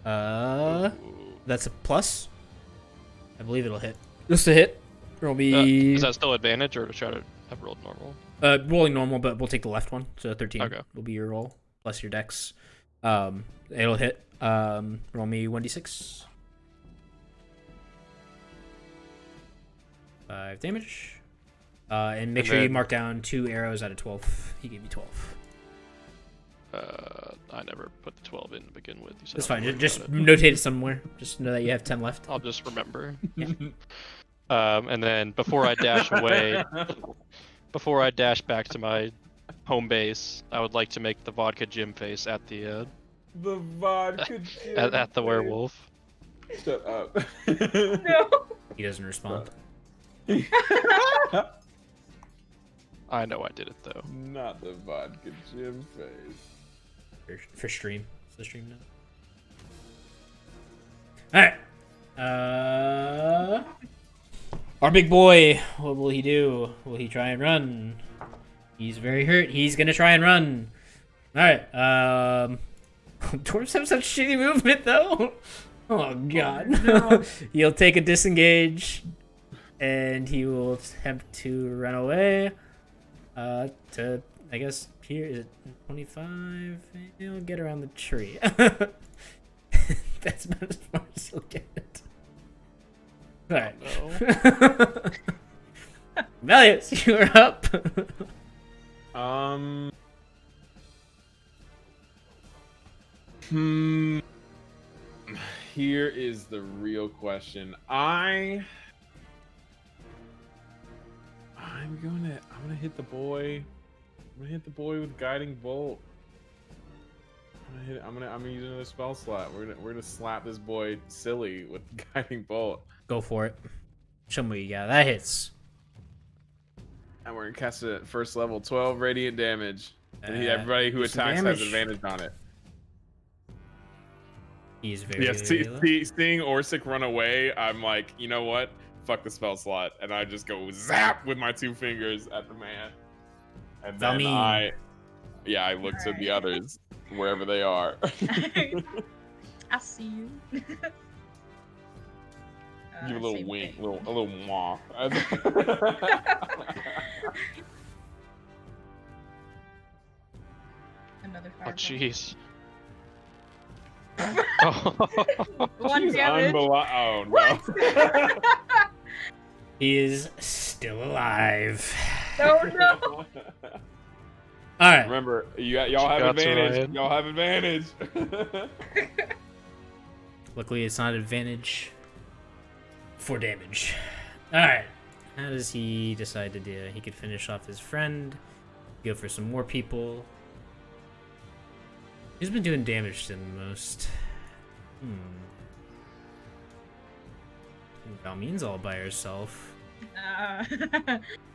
That's a plus. I believe it'll hit. Just a hit. Roll me. Is that still advantage, or to try to have rolled normal? Rolling normal, but we'll take the left one. So 13 Okay. will be your roll plus your dex. It'll hit. Roll me 1d6. 5 damage. And make sure you mark down 2 arrows out of 12. He gave you 12. I never put the 12 in to begin with. That's fine. Just notate it somewhere. Just know that you have 10 left. I'll just remember. Yeah. And then before I dash away, before I dash back to my home base, I would like to make the vodka Jim face at the vodka Jim at the werewolf. Shut up. No. He doesn't respond. I know I did it though. Not the vodka Jim face. For stream. So stream now. Alright. Our big boy. What will he do? Will he try and run? He's very hurt. He's gonna try and run. Alright. Dwarves have such shitty movement though. Oh god. Oh, no. He'll take a disengage. And he will attempt to run away. To, I guess, here is it 25? He'll get around the tree. That's about as far as he'll get. Alright. No. Melius, you're up. Here is the real question. I'm gonna hit the boy. I'm gonna hit the boy with guiding bolt. I'm gonna use another spell slot. We're gonna slap this boy silly with guiding bolt. Go for it. Show me what you got. That hits. And we're gonna cast it at first level, 12 radiant damage. And everybody who attacks has advantage on it. He's very seeing Orsic run away, I'm like, you know what? Fuck the spell slot, and I just go zap with my 2 fingers at the man. And then I look to the others wherever they are. I see you. Give a little wink, a little mwah. Another Oh fireball. jeez. One damage. Oh no. He is still alive. Oh no. Alright. Remember, y'all have advantage. Y'all have advantage. Luckily, it's not advantage for damage. Alright. How does he decide to do it? He could finish off his friend. Go for some more people. Who's been doing damage to him the most? Valmeen's all by herself.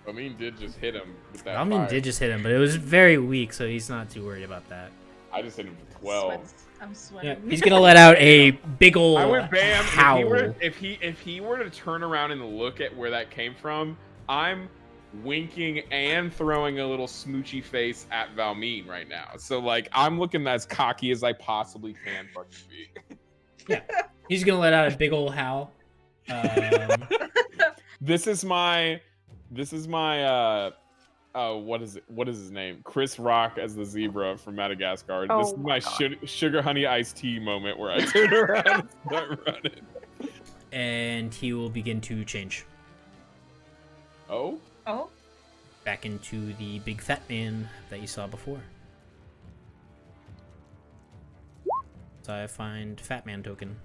Valmeen did just hit him with that Valmeen did just hit him, but it was very weak, so he's not too worried about that. I just hit him for 12. I'm sweating. Yeah, he's gonna let out a big ol' I went bam. howl. If he were to turn around and look at where that came from, I'm winking and throwing a little smoochy face at Valmeen right now. So like I'm looking as cocky as I possibly can fucking be. Yeah, he's gonna let out a big ol' howl. This is my what is his name? Chris Rock as the zebra from Madagascar. Oh This is my sugar honey iced tea moment where I turn around and start running. And he will begin to change. Oh? Back into the big fat man that you saw before. So I find fat man token.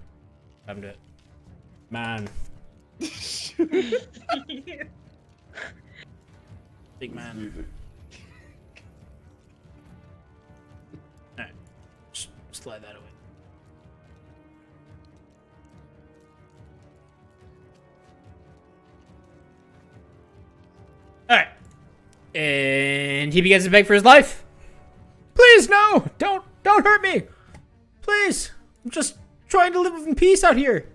Time to man. Big man. Alright. Slide that away. Alright. And he begins to beg for his life. Please, no! Don't hurt me! Please! I'm just trying to live in peace out here.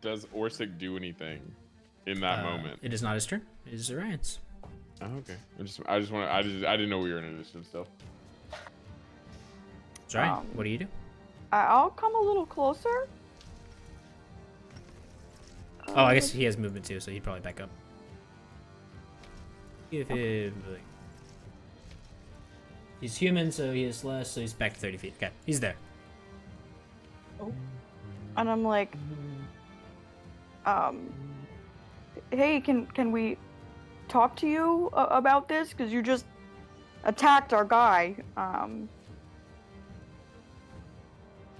Does Orsic do anything in that moment? It is not his turn. It is Orion's. Oh, okay. I didn't know we were in initiative still. Sorry, what do you do? I'll come a little closer. Oh, I guess he has movement too, so he'd probably back up. Give him like... He's human, so he has less, so he's back to 30 feet. Okay, he's there. And I'm like, hey, can we talk to you about this? Because you just attacked our guy.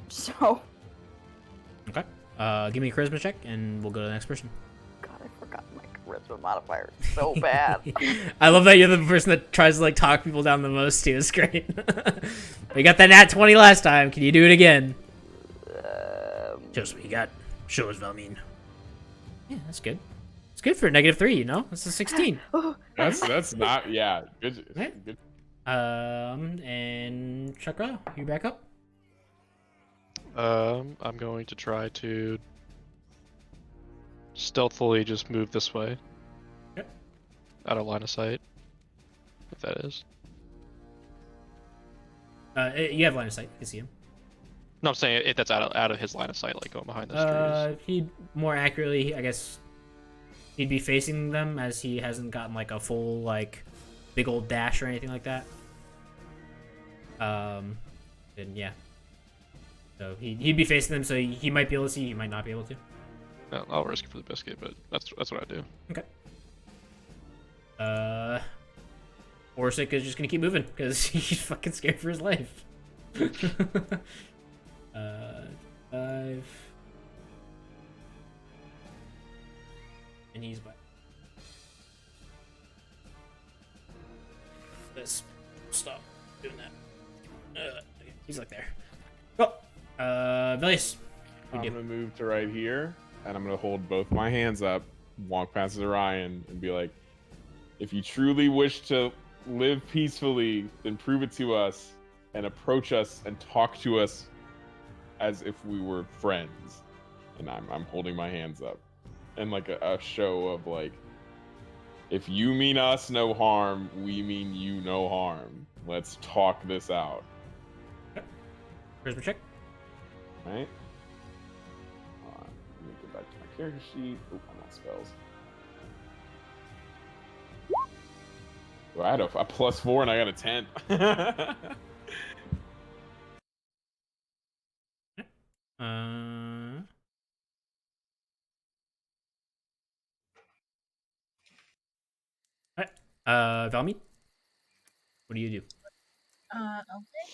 So. Okay. Give me a charisma check, and we'll go to the next person. God, I forgot my charisma modifier. It's so bad. I love that you're the person that tries to like talk people down the most too. It's great. You got that nat 20 last time. Can you do it again? Show us what you got. Show us Valmine. Yeah, that's good. It's good for a -3, you know? That's a 16. That's not, yeah. Good. Right. Good. And Chakra, you back up? I'm going to try to stealthily just move this way. Okay. Out of line of sight. If that is. You have line of sight. You can see him. No, I'm saying if that's out of his line of sight, like going behind those trees. He'd more accurately, I guess, he'd be facing them as he hasn't gotten like a full like big old dash or anything like that. And yeah. So he'd be facing them, so he might be able to see, he might not be able to. No, I'll risk it for the biscuit, but that's what I do. Okay. Orsic is just gonna keep moving because he's fucking scared for his life. 5. And he's by. Let's stop doing that. Okay, he's like there. Go. Velius. I'm gonna move to right here, and I'm gonna hold both my hands up, walk past Orion, and be like, if you truly wish to live peacefully, then prove it to us, and approach us and talk to us as if we were friends. And I'm holding my hands up, and like a show of like, if you mean us no harm, we mean you no harm. Let's talk this out. Okay. Charisma check. Right? Let me go back to my character sheet. Oh, I'm on spells. I had a +4 and I got a 10. Valmy, what do you do? Okay.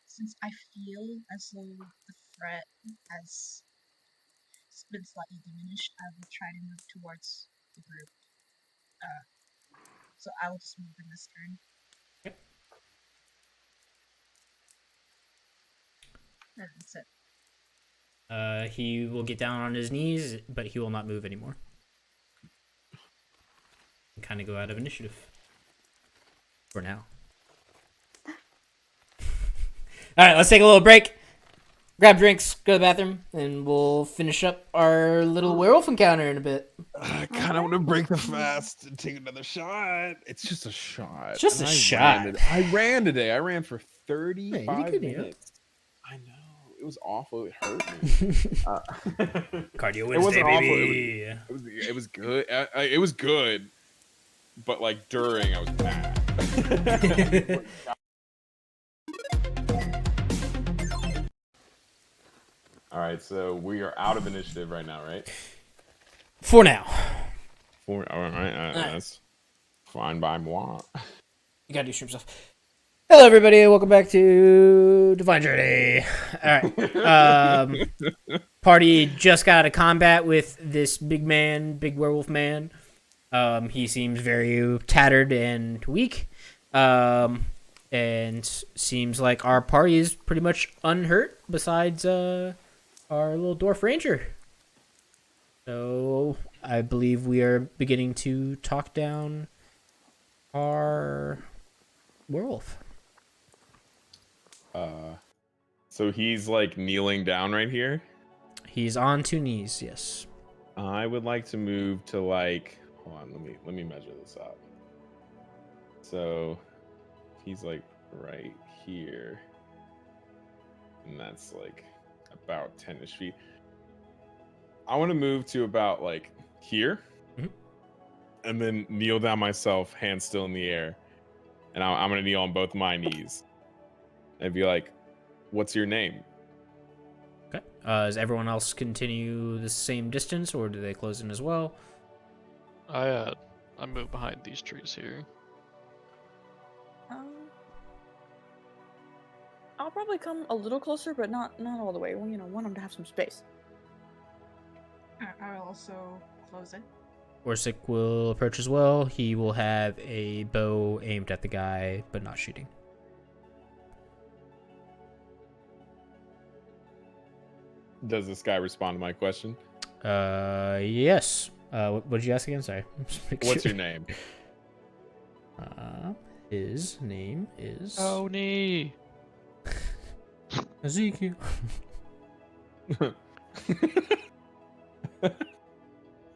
Since I feel as though the threat has been slightly diminished, I will try to move towards the group. So I will just move in this turn. Okay. That's it. He will get down on his knees, but he will not move anymore. And kind of go out of initiative. For now. Alright, let's take a little break. Grab drinks, go to the bathroom, and we'll finish up our little werewolf encounter in a bit. I kind of want to break the fast and take another shot. It's just a shot. It's just a shot. I ran today. I ran for 35 minutes. I know. It was awful. It hurt me. Cardio Wednesday, baby. It was good. It was good. But like during, I was mad. All right, so we are out of initiative right now, right? For now. All right, that's fine by moi. You gotta do stream stuff. Hello, everybody. Welcome back to Divine Journey. All right. Party just got out of combat with this big werewolf man. He seems very tattered and weak. And seems like our party is pretty much unhurt besides our little dwarf ranger. So I believe we are beginning to talk down our werewolf. So he's like kneeling down right here. He's on 2 knees, yes. I would like to move to like, hold on, let me measure this out. So he's like right here, and that's like about 10-ish feet. I want to move to about like here, and then kneel down myself, hands still in the air, and I'm gonna kneel on both my knees and be like, "What's your name?" Okay. Does everyone else continue the same distance, or do they close in as well? I move behind these trees here. I'll probably come a little closer, but not all the way. Well, want them to have some space. I'll also close it. Orsic will approach as well. He will have a bow aimed at the guy, but not shooting. Does this guy respond to my question? Yes. What did you ask again? Sorry. What's your name? His name is Tony. Ezekiel.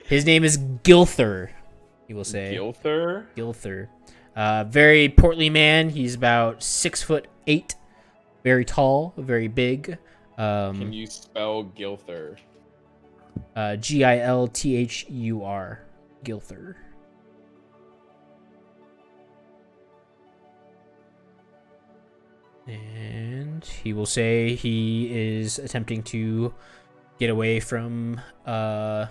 His name is Gilther. He will say. Gilther? Gilther. Very portly man. He's about 6'8". Very tall. Very big. Can you spell Gilther? Gilthur. Gilther. And he will say he is attempting to get away from the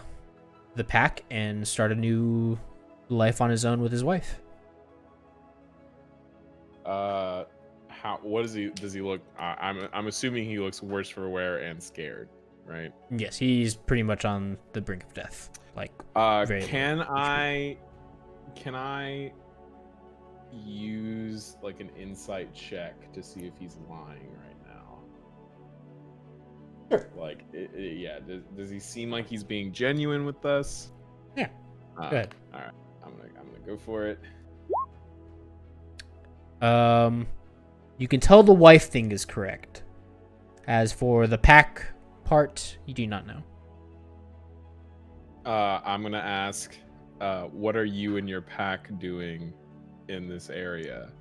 pack and start a new life on his own with his wife. What does he look? I'm assuming he looks worse for wear and scared, right? Yes, he's pretty much on the brink of death. Can I use like an insight check to see if he's lying right now? Sure. Like, does he seem like he's being genuine with us? Yeah. Go ahead. All right, I'm gonna go for it. You can tell the wife thing is correct. As for the pack part, you do not know. I'm gonna ask, what are you and your pack doing in this area?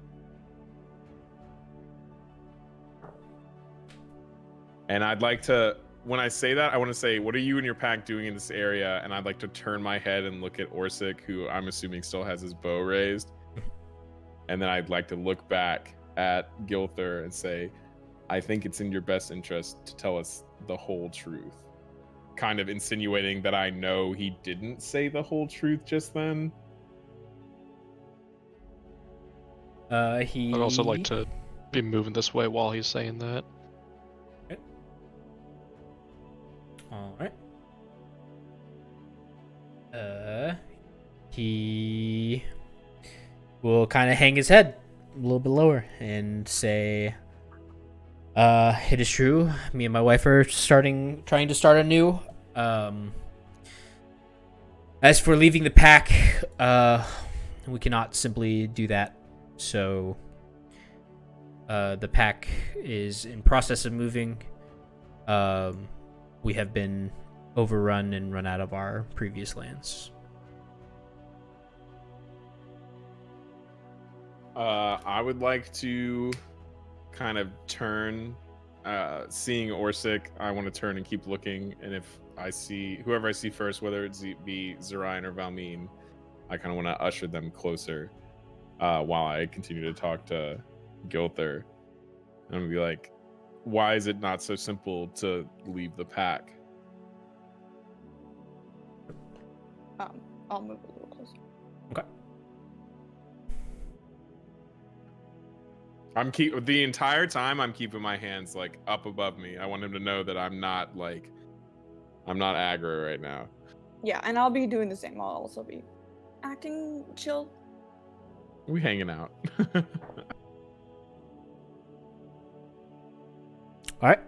And I'd like to, when I say that, I want to say, what are you and your pack doing in this area? And I'd like to turn my head and look at Orsic, who I'm assuming still has his bow raised. And then I'd like to look back at Gilther and say, I think it's in your best interest to tell us the whole truth. Kind of insinuating that I know he didn't say the whole truth just then. I'd also like to be moving this way while he's saying that. Okay. All right. He will kind of hang his head a little bit lower and say, it is true. Me and my wife are trying to start anew. As for leaving the pack, we cannot simply do that. So, the pack is in process of moving. We have been overrun and run out of our previous lands. I would like to kind of turn, seeing Orsic, I want to turn and keep looking, and if I see whoever I see first, whether it be Zarian or Valmeen, I kind of want to usher them closer while I continue to talk to Gilther. And I'm gonna be like, why is it not so simple to leave the pack? I'll move a little closer. Okay. The entire time I'm keeping my hands like up above me. I want him to know that I'm not aggro right now. Yeah, and I'll be doing the same. I'll also be acting chill. We hanging out. All right.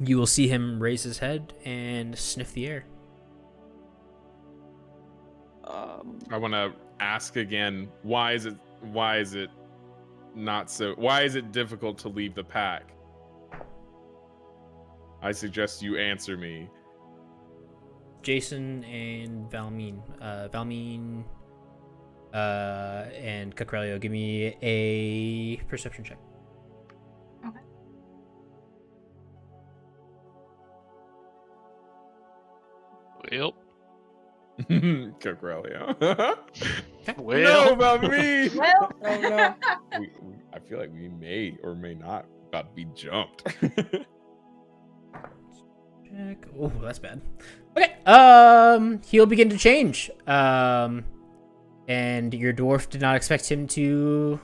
You will see him raise his head and sniff the air. I want to ask again, why is it difficult to leave the pack? I suggest you answer me. Jason and Valmeen. Valmeen and Cakrelio, give me a perception check. Okay. Well. Cakrelio. Well. No, about me. Well, Oh no. I feel like we may or may not about to be jumped. check. Oh, that's bad. Okay. He'll begin to change. And your dwarf did not expect him to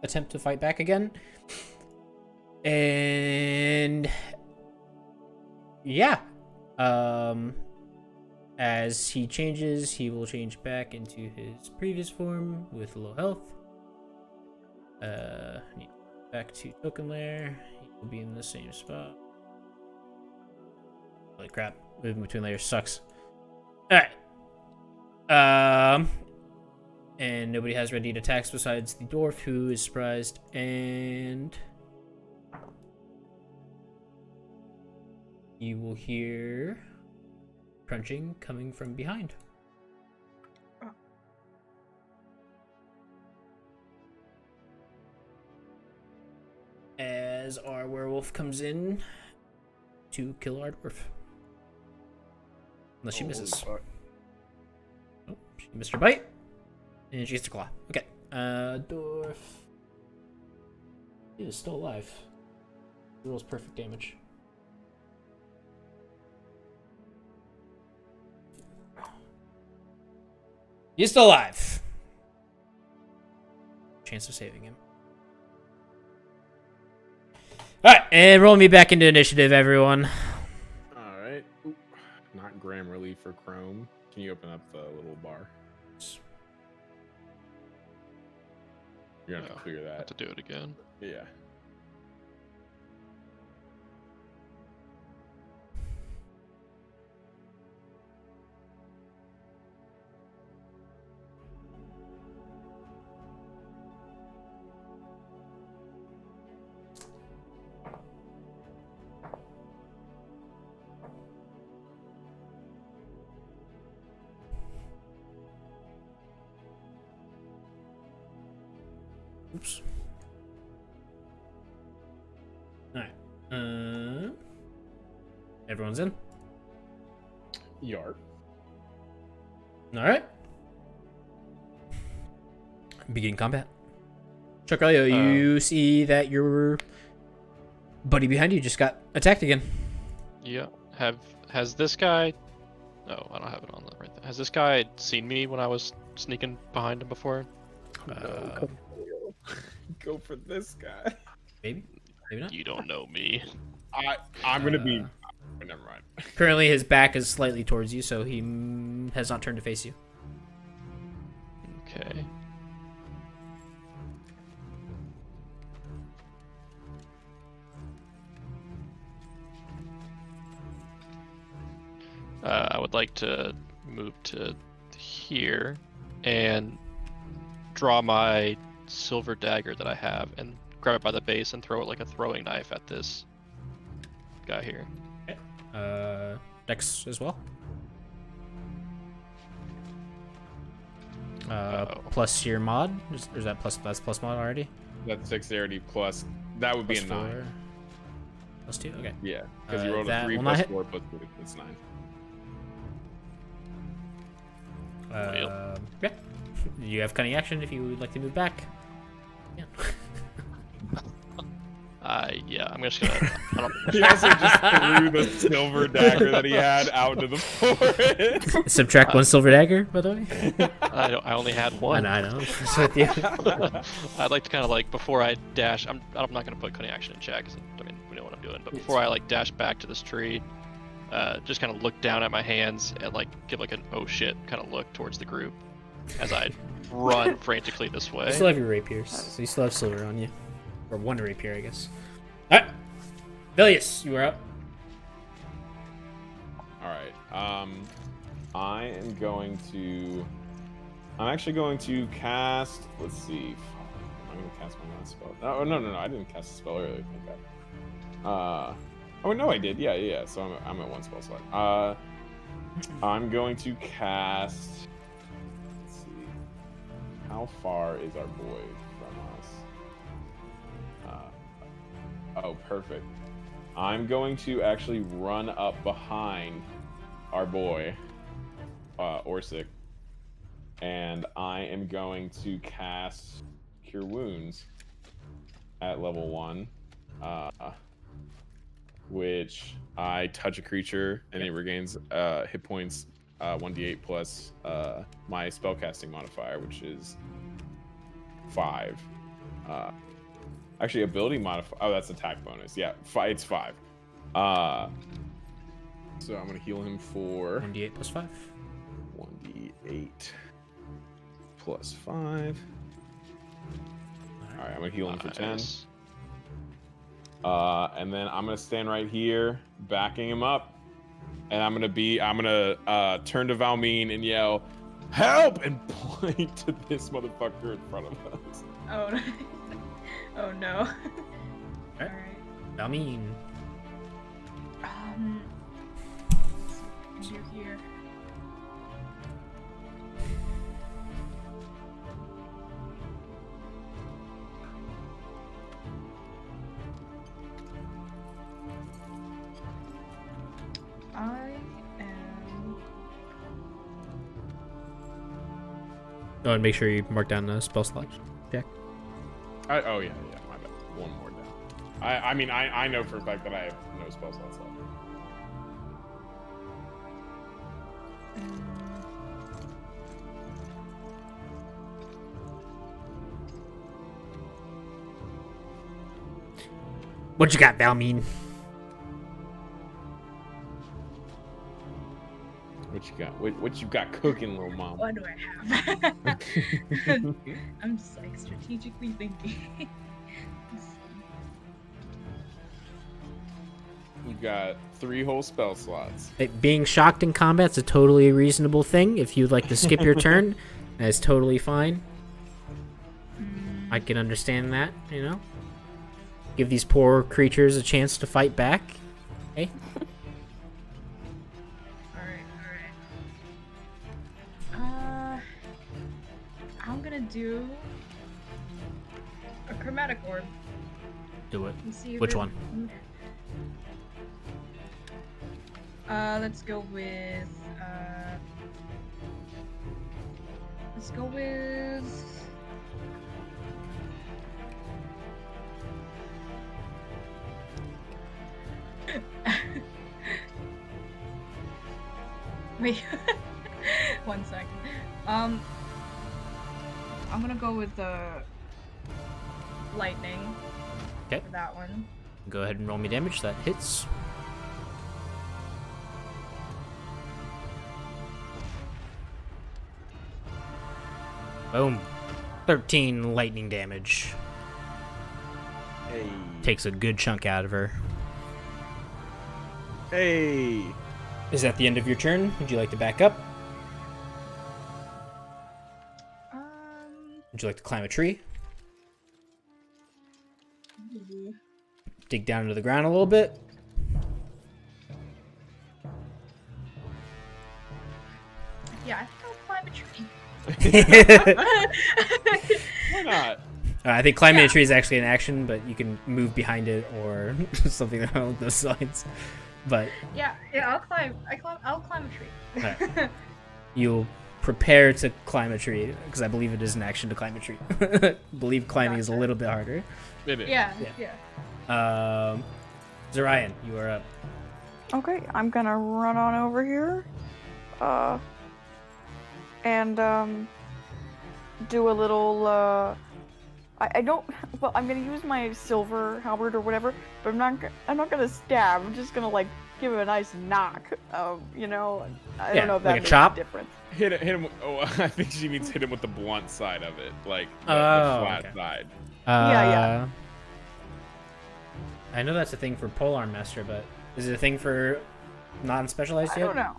attempt to fight back again. And yeah. As he changes, he will change back into his previous form with low health. Back to token layer. He will be in the same spot. Holy crap! Moving between layers sucks. All right. And nobody has ready attacks besides the dwarf, who is surprised, and you will hear crunching coming from behind. As our werewolf comes in to kill our dwarf. Unless she misses. Fuck. Oh, she missed her bite. And she gets a claw. Okay. Dwarf. He is still alive. He rolls perfect damage. He's still alive. Chance of saving him. Alright, and roll me back into initiative, everyone. Alright. Not Grammarly for Chrome. Can you open up the little bar? You're gonna have to clear that. Have to do it again. Yeah. Oops. Alright. Everyone's in? Yard. Alright. Begin combat. Chocolio, you see that your buddy behind you just got attacked again. Yeah. Has this guy? No, I don't have it on the right there. Has this guy seen me when I was sneaking behind him before? Go for this guy. Maybe not. You don't know me. I'm gonna be. Never mind. Currently, his back is slightly towards you, so he has not turned to face you. Okay. I would like to move to here and draw my silver dagger that I have and grab it by the base and throw it like a throwing knife at this guy here. Okay. Dex as well. Plus your mod. Is that plus? That's plus mod already. That's dexterity plus. That would be Plus a 4. 9. Plus 2. Okay. Yeah, because you rolled a that 3 will not plus hit. 4 plus 2. That's 9. Yeah. You have cunning action if you would like to move back. Yeah. Yeah, I'm just gonna. I don't, He also just threw the silver dagger that he had out into the forest. Subtract 1 silver dagger, by the way. I only had one. I know. Just with you. I'd like to kind of like before I dash. I'm not gonna put cunning action in chat 'cause I mean we know what I'm doing. But before I like dash back to this tree, just kind of look down at my hands and like give like an oh shit kind of look towards the group as I run frantically this way. You still have your rapiers, so you still have silver on you, or 1 rapier, I guess. All right, Vilius, you are up. All right. I am going to. I'm actually going to cast. Let's see. I'm going to cast my last spell. Oh no! I didn't cast a spell earlier. Thank God. Oh no, I did. Yeah. So I'm at 1 spell slot. I'm going to cast. Let's see. How far is our boy from us? Oh, perfect. I'm going to actually run up behind our boy, Orsic, and I am going to cast Cure Wounds at level 1. which I touch a creature and it regains hit points 1d8 plus my spellcasting modifier, which is 5. Actually, ability modifier. Oh, that's attack bonus. Yeah, it's 5. So I'm gonna heal him for 1d8 plus 5. 1d8 plus 5. All right, I'm gonna heal him for 10. And then I'm gonna stand right here, backing him up, and I'm gonna turn to Valmeen and yell, "Help!" and point to this motherfucker in front of us. Oh, oh no. Alright. Alright. Valmeen. You're here. I am. Oh, and make sure you mark down the spell slot, Jack. Oh yeah, my bad. One more down. I mean, I know for a fact that I have no spell slots left. What you got, Valmeen? What you got? What you got cooking, little mom? What do I have? I'm just like strategically thinking. You got 3 whole spell slots. Being shocked in combat's a totally reasonable thing. If you'd like to skip your turn, that's totally fine. I can understand that, you know? Give these poor creatures a chance to fight back. Hey? Alright. I'm gonna do a chromatic orb. Do it. And see if Which it- one? Let's go with let's go with wait 1 second. I'm gonna go with lightning. Okay. For that one. Go ahead and roll me damage. That hits. Boom. 13 lightning damage. Hey. Takes a good chunk out of her. Hey. Is that the end of your turn? Would you like to back up? Would you like to climb a tree? Dig down into the ground a little bit? Yeah, I think I'll climb a tree. Why not? I think climbing a tree is actually an action, but you can move behind it or something along those lines. But yeah, I'll climb a tree. right. You'll prepare to climb a tree because I believe it is an action to climb a tree. I believe climbing is a little bit harder. It is. Yeah. Zorian, you are up. Okay, I'm gonna run on over here. And do a little I don't, well, I'm gonna use my silver halberd or whatever, but I'm not gonna stab. I'm just gonna like give him a nice knock. You know, I don't know if that like a makes chop? a difference. Hit him. Oh, I think she means hit him with the blunt side of it, like the flat side. Yeah. I know that's a thing for polearm master, but is it a thing for non-specialized yet? I don't know.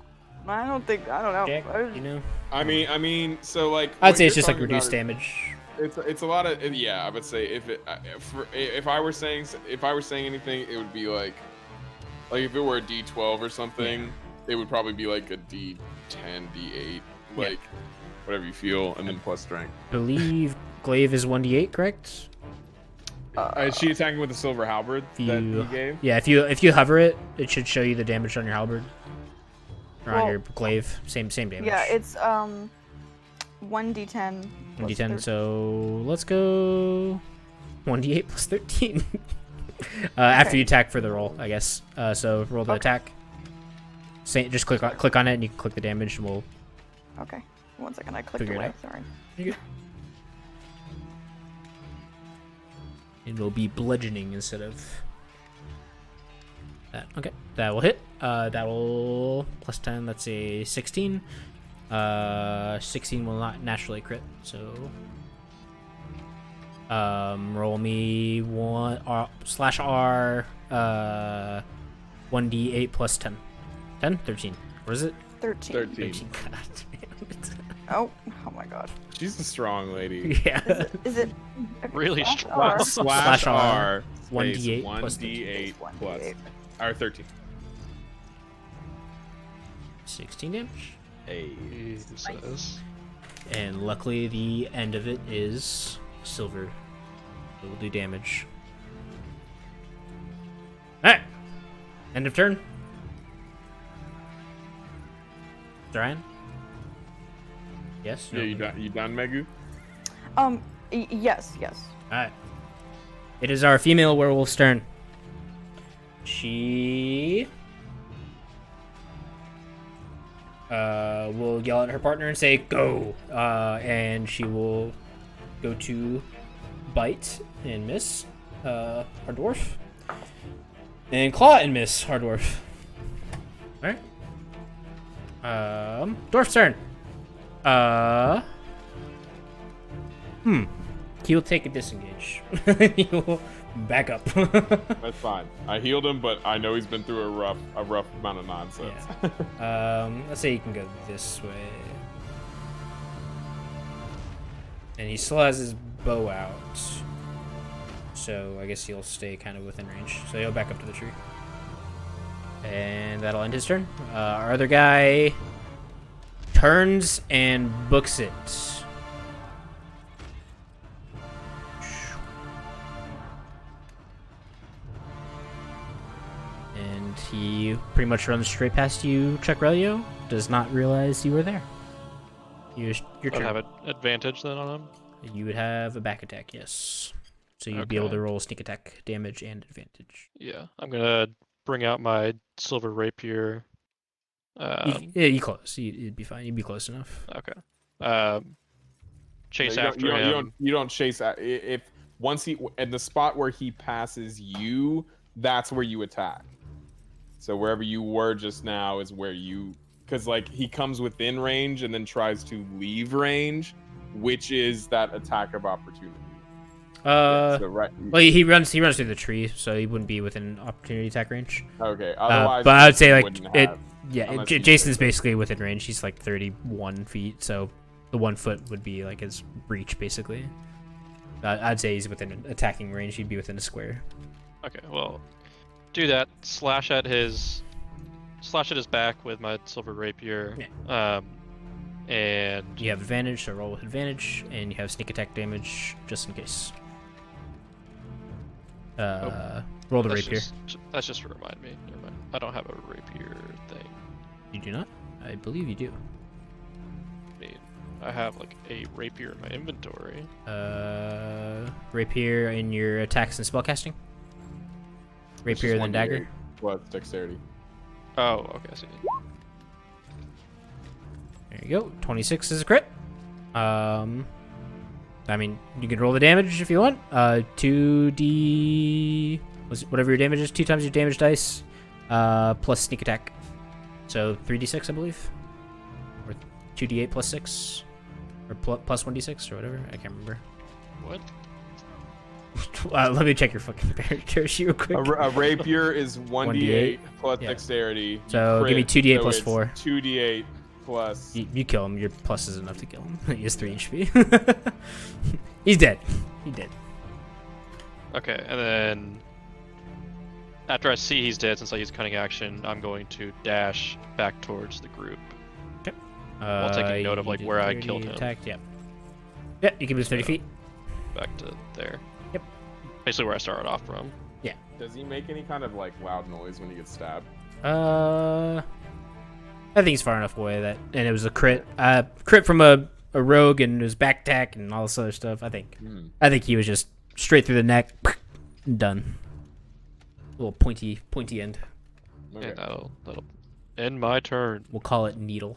I don't know. Jack, you know? I mean, so like. I'd say it's just like reduced damage. It's a lot of I would say if I were saying anything, it would be like if it were a D12 or something, it would probably be like a D10, D8, like whatever you feel, and then plus strength. I believe glaive is 1d8, correct? Is she attacking with the silver halberd that he gave? Yeah, if you hover it, it should show you the damage on your halberd or on your glaive. Same damage. Yeah, it's 1d10. 1d10. So let's go 1d8 plus 13. After you attack for the roll, I guess. So roll the attack. Just click on it, and you can click the damage, and we'll. Okay. 1 second, I clicked Figure it away. out. Sorry. It'll be bludgeoning instead of that. Okay, that will hit. That will plus 10. That's a 16. 16 will not naturally crit. So, roll me /R 1d8 plus 10. 10? 13. What is it? 13. 13. God damn it. Oh my god. She's a strong lady. Yeah. Is it Really slash strong. R? Slash R. 1d8 1d8 plus plus 1d8. or 13. 16 damage. Hey. Jesus. And luckily, the end of it is silver. It will do damage. Alright. End of turn. Ryan? Yes? Yeah, you done, Megu? Yes. Alright. It is our female werewolf's turn. She will yell at her partner and say, go! And she will go to bite and miss our dwarf. And claw and miss our dwarf. Alright. Dwarf's turn. He'll take a disengage. He'll back up. That's fine. I healed him, but I know he's been through a rough amount of nonsense. Yeah. Let's say you can go this way. And he still has his bow out. So I guess he'll stay kind of within range. So he'll back up to the tree. And that'll end his turn. Our other guy turns and books it. And he pretty much runs straight past you, Chuck Relio. Does not realize you were there. Your turn. I'd have an advantage then on him. You would have a back attack, yes. So you'd be able to roll sneak attack damage and advantage. Yeah, I'm gonna bring out my silver rapier. You close. You'd be fine. You'd be close enough. Okay. Chase after him. You don't chase if once he at the spot where he passes you, that's where you attack. So wherever you were just now is where you, because like he comes within range and then tries to leave range, which is that attack of opportunity. So right. Well, he runs through the tree, so he wouldn't be within opportunity attack range. Okay. Otherwise, but I would say like it. Have, Yeah, Jason's basically within range. He's like 31 feet, so the 1 foot would be like his reach, basically. I'd say he's within attacking range. He'd be within a square. Okay, well, do that. Slash at his back with my silver rapier. Yeah. And you have advantage, so roll with advantage, and you have sneak attack damage just in case. Roll the rapier. That's just to remind me. Never mind. I don't have a rapier thing. You do not? I believe you do. I mean, I have like a rapier in my inventory. Rapier in your attacks and spellcasting? Rapier then dagger? What? Dexterity. Oh, okay, I see. There you go. 26 is a crit. I mean, you can roll the damage if you want. 2d... whatever your damage is, 2 times your damage dice, plus sneak attack. So 3d6, I believe? Or 2d8 plus 6? Or plus 1d6, or whatever? I can't remember. What? Let me check your fucking character sheet real quick. A rapier is 1d8 plus dexterity. So give me 2d8 plus 4. 2d8 plus... You kill him. Your plus is enough to kill him. He has 3 HP. He's dead. He's dead. Okay, and then after I see he's dead, since I use cunning action, I'm going to dash back towards the group. Okay. While taking note of like where I killed him. Attacked, yeah. Yeah, you can move 30 feet. Back to there. Yep. Basically where I started off from. Yeah. Does he make any kind of like loud noise when he gets stabbed? I think he's far enough away that, and it was a crit. Crit from a rogue and his back attack and all this other stuff. I think he was just straight through the neck, done. little pointy end. Okay. Yeah, that'll end my turn. We'll call it needle.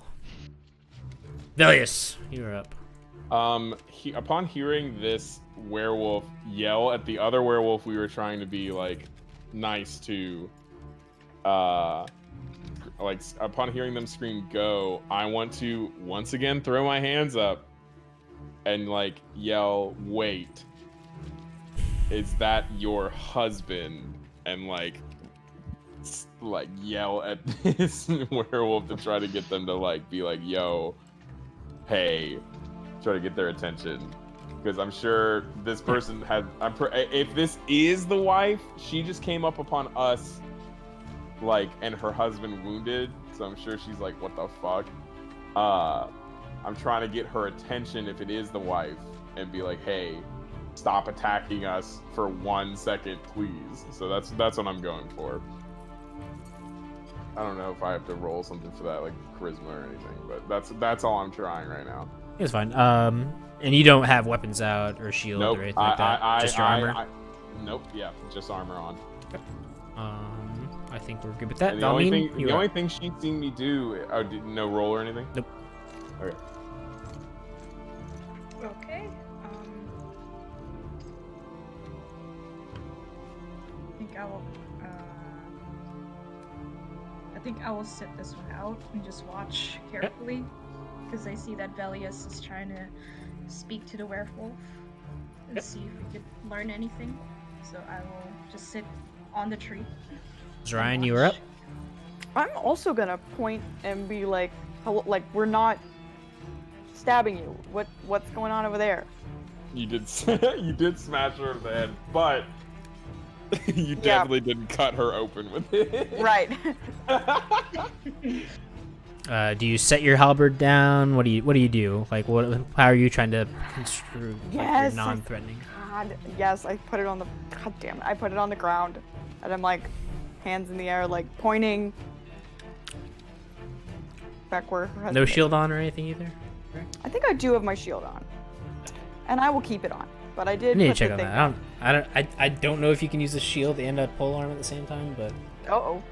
Velius, you're up. Upon hearing this werewolf yell at the other werewolf we were trying to be like nice to, like upon hearing them scream "go," I want to once again throw my hands up and like yell, "Wait, is that your husband?" And like yell at this werewolf to try to get them to like be like, "Yo, hey." Try to get their attention, because I'm sure this person had. If this is the wife, she just came up upon us, like, and her husband wounded. So I'm sure she's like, "What the fuck?" I'm trying to get her attention if it is the wife, and be like, "Hey, stop attacking us for 1 second, please." So that's what I'm going for. I don't know if I have to roll something for that, like charisma or anything, but that's all I'm trying right now. It's fine. And you don't have weapons out or shield Nope. or anything like that. Just your armor. Nope. Yeah, just armor on. I think we're good with that. And the only thing she'd seen me do. Oh, no roll or anything. Nope. Okay. Okay. I think I will sit this one out and just watch carefully, because I see that Velius is trying to speak to the werewolf and see if we could learn anything. So I will just sit on the tree. Ryan, you are up. I'm also gonna point and be like, hello, like we're not stabbing you. What's going on over there? You did smash her in the head, but you definitely didn't cut her open with it. Right. Do you set your halberd down? What do you do? Like, how are you trying to construe your non-threatening? Yes, I put it on the. God damn it! I put it on the ground, and I'm like, hands in the air, like pointing back where her husband No is. shield on or anything either. I think I do have my shield on, and I will keep it on. But I I did. need to put check the on thing that. I don't know if you can use a shield and a pole arm at the same time, but. Uh-oh.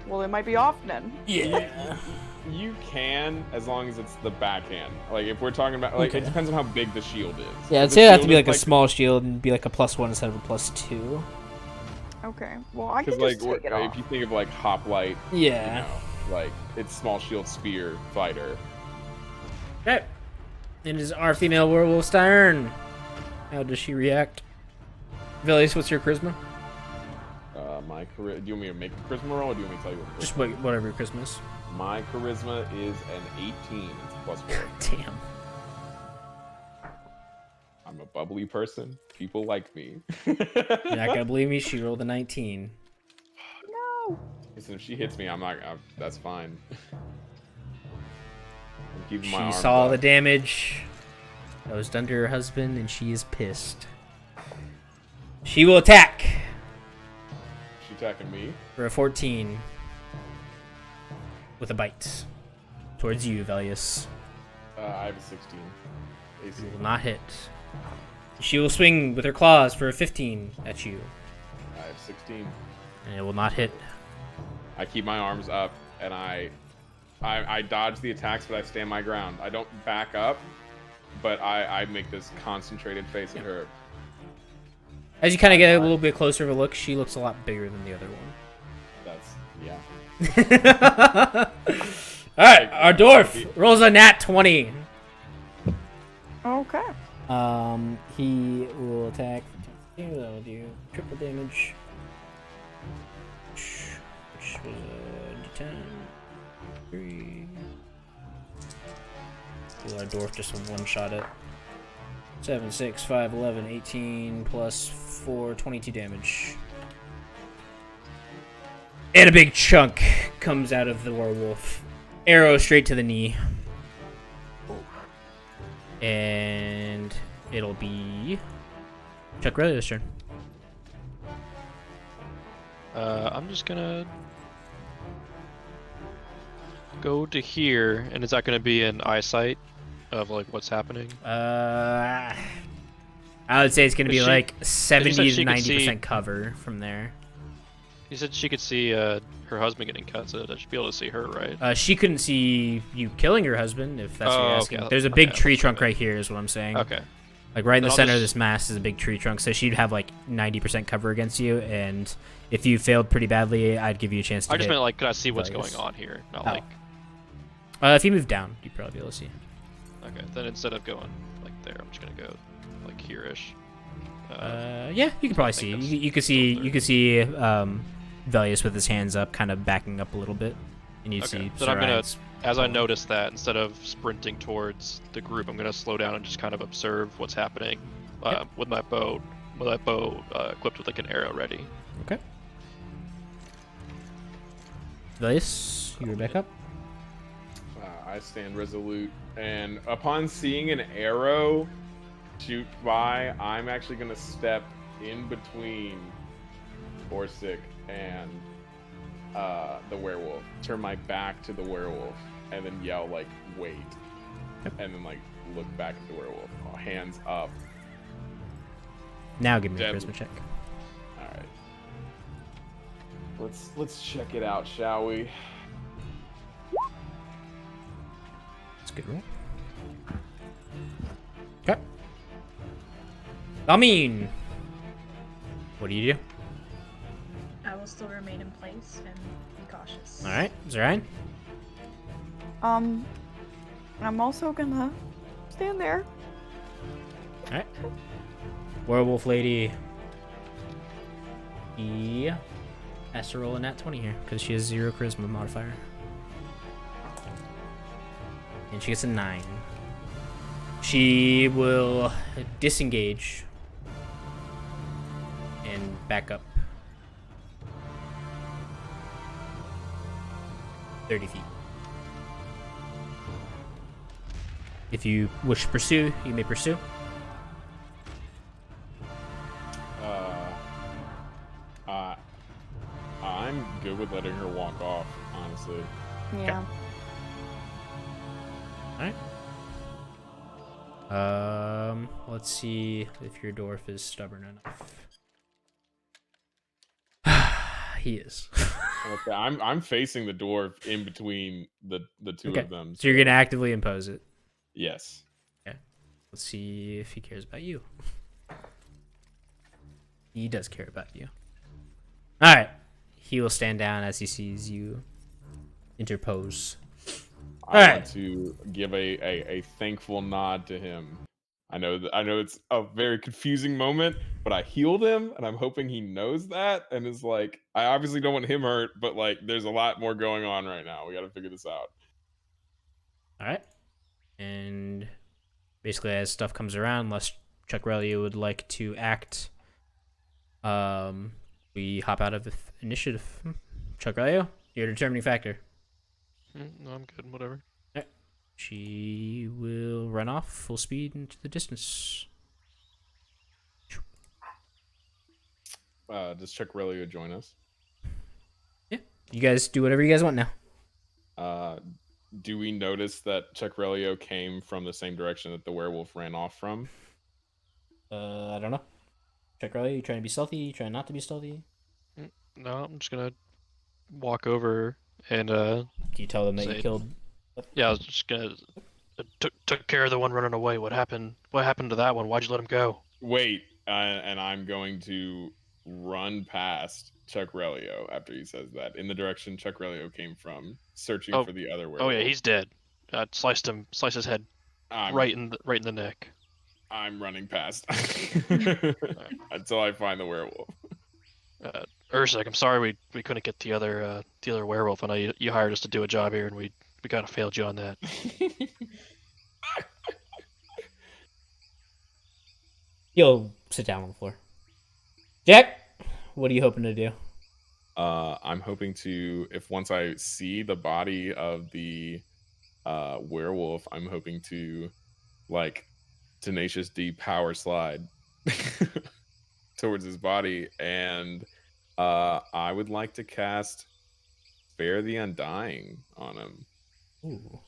Well, it might be off then. Yeah. You can, as long as it's the backhand. Like, if we're talking about, like, Okay. it depends on how big the shield is. Yeah, I'd The say it have to shield be is, like a small shield and be like a +1 instead of a +2. Okay. Well, I can Because, just like, take it off. if you think of, like, hoplite, Yeah. you know, like, it's small shield spear fighter. Okay. It is our female werewolf's turn. How does she react? Velius, what's your charisma? Do you want me to make a charisma roll, or do you want me to tell you what? Just whatever your charisma is. My charisma is an 18. It's +4. Damn. I'm a bubbly person. People like me. You're not gonna believe me. She rolled a 19. No. Listen, if she hits me, that's fine. I'm keeping my She arms saw up. the damage that was done to her husband, and she is pissed. She will attack She attacking me. for a 14 with a bite towards you, Velius. I have a 16. AC. Will not hit. She will swing with her claws for a 15 at you, I have 16. and it will not hit. I keep my arms up, and I dodge the attacks, but I stand my ground. I don't back up, but I make this concentrated face at her. As you kind of get a little bit closer of a look, she looks a lot bigger than the other one. That's, yeah. All right, our dwarf rolls a nat 20. Okay. He will attack. That will do triple damage. Which was a D10. 3. Well, our dwarf just one-shot it. 7, 6, 5, 11, 18 plus 4, 22 damage. And a big chunk comes out of the werewolf. Arrow straight to the knee. And it'll be Chuck Riley's turn. I'm just gonna go to here, and is that gonna be an eyesight of like what's happening? I would say it's gonna be She- like 70 said to she could 90% see- cover from there. You said she could see her husband getting cut, so that she'd be able to see her, right? She couldn't see you killing her husband, if that's what you're asking. Okay. There's a big tree trunk right here, is what I'm saying. Okay. Like right in Then the I'll center of just- this mass is a big tree trunk, so she'd have like 90% cover against you, and if you failed pretty badly, I'd give you a chance to I just hit. meant like, could I see what's Vegas. going on here? Not Oh. like. If you move down, you'd probably be able to see. Okay. Then instead of going like there, I'm just gonna go like here-ish. Yeah, you can probably I see. think You could that's see. still You could see Velius with his hands up, kind of backing up a little bit, and you Okay. see. Then I'm gonna, Sorion's as I following. notice that, instead of sprinting towards the group, I'm gonna slow down and just kind of observe what's happening with my bow. With that bow equipped with like an arrow ready. Okay. Velius, you're back up. I stand resolute, and upon seeing an arrow shoot by, I'm actually gonna step in between Orsic and the werewolf. Turn my back to the werewolf, and then yell like, "Wait!" And then like look back at the werewolf, hands up. Now give me a Deadly. charisma check. All right. Let's check it out, shall we? That's a good roll. Okay. I mean, what do you do? I will still remain in place and be cautious. All right, Zarian. I'm also gonna stand there. All right. Werewolf lady. Yeah. Has to roll a nat 20 here because she has 0 charisma modifier. And she gets a 9. She will disengage and back up 30 feet. If you wish to pursue, you may pursue. I'm good with letting her walk off, honestly. Yeah. Alright. Let's see if your dwarf is stubborn enough. He is. Okay, I'm facing the dwarf in between the two Okay. of them. So you're gonna actively impose it. Yes. Okay. Let's see if he cares about you. He does care about you. Alright. He will stand down as he sees you interpose. I want Alright. to give a thankful nod to him. I know it's a very confusing moment, but I healed him, and I'm hoping he knows that and is like, I obviously don't want him hurt, but like, there's a lot more going on right now. We got to figure this out. Alright. And basically, as stuff comes around, unless Chuck Relio would like to act, we hop out of initiative. Chuck Relio, you're a determining factor. No, I'm good. Whatever. She will run off full speed into the distance. Does Chuck Relio join us? Yeah. You guys do whatever you guys want now. Do we notice that Chuck Relio came from the same direction that the werewolf ran off from? I don't know. Chuck Relio, you trying to be stealthy? You trying not to be stealthy? No, I'm just gonna walk over and Can you tell them that you Say- killed? yeah, I was just gonna took care of the one running away. What happened? What happened to that one? Why'd you let him go? Wait, and I'm going to run past Chuck Relio after he says that in the direction Chuck Relio came from, searching Oh. for the other werewolf. Oh yeah, he's dead. Sliced his head I'm, right in the neck. I'm running past until I find the werewolf. Ursik, I'm sorry we couldn't get the other werewolf. I know you hired us to do a job here, and we kind of failed you on that. You'll sit down on the floor. Jack, what are you hoping to do? I'm hoping to, if once I see the body of the werewolf, I'm hoping to, like, Tenacious D power slide towards his body, and I would like to cast Spare the Undying on him. Ooh.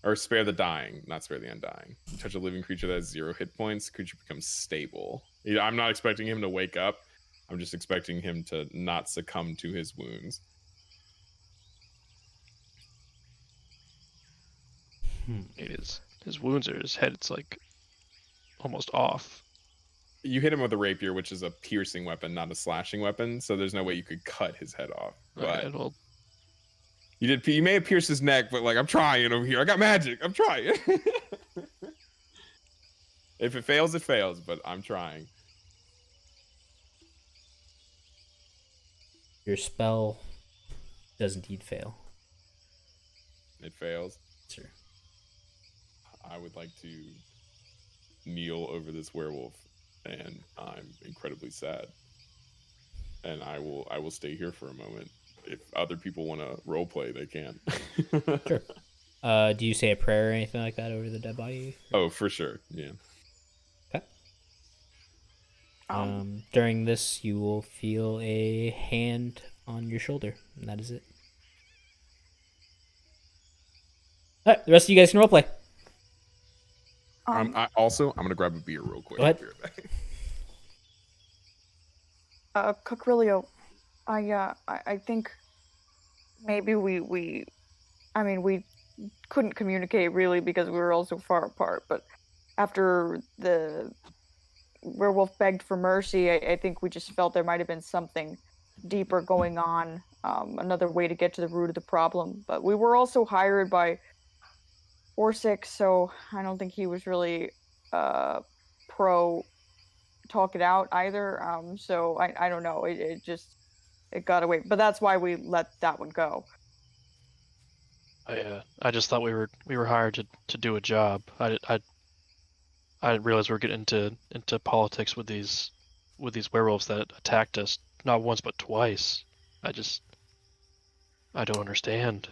Or Spare the Dying, not Spare the Undying. You touch a living creature that has 0 hit points, creature becomes stable. I'm not expecting him to wake up, I'm just expecting him to not succumb to his wounds. His wounds are his head. It's like almost off. You hit him with a rapier, which is a piercing weapon, not a slashing weapon. So there's no way you could cut his head off. But Okay, well, you may have pierced his neck, but like I'm trying over here. I got magic. I'm trying. If it fails, it fails. But I'm trying. Your spell does indeed fail. It fails. Sure. I would like to kneel over this werewolf, and I'm incredibly sad. And I will stay here for a moment. If other people want to role play, they can. Sure. Do you say a prayer or anything like that over the dead body? Oh, for sure. Yeah. Okay. During this, you will feel a hand on your shoulder, and that is it. All right, the rest of you guys can roleplay. I'm gonna grab a beer real quick. Go ahead. Cocrilio, I think maybe we couldn't communicate really because we were all so far apart, but after the werewolf begged for mercy, I think we just felt there might have been something deeper going on, another way to get to the root of the problem. But we were also hired by Orsic, so I don't think he was really pro talk it out either. So I don't know. It got away, but that's why we let that one go. I just thought we were hired to do a job. I didn't realize we were getting into politics with these werewolves that attacked us not once but twice. I don't understand.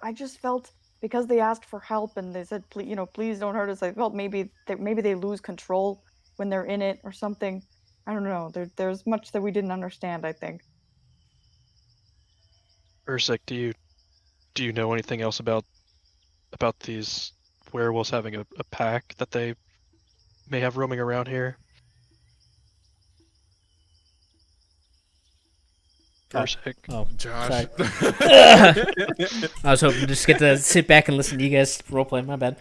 I just felt because they asked for help and they said, please don't hurt us. I felt maybe they lose control when they're in it or something. I don't know. There's much that we didn't understand, I think. Ursik, do you know anything else about these werewolves having a pack that they may have roaming around here? Ursik. Oh, Josh. sorry. I was hoping to just get to sit back and listen to you guys roleplay. My bad.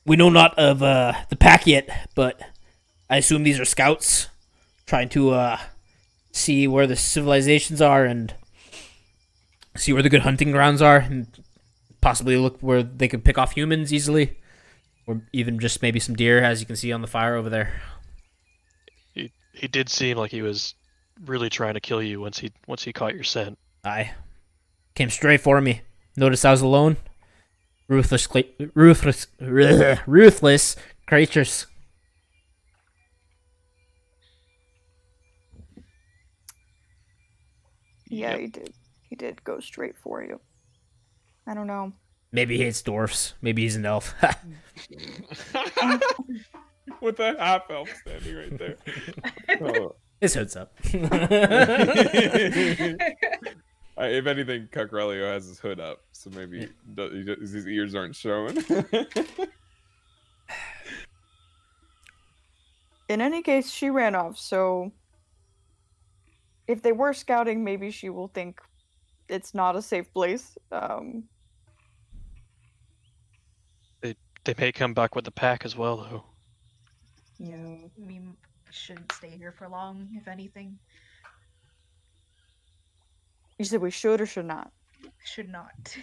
We know not of the pack yet, but I assume these are scouts trying to see where the civilizations are and see where the good hunting grounds are, and possibly look where they can pick off humans easily, or even just maybe some deer, as you can see on the fire over there. He did seem like he was really trying to kill you once he caught your scent. Aye. Came straight for me. Noticed I was alone. Ruthless creatures. Yeah, Yep. He did go straight for you. I don't know. Maybe he hates dwarfs. Maybe he's an elf. With a half elf standing right there. Oh. His hood's up. If anything, Cucurellio has his hood up, so maybe his ears aren't showing. In any case, she ran off, so if they were scouting, maybe she will think it's not a safe place. They may come back with the pack as well, though. Yeah, we shouldn't stay here for long, if anything. You said we should or should not? Should not.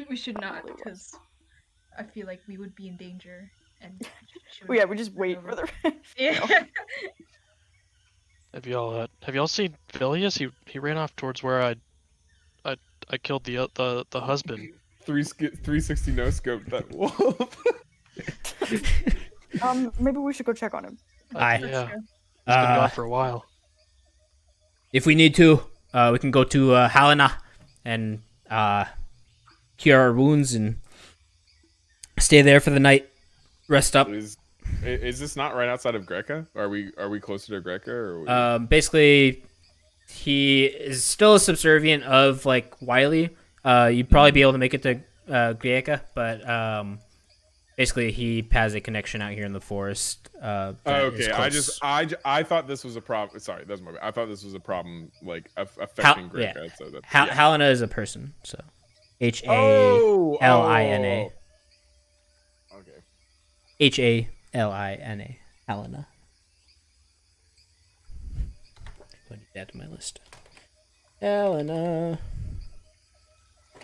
We should not, Really was. because I feel like we would be in danger. And Well, yeah, we just wait for the rest. Yeah. Have y'all seen Phileas? He ran off towards where I killed the husband. 360 no scope that wolf. Maybe we should go check on him. Aye. Yeah. He's been gone for a while. If we need to, we can go to Helena and cure our wounds and stay there for the night. Rest up. Is this not right outside of Greca? Are we closer to Greca? Or are we... Basically, he is still subservient of like Wiley. You'd probably be able to make it to Greca, but Basically, he has a connection out here in the forest. Okay, I thought this was a problem. Sorry, that's my bad. I thought this was a problem like affecting Grinka. So that's Helena is a person. So Halina. Okay. Halina. Helena. Put that to my list. Helena.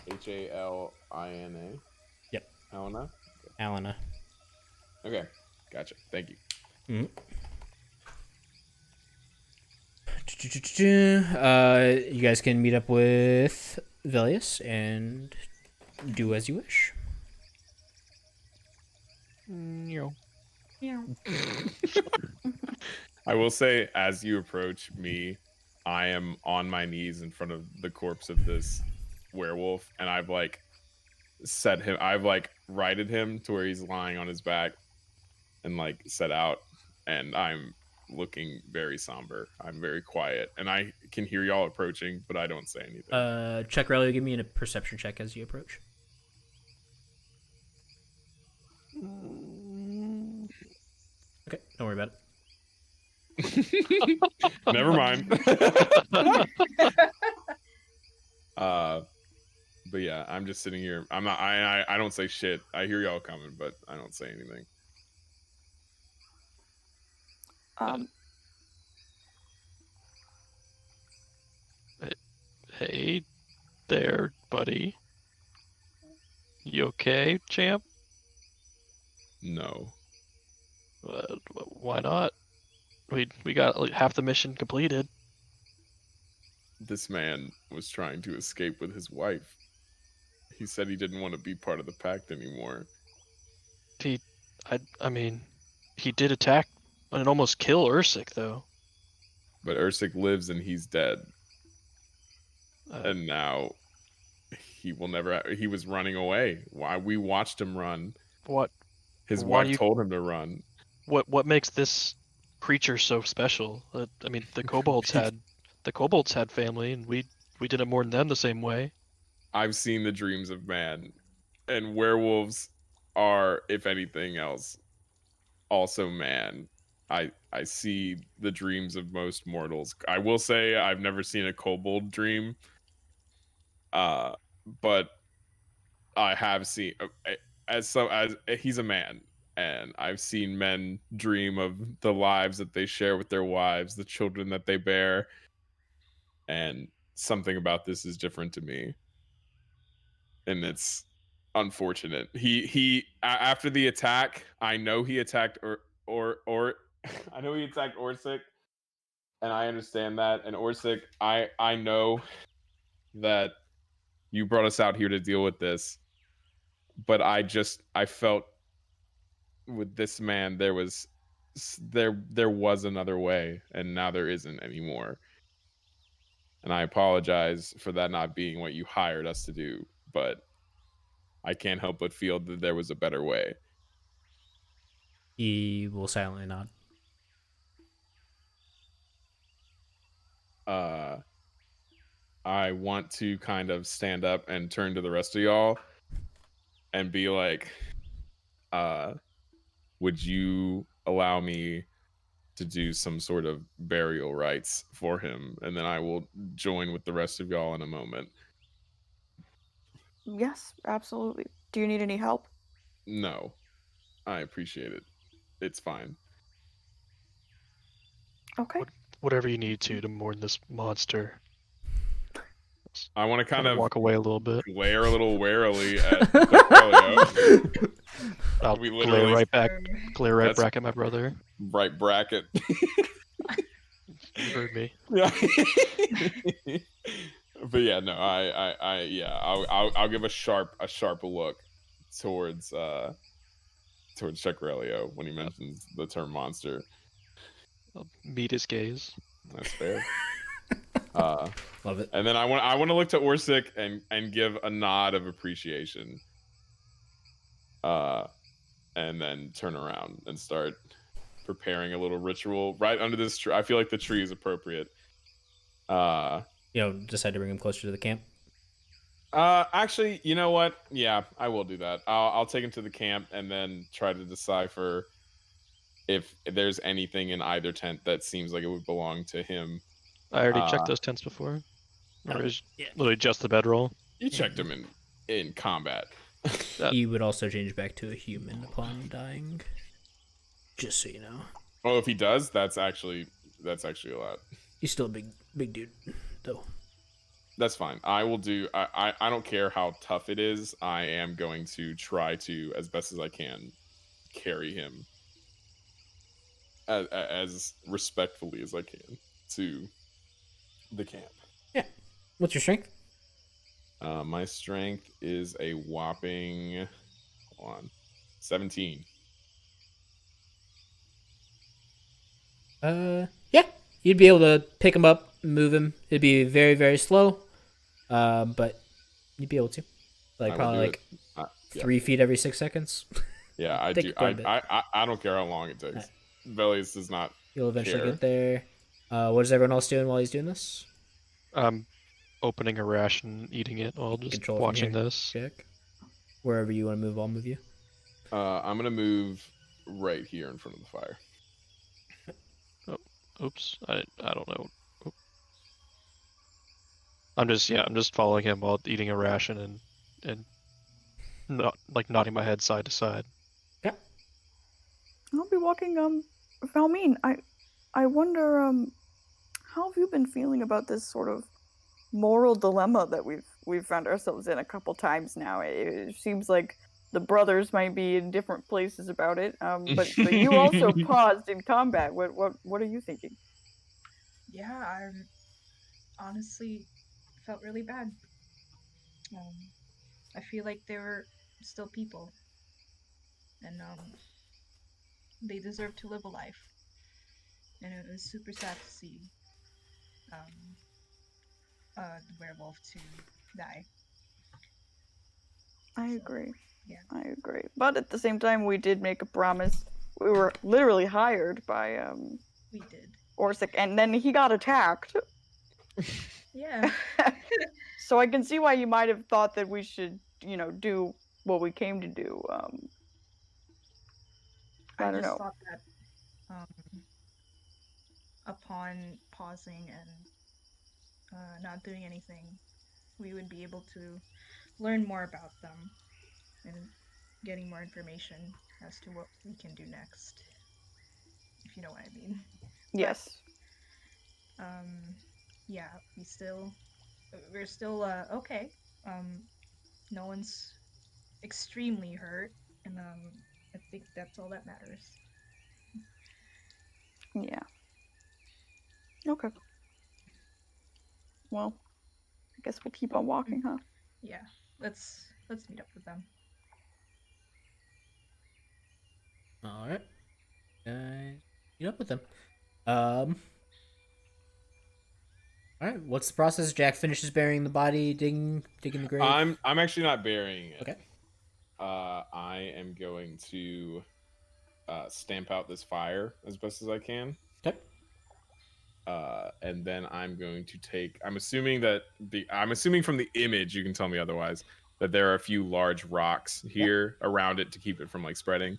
Halina. Yep. Helena. Okay. Helena. Okay, gotcha. Thank you. You guys can meet up with Velius and do as you wish. I will say, as you approach me, I am on my knees in front of the corpse of this werewolf, and I've like righted him to where he's lying on his back and like set out, and I'm looking very somber. I'm very quiet, and I can hear y'all approaching, but I don't say anything. Check Relio, give me a perception check as you approach. Okay, don't worry about it. Never mind. But yeah, I'm just sitting here. I'm not. I don't say shit. I hear y'all coming, but I don't say anything. Hey there, buddy. You okay, champ? No. Why not? We got like half the mission completed. This man was trying to escape with his wife. He said he didn't want to be part of the pact anymore. I mean, he did attack and almost kill Ursik, though. But Ursik lives and he's dead. And now he will never. He was running away. Why? We watched him run. What? His wife told him to run. What makes this creature so special? I mean, the kobolds had family, and we didn't mourn them the same way. I've seen the dreams of man, and werewolves are, if anything else, also man. I see the dreams of most mortals. I will say I've never seen a kobold dream. But I have seen as he's a man, and I've seen men dream of the lives that they share with their wives, the children that they bear, and something about this is different to me, and it's unfortunate. He after the attack, I know he attacked or I know he attacked Orsic, and I understand that. And Orsic, I know that you brought us out here to deal with this, but I felt with this man there was another way, and now there isn't anymore. And I apologize for that not being what you hired us to do, but I can't help but feel that there was a better way. He will silently nod. I want to kind of stand up and turn to the rest of y'all and be like, would you allow me to do some sort of burial rites for him? And then I will join with the rest of y'all in a moment. Yes, absolutely. Do you need any help? No, I appreciate it. It's fine. Okay. Whatever you need to mourn this monster. I want to kind of walk away a little bit, glare a little warily at Elio. I'll glare right back at my brother. Right bracket. You heard me. Yeah. But yeah, no, I'll give a sharp look towards Checarelio when he mentions the term monster. I'll meet his gaze. That's fair. Love it. And then I want to look to Orsic and give a nod of appreciation. And then turn around and start preparing a little ritual right under this tree. I feel like the tree is appropriate. Decide to bring him closer to the camp. Actually, you know what? Yeah, I will do that. I'll take him to the camp and then try to decipher if there's anything in either tent that seems like it would belong to him. I already checked those tents before. Or is Yeah. literally just the bedroll. You checked him in combat. He would also change back to a human upon dying. Just so you know. Oh, if he does, that's actually a lot. He's still a big dude, though. That's fine. I will do. I don't care how tough it is. I am going to try to, as best as I can, carry him as respectfully as I can to the camp. Yeah. What's your strength? My strength is a whopping, hold on, 17. Yeah. You'd be able to pick him up, move him. It'd be very, very slow, but you'd be able to. Like probably like 3 feet every 6 seconds. Yeah, I do. I don't care how long it takes. Velius does not. You'll eventually care. get there. What is everyone else doing while he's doing this? Opening a ration, eating it while just Control watching this. Check. Wherever you want to move, I'll move you. I'm gonna move right here in front of the fire. Oh, oops! I don't know. Oop. I'm just following him while eating a ration and not like nodding my head side to side. Yeah. I'll be walking. Valmeen, I wonder how have you been feeling about this sort of moral dilemma that we've found ourselves in a couple times now? It seems like the brothers might be in different places about it. But you also paused in combat. What are you thinking? Yeah, I honestly felt really bad. I feel like they were still people, and they deserve to live a life. And it was super sad to see the werewolf to die. I agree. Yeah. I agree. But at the same time, we did make a promise. We were literally hired by We did. Orsic, and then he got attacked. Yeah. So I can see why you might have thought that we should, do what we came to do. I don't know. Thought that upon pausing and not doing anything, we would be able to learn more about them and getting more information as to what we can do next. If you know what I mean. Yes. But, yeah, we're still okay. No one's extremely hurt, and I think that's all that matters. Yeah. Okay. Well, I guess we'll keep on walking, huh? Yeah, let's meet up with them. All right, guys, meet up with them. All right. What's the process? Jack finishes burying the body, digging the grave. I'm actually not burying it. Okay. I am going to stamp out this fire as best as I can. Okay. And then I'm going to take. I'm assuming from the image, you can tell me otherwise, that there are a few large rocks here around it to keep it from like spreading.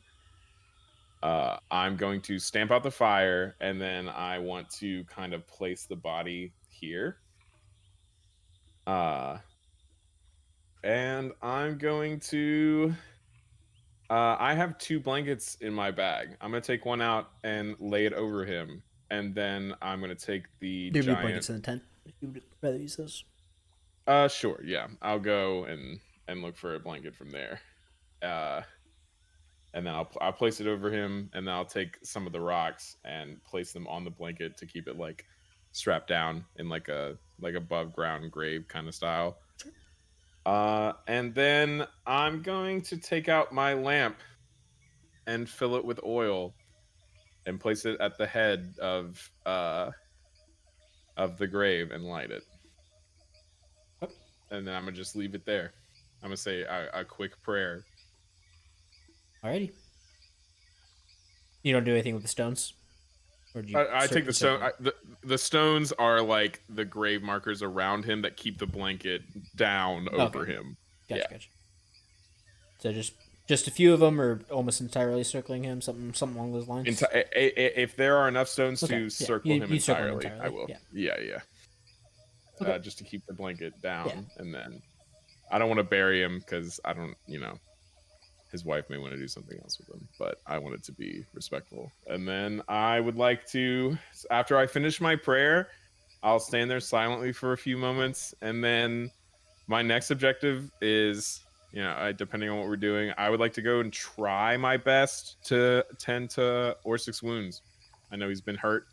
I'm going to stamp out the fire, and then I want to kind of place the body here. And I'm going to. I have 2 blankets in my bag. I'm gonna take one out and lay it over him, and then I'm gonna take the There'd be giant. blankets in the tent. You would rather use those? Sure, yeah. I'll go and look for a blanket from there. And then I'll place it over him, and then I'll take some of the rocks and place them on the blanket to keep it like strapped down in like above ground grave kind of style. And then I'm going to take out my lamp and fill it with oil and place it at the head of the grave and light it. And then I'm gonna just leave it there. I'm gonna say a quick prayer. Alrighty. You don't do anything with the stones? Or do you I take the stone. circle? The stones are like the grave markers around him that keep the blanket down over him. Gotcha. So just a few of them, or almost entirely circling him, something along those lines. If there are enough stones to circle him entirely, entirely, I will. Yeah. Okay. Just to keep the blanket down, and then I don't want to bury him because I don't, his wife may want to do something else with him, but I want it to be respectful. And then I would like to, after I finish my prayer, I'll stand there silently for a few moments, and then my next objective is, depending on what we're doing, I would like to go and try my best to tend to Orsik's wounds. I know he's been hurt.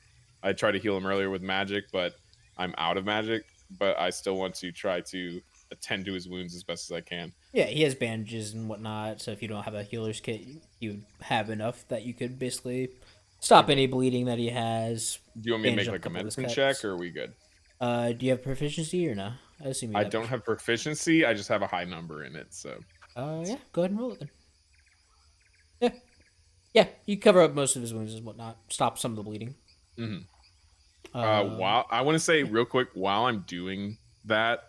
I tried to heal him earlier with magic, but I'm out of magic. But I still want to try to attend to his wounds as best as I can. Yeah, he has bandages and whatnot, so if you don't have a healer's kit, you have enough that you could basically stop any bleeding that he has. Do you want me to make like a medicine check, or are we good? Do you have proficiency or no? I assume I don't have proficiency. I just have a high number in it, so. Yeah, go ahead and roll it then. Yeah, you cover up most of his wounds and whatnot. Stop some of the bleeding. Mm-hmm. While I want to say real quick, while I'm doing that,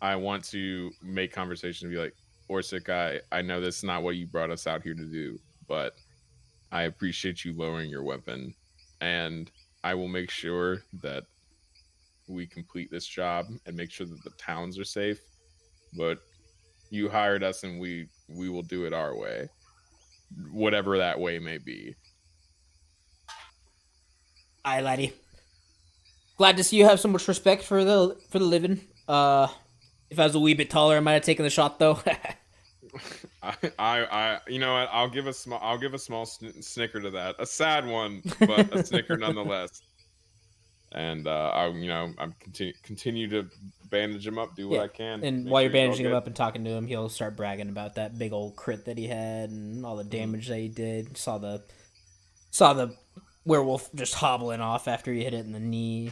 I want to make conversation and be like, Orsik, I know this is not what you brought us out here to do, but I appreciate you lowering your weapon, and I will make sure that we complete this job and make sure that the towns are safe. But you hired us, and we will do it our way, whatever that way may be. Aye, laddie. Glad to see you have so much respect for the living. If I was a wee bit taller, I might have taken the shot though. I you know what? I'll give a small snicker to that. A sad one, but a snicker nonetheless. And I'm continue to bandage him up, do what I can. And while you're bandaging him up and talking to him, he'll start bragging about that big old crit that he had and all the damage that he did. Saw the werewolf just hobbling off after he hit it in the knee.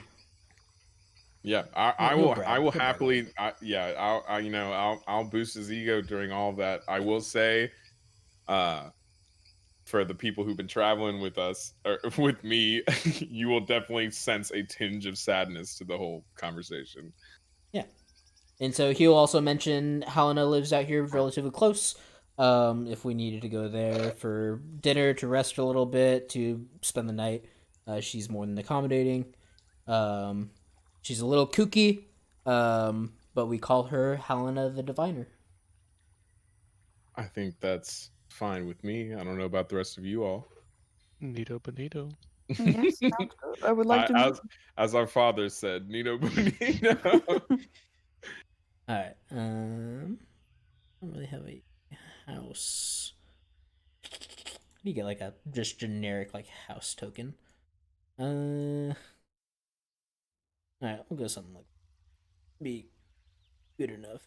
Yeah, I will happily. I'll boost his ego during all of that. I will say, for the people who've been traveling with us or with me, you will definitely sense a tinge of sadness to the whole conversation. Yeah, and so he'll also mention Helena lives out here relatively close. If we needed to go there for dinner to rest a little bit to spend the night, she's more than accommodating. She's a little kooky, but we call her Helena the Diviner. I think that's fine with me. I don't know about the rest of you all. Nito bonito. Yes, sounds good. I would like to. As our father said, Nito bonito. All right. I don't really have a house. You get like a just generic like house token. Alright, we'll go something like be good enough.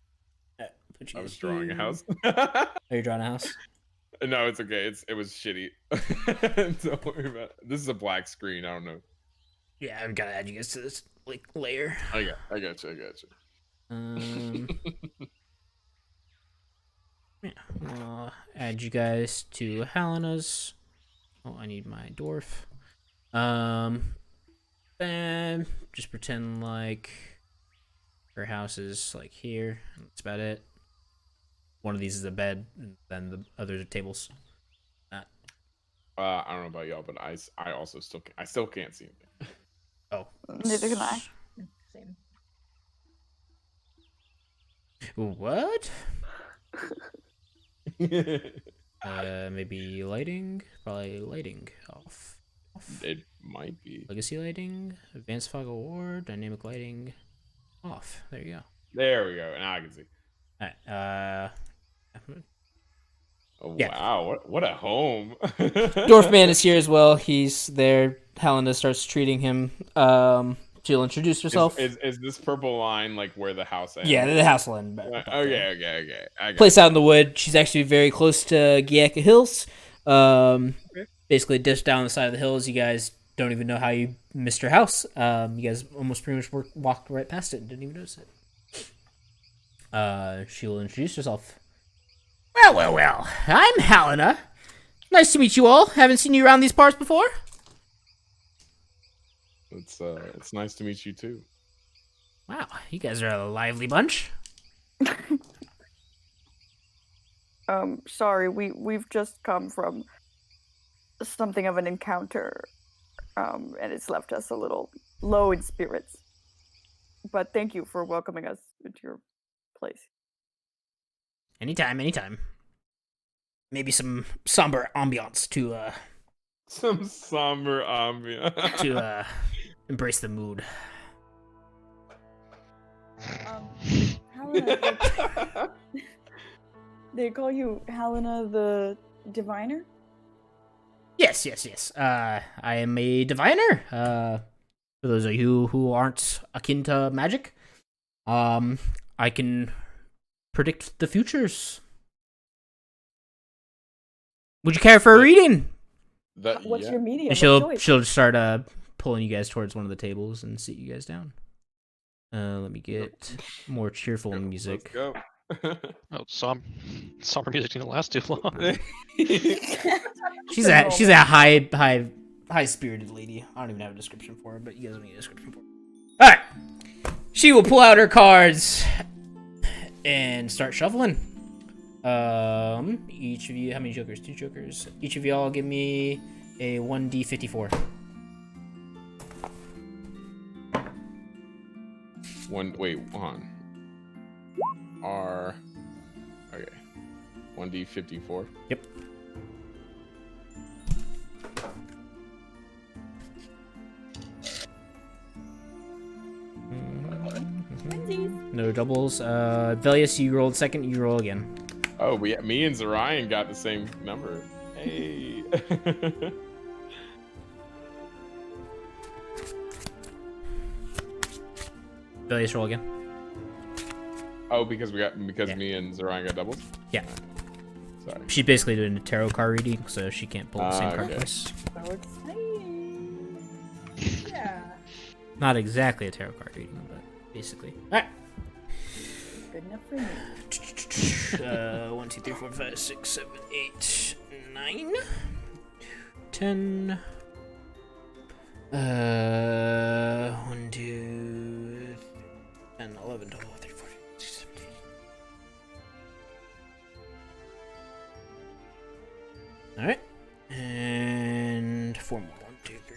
Right, put you I was drawing a house. Are you drawing a house? No, it's okay. It was shitty. Don't worry about it. This is a black screen. I don't know. Yeah, I've got to add you guys to this like layer. I got you. Yeah, I'll add you guys to Helena's. Oh, I need my dwarf. And just pretend like her house is like here. That's about it. One of these is a bed, and then the others are tables. I don't know about y'all, but I also still can't see anything. Oh, neither can I. Same. What? Maybe lighting. Probably lighting off. It might be Legacy lighting, advanced fog award, dynamic lighting off. There you go. There we go. Now I can see. All right. Oh, yeah. Wow, what a home. Dwarfman is here as well. He's there. Helena starts treating him. She'll introduce herself. Is this purple line like where the house ends? Yeah, the house will end. Okay. Place out in the wood. She's actually very close to Gieka Hills. Basically just down the side of the hills. You guys don't even know how you missed her house. You guys almost pretty much walked right past it and didn't even notice it. She will introduce herself. Well. I'm Helena. Nice to meet you all. Haven't seen you around these parts before. It's nice to meet you too. Wow, you guys are a lively bunch. Sorry, we've just come from something of an encounter, and it's left us a little low in spirits. But thank you for welcoming us into your place. Anytime. Maybe some somber ambiance to Some somber ambiance. to embrace the mood. Helena, they call you Helena the Diviner? Yes. I am a diviner. For those of you who aren't akin to magic, I can predict the futures. Would you care for a reading? What's your medium? She'll start pulling you guys towards one of the tables and sit you guys down. Let me get more cheerful music. Let's go. Oh, somber music didn't last too long. She's a high spirited lady. I don't even have a description for her, but you guys don't need a description for her. All right, she will pull out her cards and start shuffling. Each of you, how many jokers? 2 jokers. Each of y'all give me a 1d54. Wait, hold on. Okay. 1d54. Yep. No doubles. Velius, you rolled second. You roll again. Oh, me and Zorion got the same number. Hey. Velius, roll again. Oh, because me and Zorion got doubles? Yeah. Sorry. She's basically doing a tarot card reading, so she can't pull the same card Okay. twice. So exciting. Yeah. Not exactly a tarot card reading, but basically. All right. Good enough for me. 1, 2, 3, 4, 5, 6, 7, 8, 9, 10. 1, 2, 10, 11, 12, 13, 14, 16, 17, 18. All right, and 4 more. 1, 2, 3,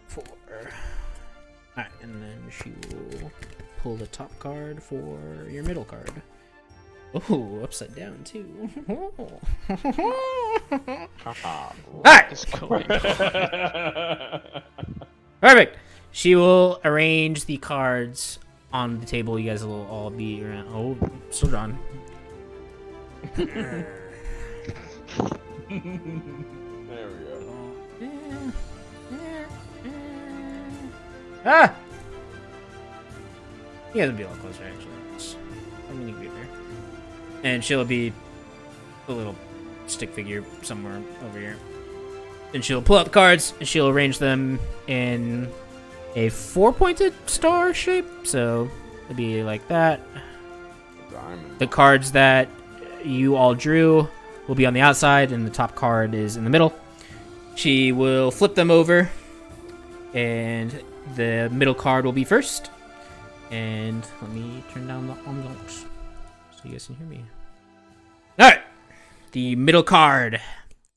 4. All right, and then she will pull the top card for your middle card. Oh, upside down too. Alright! What's going on? Perfect. She will arrange the cards on the table. You guys will all be around. Oh, still drawn. There we go. Ah! You guys will be a lot closer, actually. I'm gonna be here. And she'll be a little stick figure somewhere over here. And she'll pull out the cards and she'll arrange them in a 4-pointed star shape. So it'll be like that. Diamond. The cards that you all drew will be on the outside, and the top card is in the middle. She will flip them over, and the middle card will be first. And let me turn down the ambiance so you guys can hear me. Alright! The middle card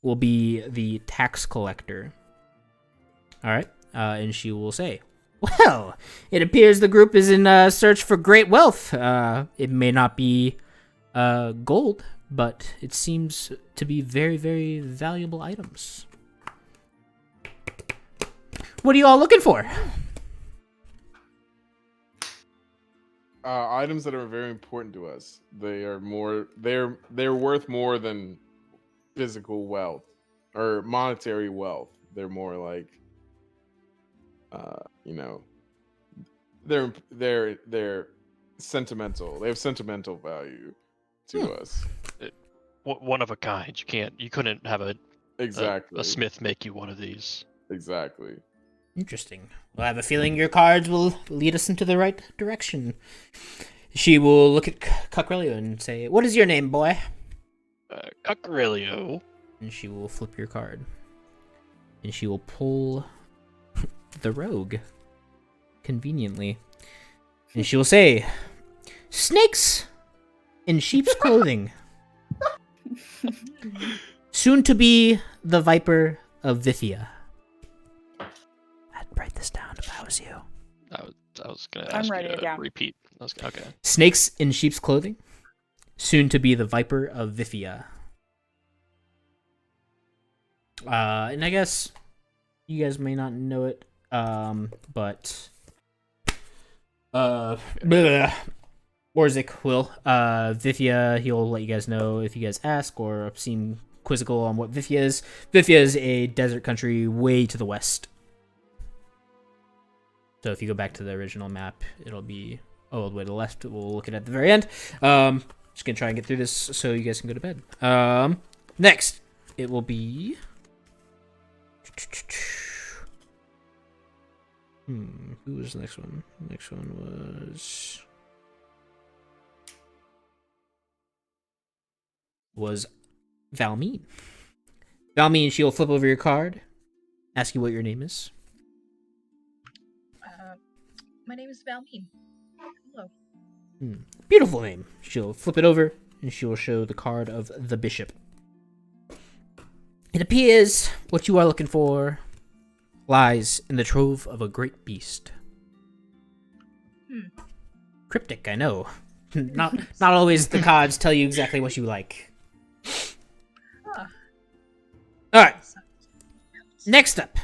will be the tax collector. Alright, and she will say, well, it appears the group is in search for great wealth. It may not be gold, but it seems to be very, very valuable items. What are you all looking for? Items that are very important to us. They're worth more than physical wealth or monetary wealth. They're more like, they're sentimental. They have sentimental value to us. One of a kind. You couldn't have Exactly. a smith make you one of these. Exactly. Interesting. Well, I have a feeling your cards will lead us into the right direction. She will look at Cuckrelio and say, what is your name, boy? Cuckrelio. And she will flip your card. And she will pull the rogue. conveniently. And she will say, snakes in sheep's clothing. Soon to be the Viper of Vithia. I'd write this down if I was you. I was gonna ask writing you it to down. repeat. Okay. Snakes in sheep's clothing. Soon to be the Viper of Vithia. And I guess you guys may not know it, but Orzik will. Vithia, he'll let you guys know if you guys ask or seem quizzical on what Vithia is. Vithia is a desert country way to the west. So if you go back to the original map, it'll be all the way to the left. We'll look at it at the very end. Just gonna try and get through this so you guys can go to bed. Next, it will be. Who was the next one? The next one was Valmeen. Valmeen, she'll flip over your card, ask you what your name is. My name is Valmeen. Hello. Beautiful name. She'll flip it over, and she will show the card of the Bishop. It appears what you are looking for lies in the trove of a great beast. Cryptic, I know. Not always the cards tell you exactly what you like. Alright. Next up.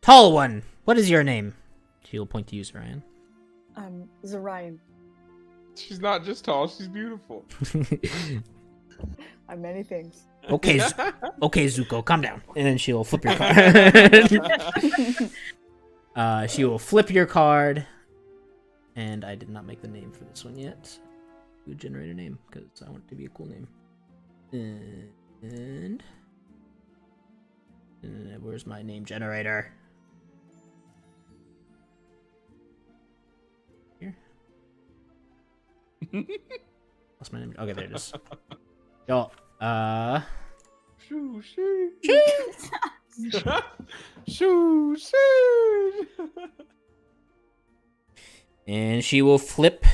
Tall one. What is your name? She'll point to you, Ryan. Zorion. She's not just tall, she's beautiful. I'm many things. Okay, okay, Zuko, calm down. And then she'll flip your card. She will flip your card. And I did not make the name for this one yet. You generate a name, because I want it to be a cool name. And where's my name generator? Here. What's my name? Okay, there it is. Y'all, Shoo, shoo. Shoo, shoo. And she will flip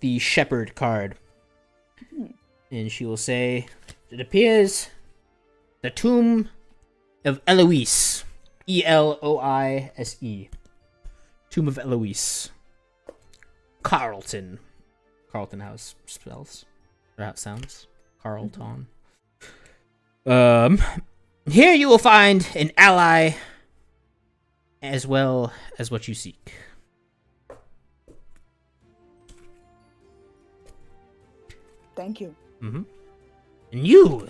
the shepherd card. And she will say, it appears the tomb of Eloise. Eloise. Tomb of Eloise. Carlton. Carlton House spells. Or how it sounds. Carlton. Here you will find an ally as well as what you seek. Thank you. And you,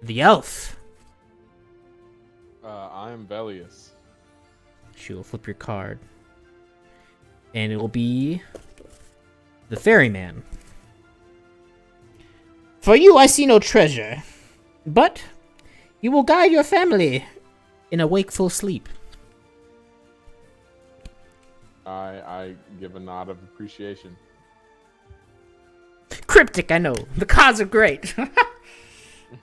the elf. I am Velius. She will flip your card. And it will be the ferryman. For you, I see no treasure, but you will guide your family in a wakeful sleep. I give a nod of appreciation. Cryptic, I know. The cards are great.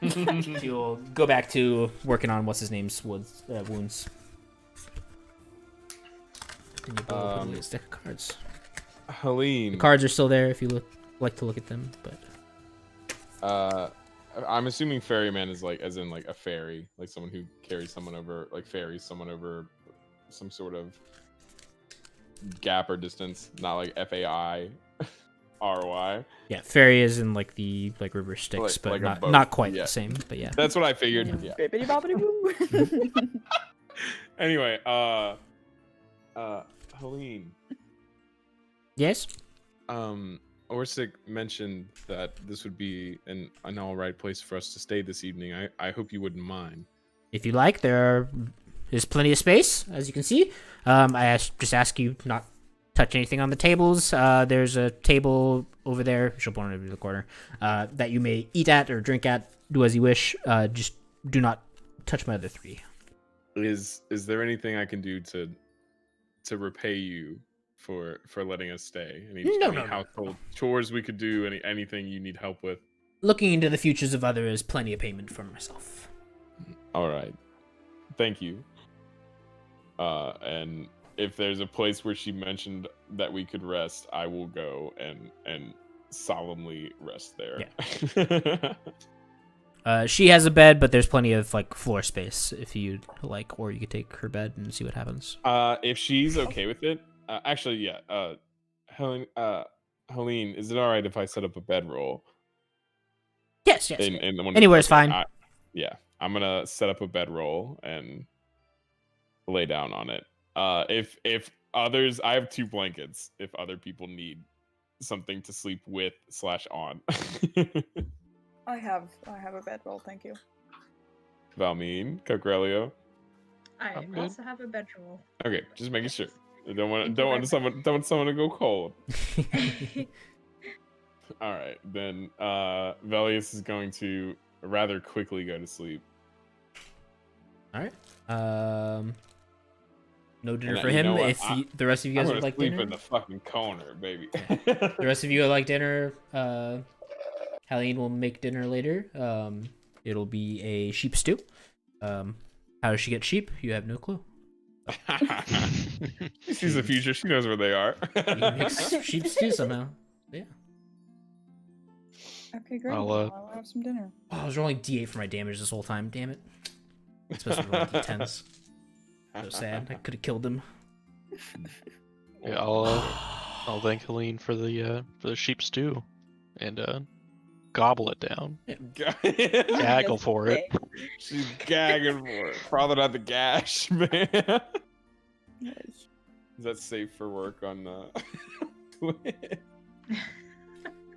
You'll go back to working on what's his name's wounds. And you open the deck of cards. Helene. The cards are still there if you like to look at them, but I'm assuming ferryman is like as in like a ferry, like someone who carries someone over, like ferries someone over some sort of gap or distance, not like FAI. RY. Yeah, ferry is in like the river Styx, but not quite the same. But yeah, that's what I figured. Yeah. Bippity boppity boo. Anyway, Helene. Yes. Orsic mentioned that this would be an all right place for us to stay this evening. I hope you wouldn't mind. If you like, there's plenty of space, as you can see. Just ask you not touch anything on the tables. There's a table over there. She'll point it over the corner. That you may eat at or drink at. Do as you wish. Just do not touch my other three. Is there anything I can do to repay you for letting us stay? Any household chores we could do? Anything you need help with? Looking into the futures of others is plenty of payment for myself. All right. Thank you. And if there's a place where she mentioned that we could rest, I will go and solemnly rest there. Yeah. She has a bed, but there's plenty of like floor space if you'd like, or you could take her bed and see what happens. If she's okay with it, actually, yeah. Helene, is it all right if I set up a bedroll? Yes. Anywhere's fine. I'm gonna set up a bedroll and lay down on it. If others, I have 2 blankets. If other people need something to sleep with / on. I have a bedroll, thank you. Valmeen, Cocrelio. I also have a bedroll. Okay, just making sure. I don't want someone to go cold. All right, then Velius is going to rather quickly go to sleep. All right. No dinner for him. The rest of you guys would like dinner. I'm gonna sleep in the fucking corner, baby. The rest of you would like dinner. Helene will make dinner later. It'll be a sheep stew. How does she get sheep? You have no clue. She sees the future. She knows where they are. You can mix sheep stew somehow. Yeah. Okay, great. I'll have some dinner. Oh, I was rolling D8 for my damage this whole time. Damn it. I'm supposed to roll D10s. So sad. I could have killed him. Yeah, I'll thank Helene for the sheep stew, and gobble it down. Gaggle for it. She's gagging for it. Probably not the gash, man. Is that safe for work on Twitch?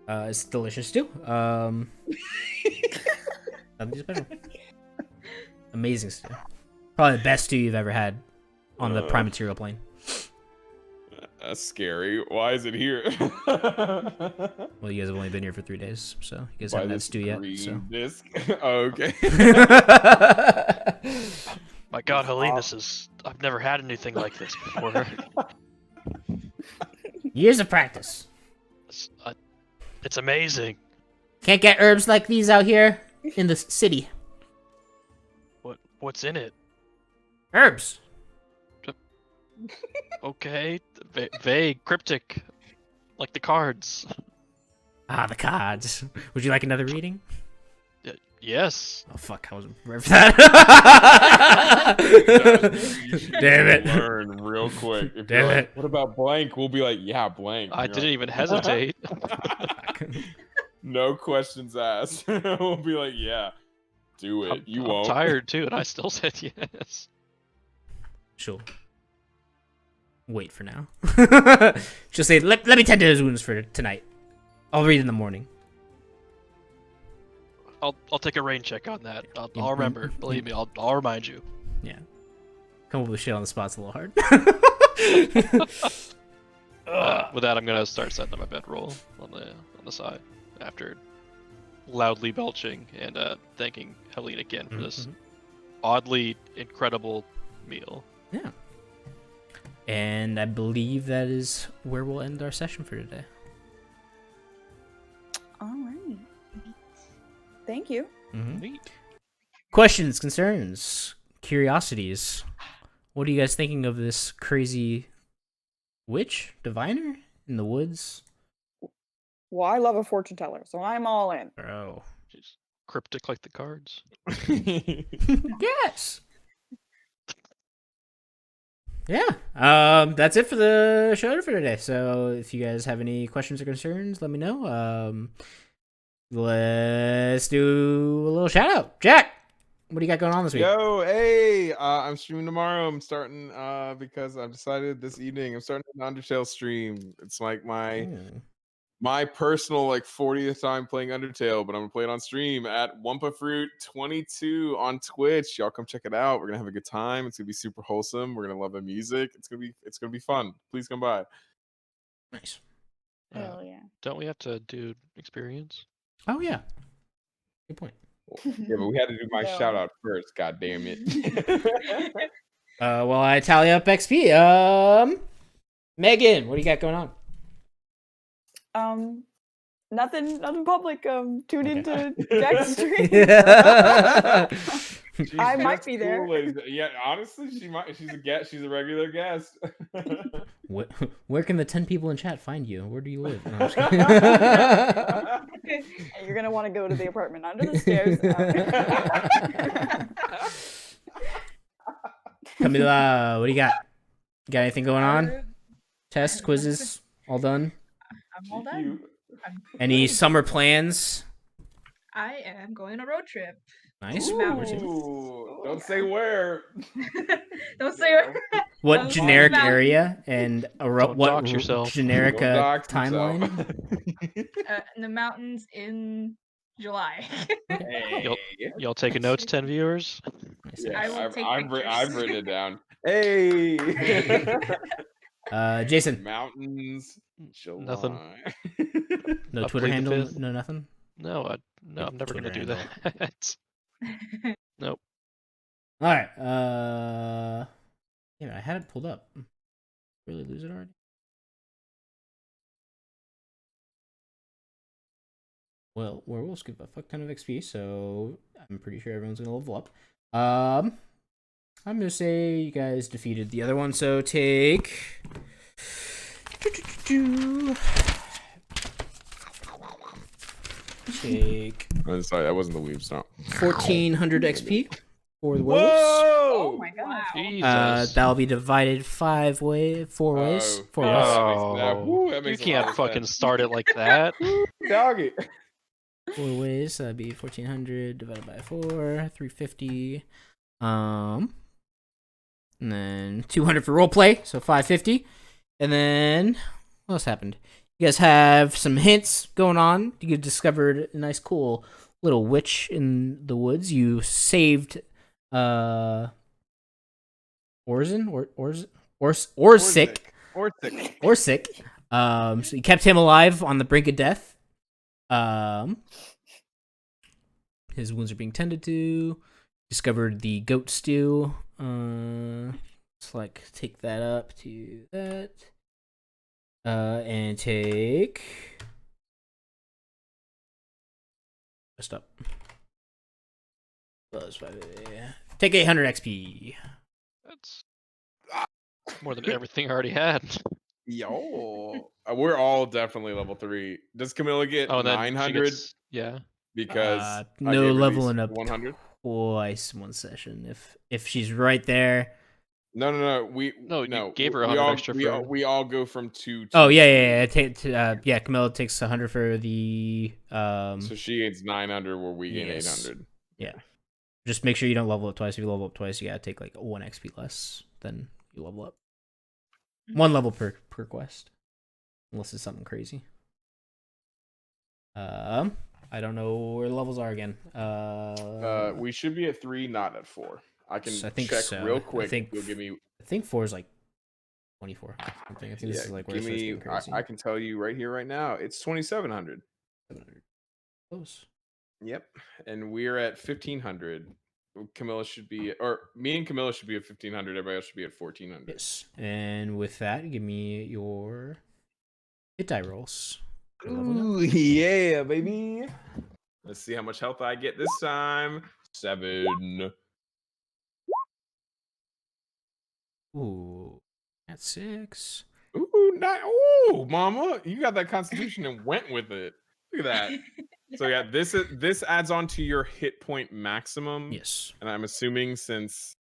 It's delicious stew. Nothing special. Amazing stew. Probably the best stew you've ever had on the prime material plane. That's scary. Why is it here? Well, you guys have only been here for 3 days, so you guys haven't had stew yet. So. Disc? Oh, okay. My God, Helene, I've never had anything like this before. Years of practice. It's amazing. Can't get herbs like these out here in the city. What's in it? Herbs. Okay, vague, cryptic, like the cards. Ah, the cards. Would you like another reading? Yes. Oh fuck, I wasn't prepared for that. Damn it. Learn real quick. Damn it. What about blank? We'll be like, yeah, blank. I didn't even hesitate. No questions asked. We'll be like, yeah, do it. I'm won't. Tired too, and I still said yes. Sure. Wait for now. She'll say, let me tend to his wounds for tonight. I'll read in the morning. I'll take a rain check on that. I'll remember. Believe me, I'll remind you. Yeah. Come up with shit on the spot's a little hard. With that, I'm gonna start setting up my bedroll on the side after loudly belching and thanking Helene again for this oddly incredible meal. Yeah. And I believe that is where we'll end our session for today. All right. Thank you. Questions, concerns, curiosities. What are you guys thinking of this crazy witch, diviner in the woods? Well, I love a fortune teller, so I'm all in. Bro. She's cryptic like the cards. Yes. Yeah. That's it for the show for today. So if you guys have any questions or concerns, let me know. Let's do a little shout out. Jack, what do you got going on this week? Yo, hey, I'm streaming tomorrow. I'm starting because I've decided this evening I'm starting an Undertale stream. It's like my personal like 40th time playing Undertale, but I'm gonna play it on stream at WumpaFruit22 on Twitch. Y'all come check it out. We're gonna have a good time. It's gonna be super wholesome. We're gonna love the music. It's gonna be fun. Please come by. Nice. Hell yeah. Don't we have to do experience? Oh yeah. Good point. Yeah, but we had to do my shout out first. God damn it. Well, I tally up XP. Megan, what do you got going on? Nothing public. Tune into Jack's stream. She's I might just be cool, there. ladies. Yeah, honestly, she might. She's a guest. She's a regular guest. Where can the 10 people in chat find you? Where do you live? No, I'm just kidding. You're gonna want to go to the apartment under the stairs. Camila, what do you got? Got anything going on? Tests, quizzes, all done? I'm all done. Any summer plans? I am going on a road trip. Nice. Ooh, don't say where. Don't say where. What generic area and Don't what dox yourself. generic Don't dox timeline? In the mountains in July. Hey. Y'all taking notes, 10 viewers? Yeah, I will take I've pictures. written it down. Hey. Jason. Mountains. July. Nothing. No I'll Twitter plead the handle. fifth. No nothing. No, I'm never gonna Twitter do that. Nope. All right. Yeah, I had it pulled up. Really lose it already? Well, werewolves give a fuck ton of XP, so I'm pretty sure everyone's gonna level up. I'm gonna say you guys defeated the other one, so take. Take. I'm sorry, that wasn't the weeb song. 1400 XP for the werewolves. Oh my god. Wow. Jesus. That'll be divided four ways. Four ways. You can't fucking start it like that. Doggy. 4 ways. That'd be 1400 divided by 4, 350. And then 200 for roleplay, so 550. And then what else happened? You guys have some hints going on. You discovered a nice, cool little witch in the woods. You saved Orzik. So you kept him alive on the brink of death. His wounds are being tended to. Discovered the goat stew. Let's take that up to that. And take. Messed up. Take 800 XP. That's more than everything I already had. Yo, we're all definitely level 3. Does Camilla get Oh, then 900? Yeah. Because no leveling up 100. Twice in one session. If she's right there. No. You gave her 100 extra for. We all go from 2 to. Oh yeah. Camilla takes 100 for the. So she gains 900, where we gain 800. Yeah. Just make sure you don't level up twice. If you level up twice, you gotta take like 1 XP less. Then you level up. 1 level per quest, unless it's something crazy. I don't know where the levels are again. We should be at 3, not at 4. I can think check so. real quick. You'll give me. I think 4 is like 24. I think this is like where give it's me. crazy. I can tell you right here, right now. It's 2,700. 700. Close. Yep, and we're at 1,500. Camilla should be, or me and Camilla should be at 1,500. Everybody else should be at 1,400. Yes, and with that, give me your hit die rolls. Ooh, yeah, baby. Let's see how much health I get this time. 7. Ooh, that's 6. Ooh, ooh, mama, you got that constitution and went with it. Look at that. So yeah, this adds on to your hit point maximum. Yes. And I'm assuming since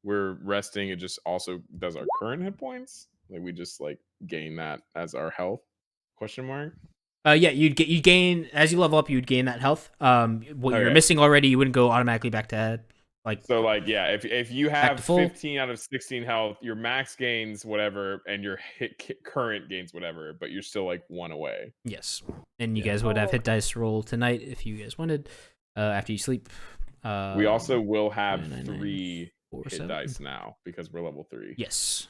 we're resting, it just also does our current hit points. Like we just gain that as our health? Question mark. Yeah, you gain as you level up. You'd gain that health. What you're missing already, you wouldn't go automatically back to yeah, if you have 15 out of 16 health, your max gains whatever, and your current gains whatever, but you're still 1 away. Yes, and you guys would have hit dice roll tonight if you guys wanted. After you sleep. We also will have 9, 3 hit 7. dice now because we're level 3. Yes.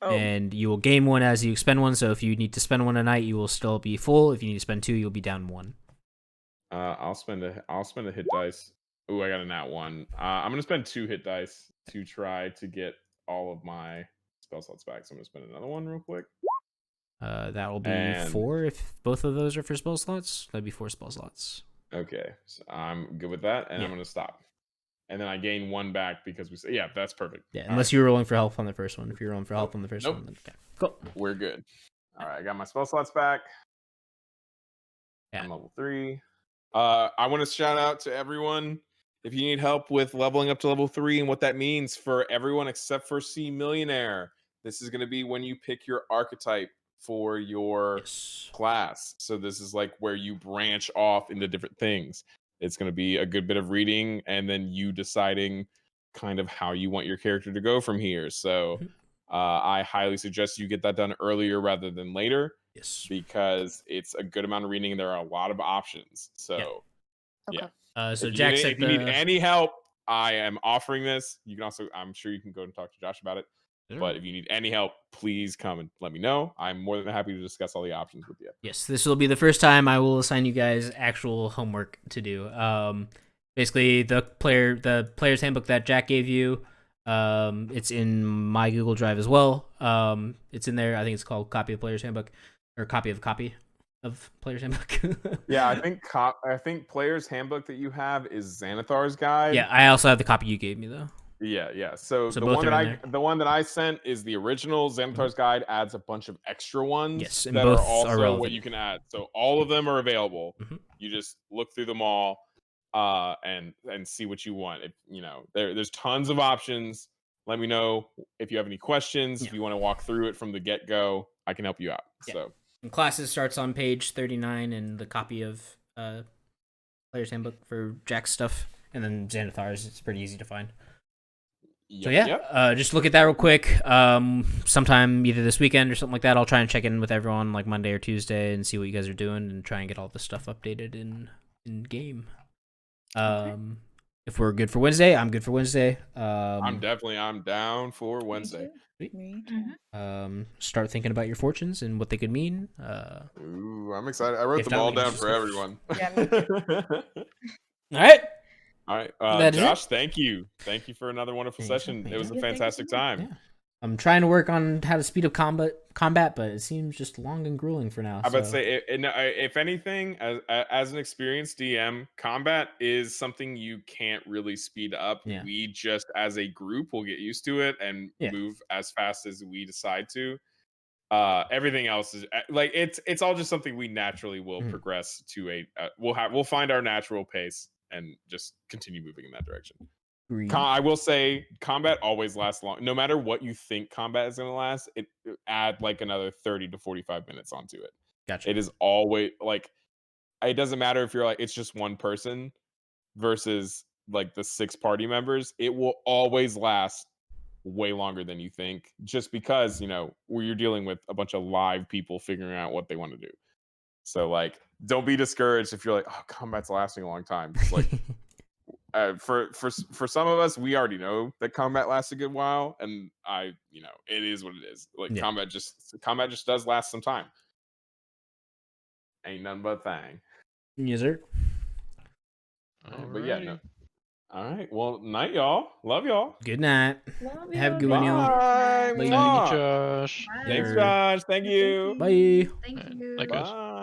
Oh. And you will gain 1 as you expend 1. So if you need to spend 1 a night, you will still be full. If you need to spend 2, you'll be down 1. I'll spend a hit dice. Ooh, I got a nat 1. I'm gonna spend 2 hit dice to try to get all of my spell slots back. So I'm gonna spend another 1 real quick. That will be 4 if both of those are for spell slots. That'd be 4 spell slots. Okay, so I'm good with that, and I'm gonna stop. and then I gain 1 back because we say, yeah, that's perfect. Yeah, unless you were rolling for health on the first one. If you're rolling for health on the first Nope. one, then okay. Cool. We're good. All right, I got my spell slots back. Yeah. I'm level 3. I want to shout out to everyone. If you need help with leveling up to level 3 and what that means for everyone except for C Millionaire, this is going to be when you pick your archetype for your class. So this is like where you branch off into different things. It's going to be a good bit of reading and then you deciding kind of how you want your character to go from here. So I highly suggest you get that done earlier rather than later. Yes. Because it's a good amount of reading and there are a lot of options. So Okay. So if Jack you, said if you need any help, I am offering this. You can also, I'm sure you can go and talk to Josh about it. But if you need any help, please come and let me know. I'm more than happy to discuss all the options with you. Yes, this will be the first time I will assign you guys actual homework to do. Basically, the player's handbook that Jack gave you, it's in my Google Drive as well. It's in there. I think it's called Copy of Player's Handbook, or Copy of Player's Handbook. Yeah, I think Player's Handbook that you have is Xanathar's guide. Yeah, I also have the copy you gave me though. Yeah. So the both one that I sent is the original. Xanathar's guide adds a bunch of extra ones. Yes, and that both are also are relevant. what you can add. So all of them are available. You just look through them all, and see what you want. If you know, there's tons of options. Let me know if you have any questions. If you want to walk through it from the get go, I can help you out. So. And classes starts on page 39 in the copy of Player's Handbook for Jack's stuff, and then Xanathar's. It's pretty easy to find. So just look at that real quick. Sometime either this weekend or something like that, I'll try and check in with everyone like Monday or Tuesday and see what you guys are doing and try and get all the stuff updated in game. If we're good for Wednesday, I'm good for Wednesday. I'm down for Wednesday. Me too. Start thinking about your fortunes and what they could mean. Ooh, I'm excited. I wrote them all down for everyone. All right. Josh, thank you. Thank you for another wonderful session. It was a fantastic time. Yeah. I'm trying to work on how to speed up combat, but it seems just long and grueling for now. I would say, if anything, as an experienced DM, combat is something you can't really speed up. Yeah. We just, as a group, will get used to it and move as fast as we decide to. Everything else is like it's all just something we naturally will progress to we'll find our natural pace and just continue moving in that direction. I will say combat always lasts long. No matter what you think combat is going to last, it add like another 30 to 45 minutes onto it. Gotcha. It is always like, it doesn't matter if you're like, it's just one person versus like the 6 party members. It will always last way longer than you think, just because, you know, where you're dealing with a bunch of live people figuring out what they want to do. So like, don't be discouraged if you're like, oh, combat's lasting a long time. It's like, for some of us, we already know that combat lasts a good while, and it is what it is. Like combat just does last some time. Ain't nothing but a thing. Yes, sir. But yeah, no. All right. Well, night, y'all. Love y'all. Good night. Love Have a good you. one, y'all. Bye. Bye. Thank you, Josh. Thanks, Josh. Thank you. Bye. Thank you. Bye, guys. Bye.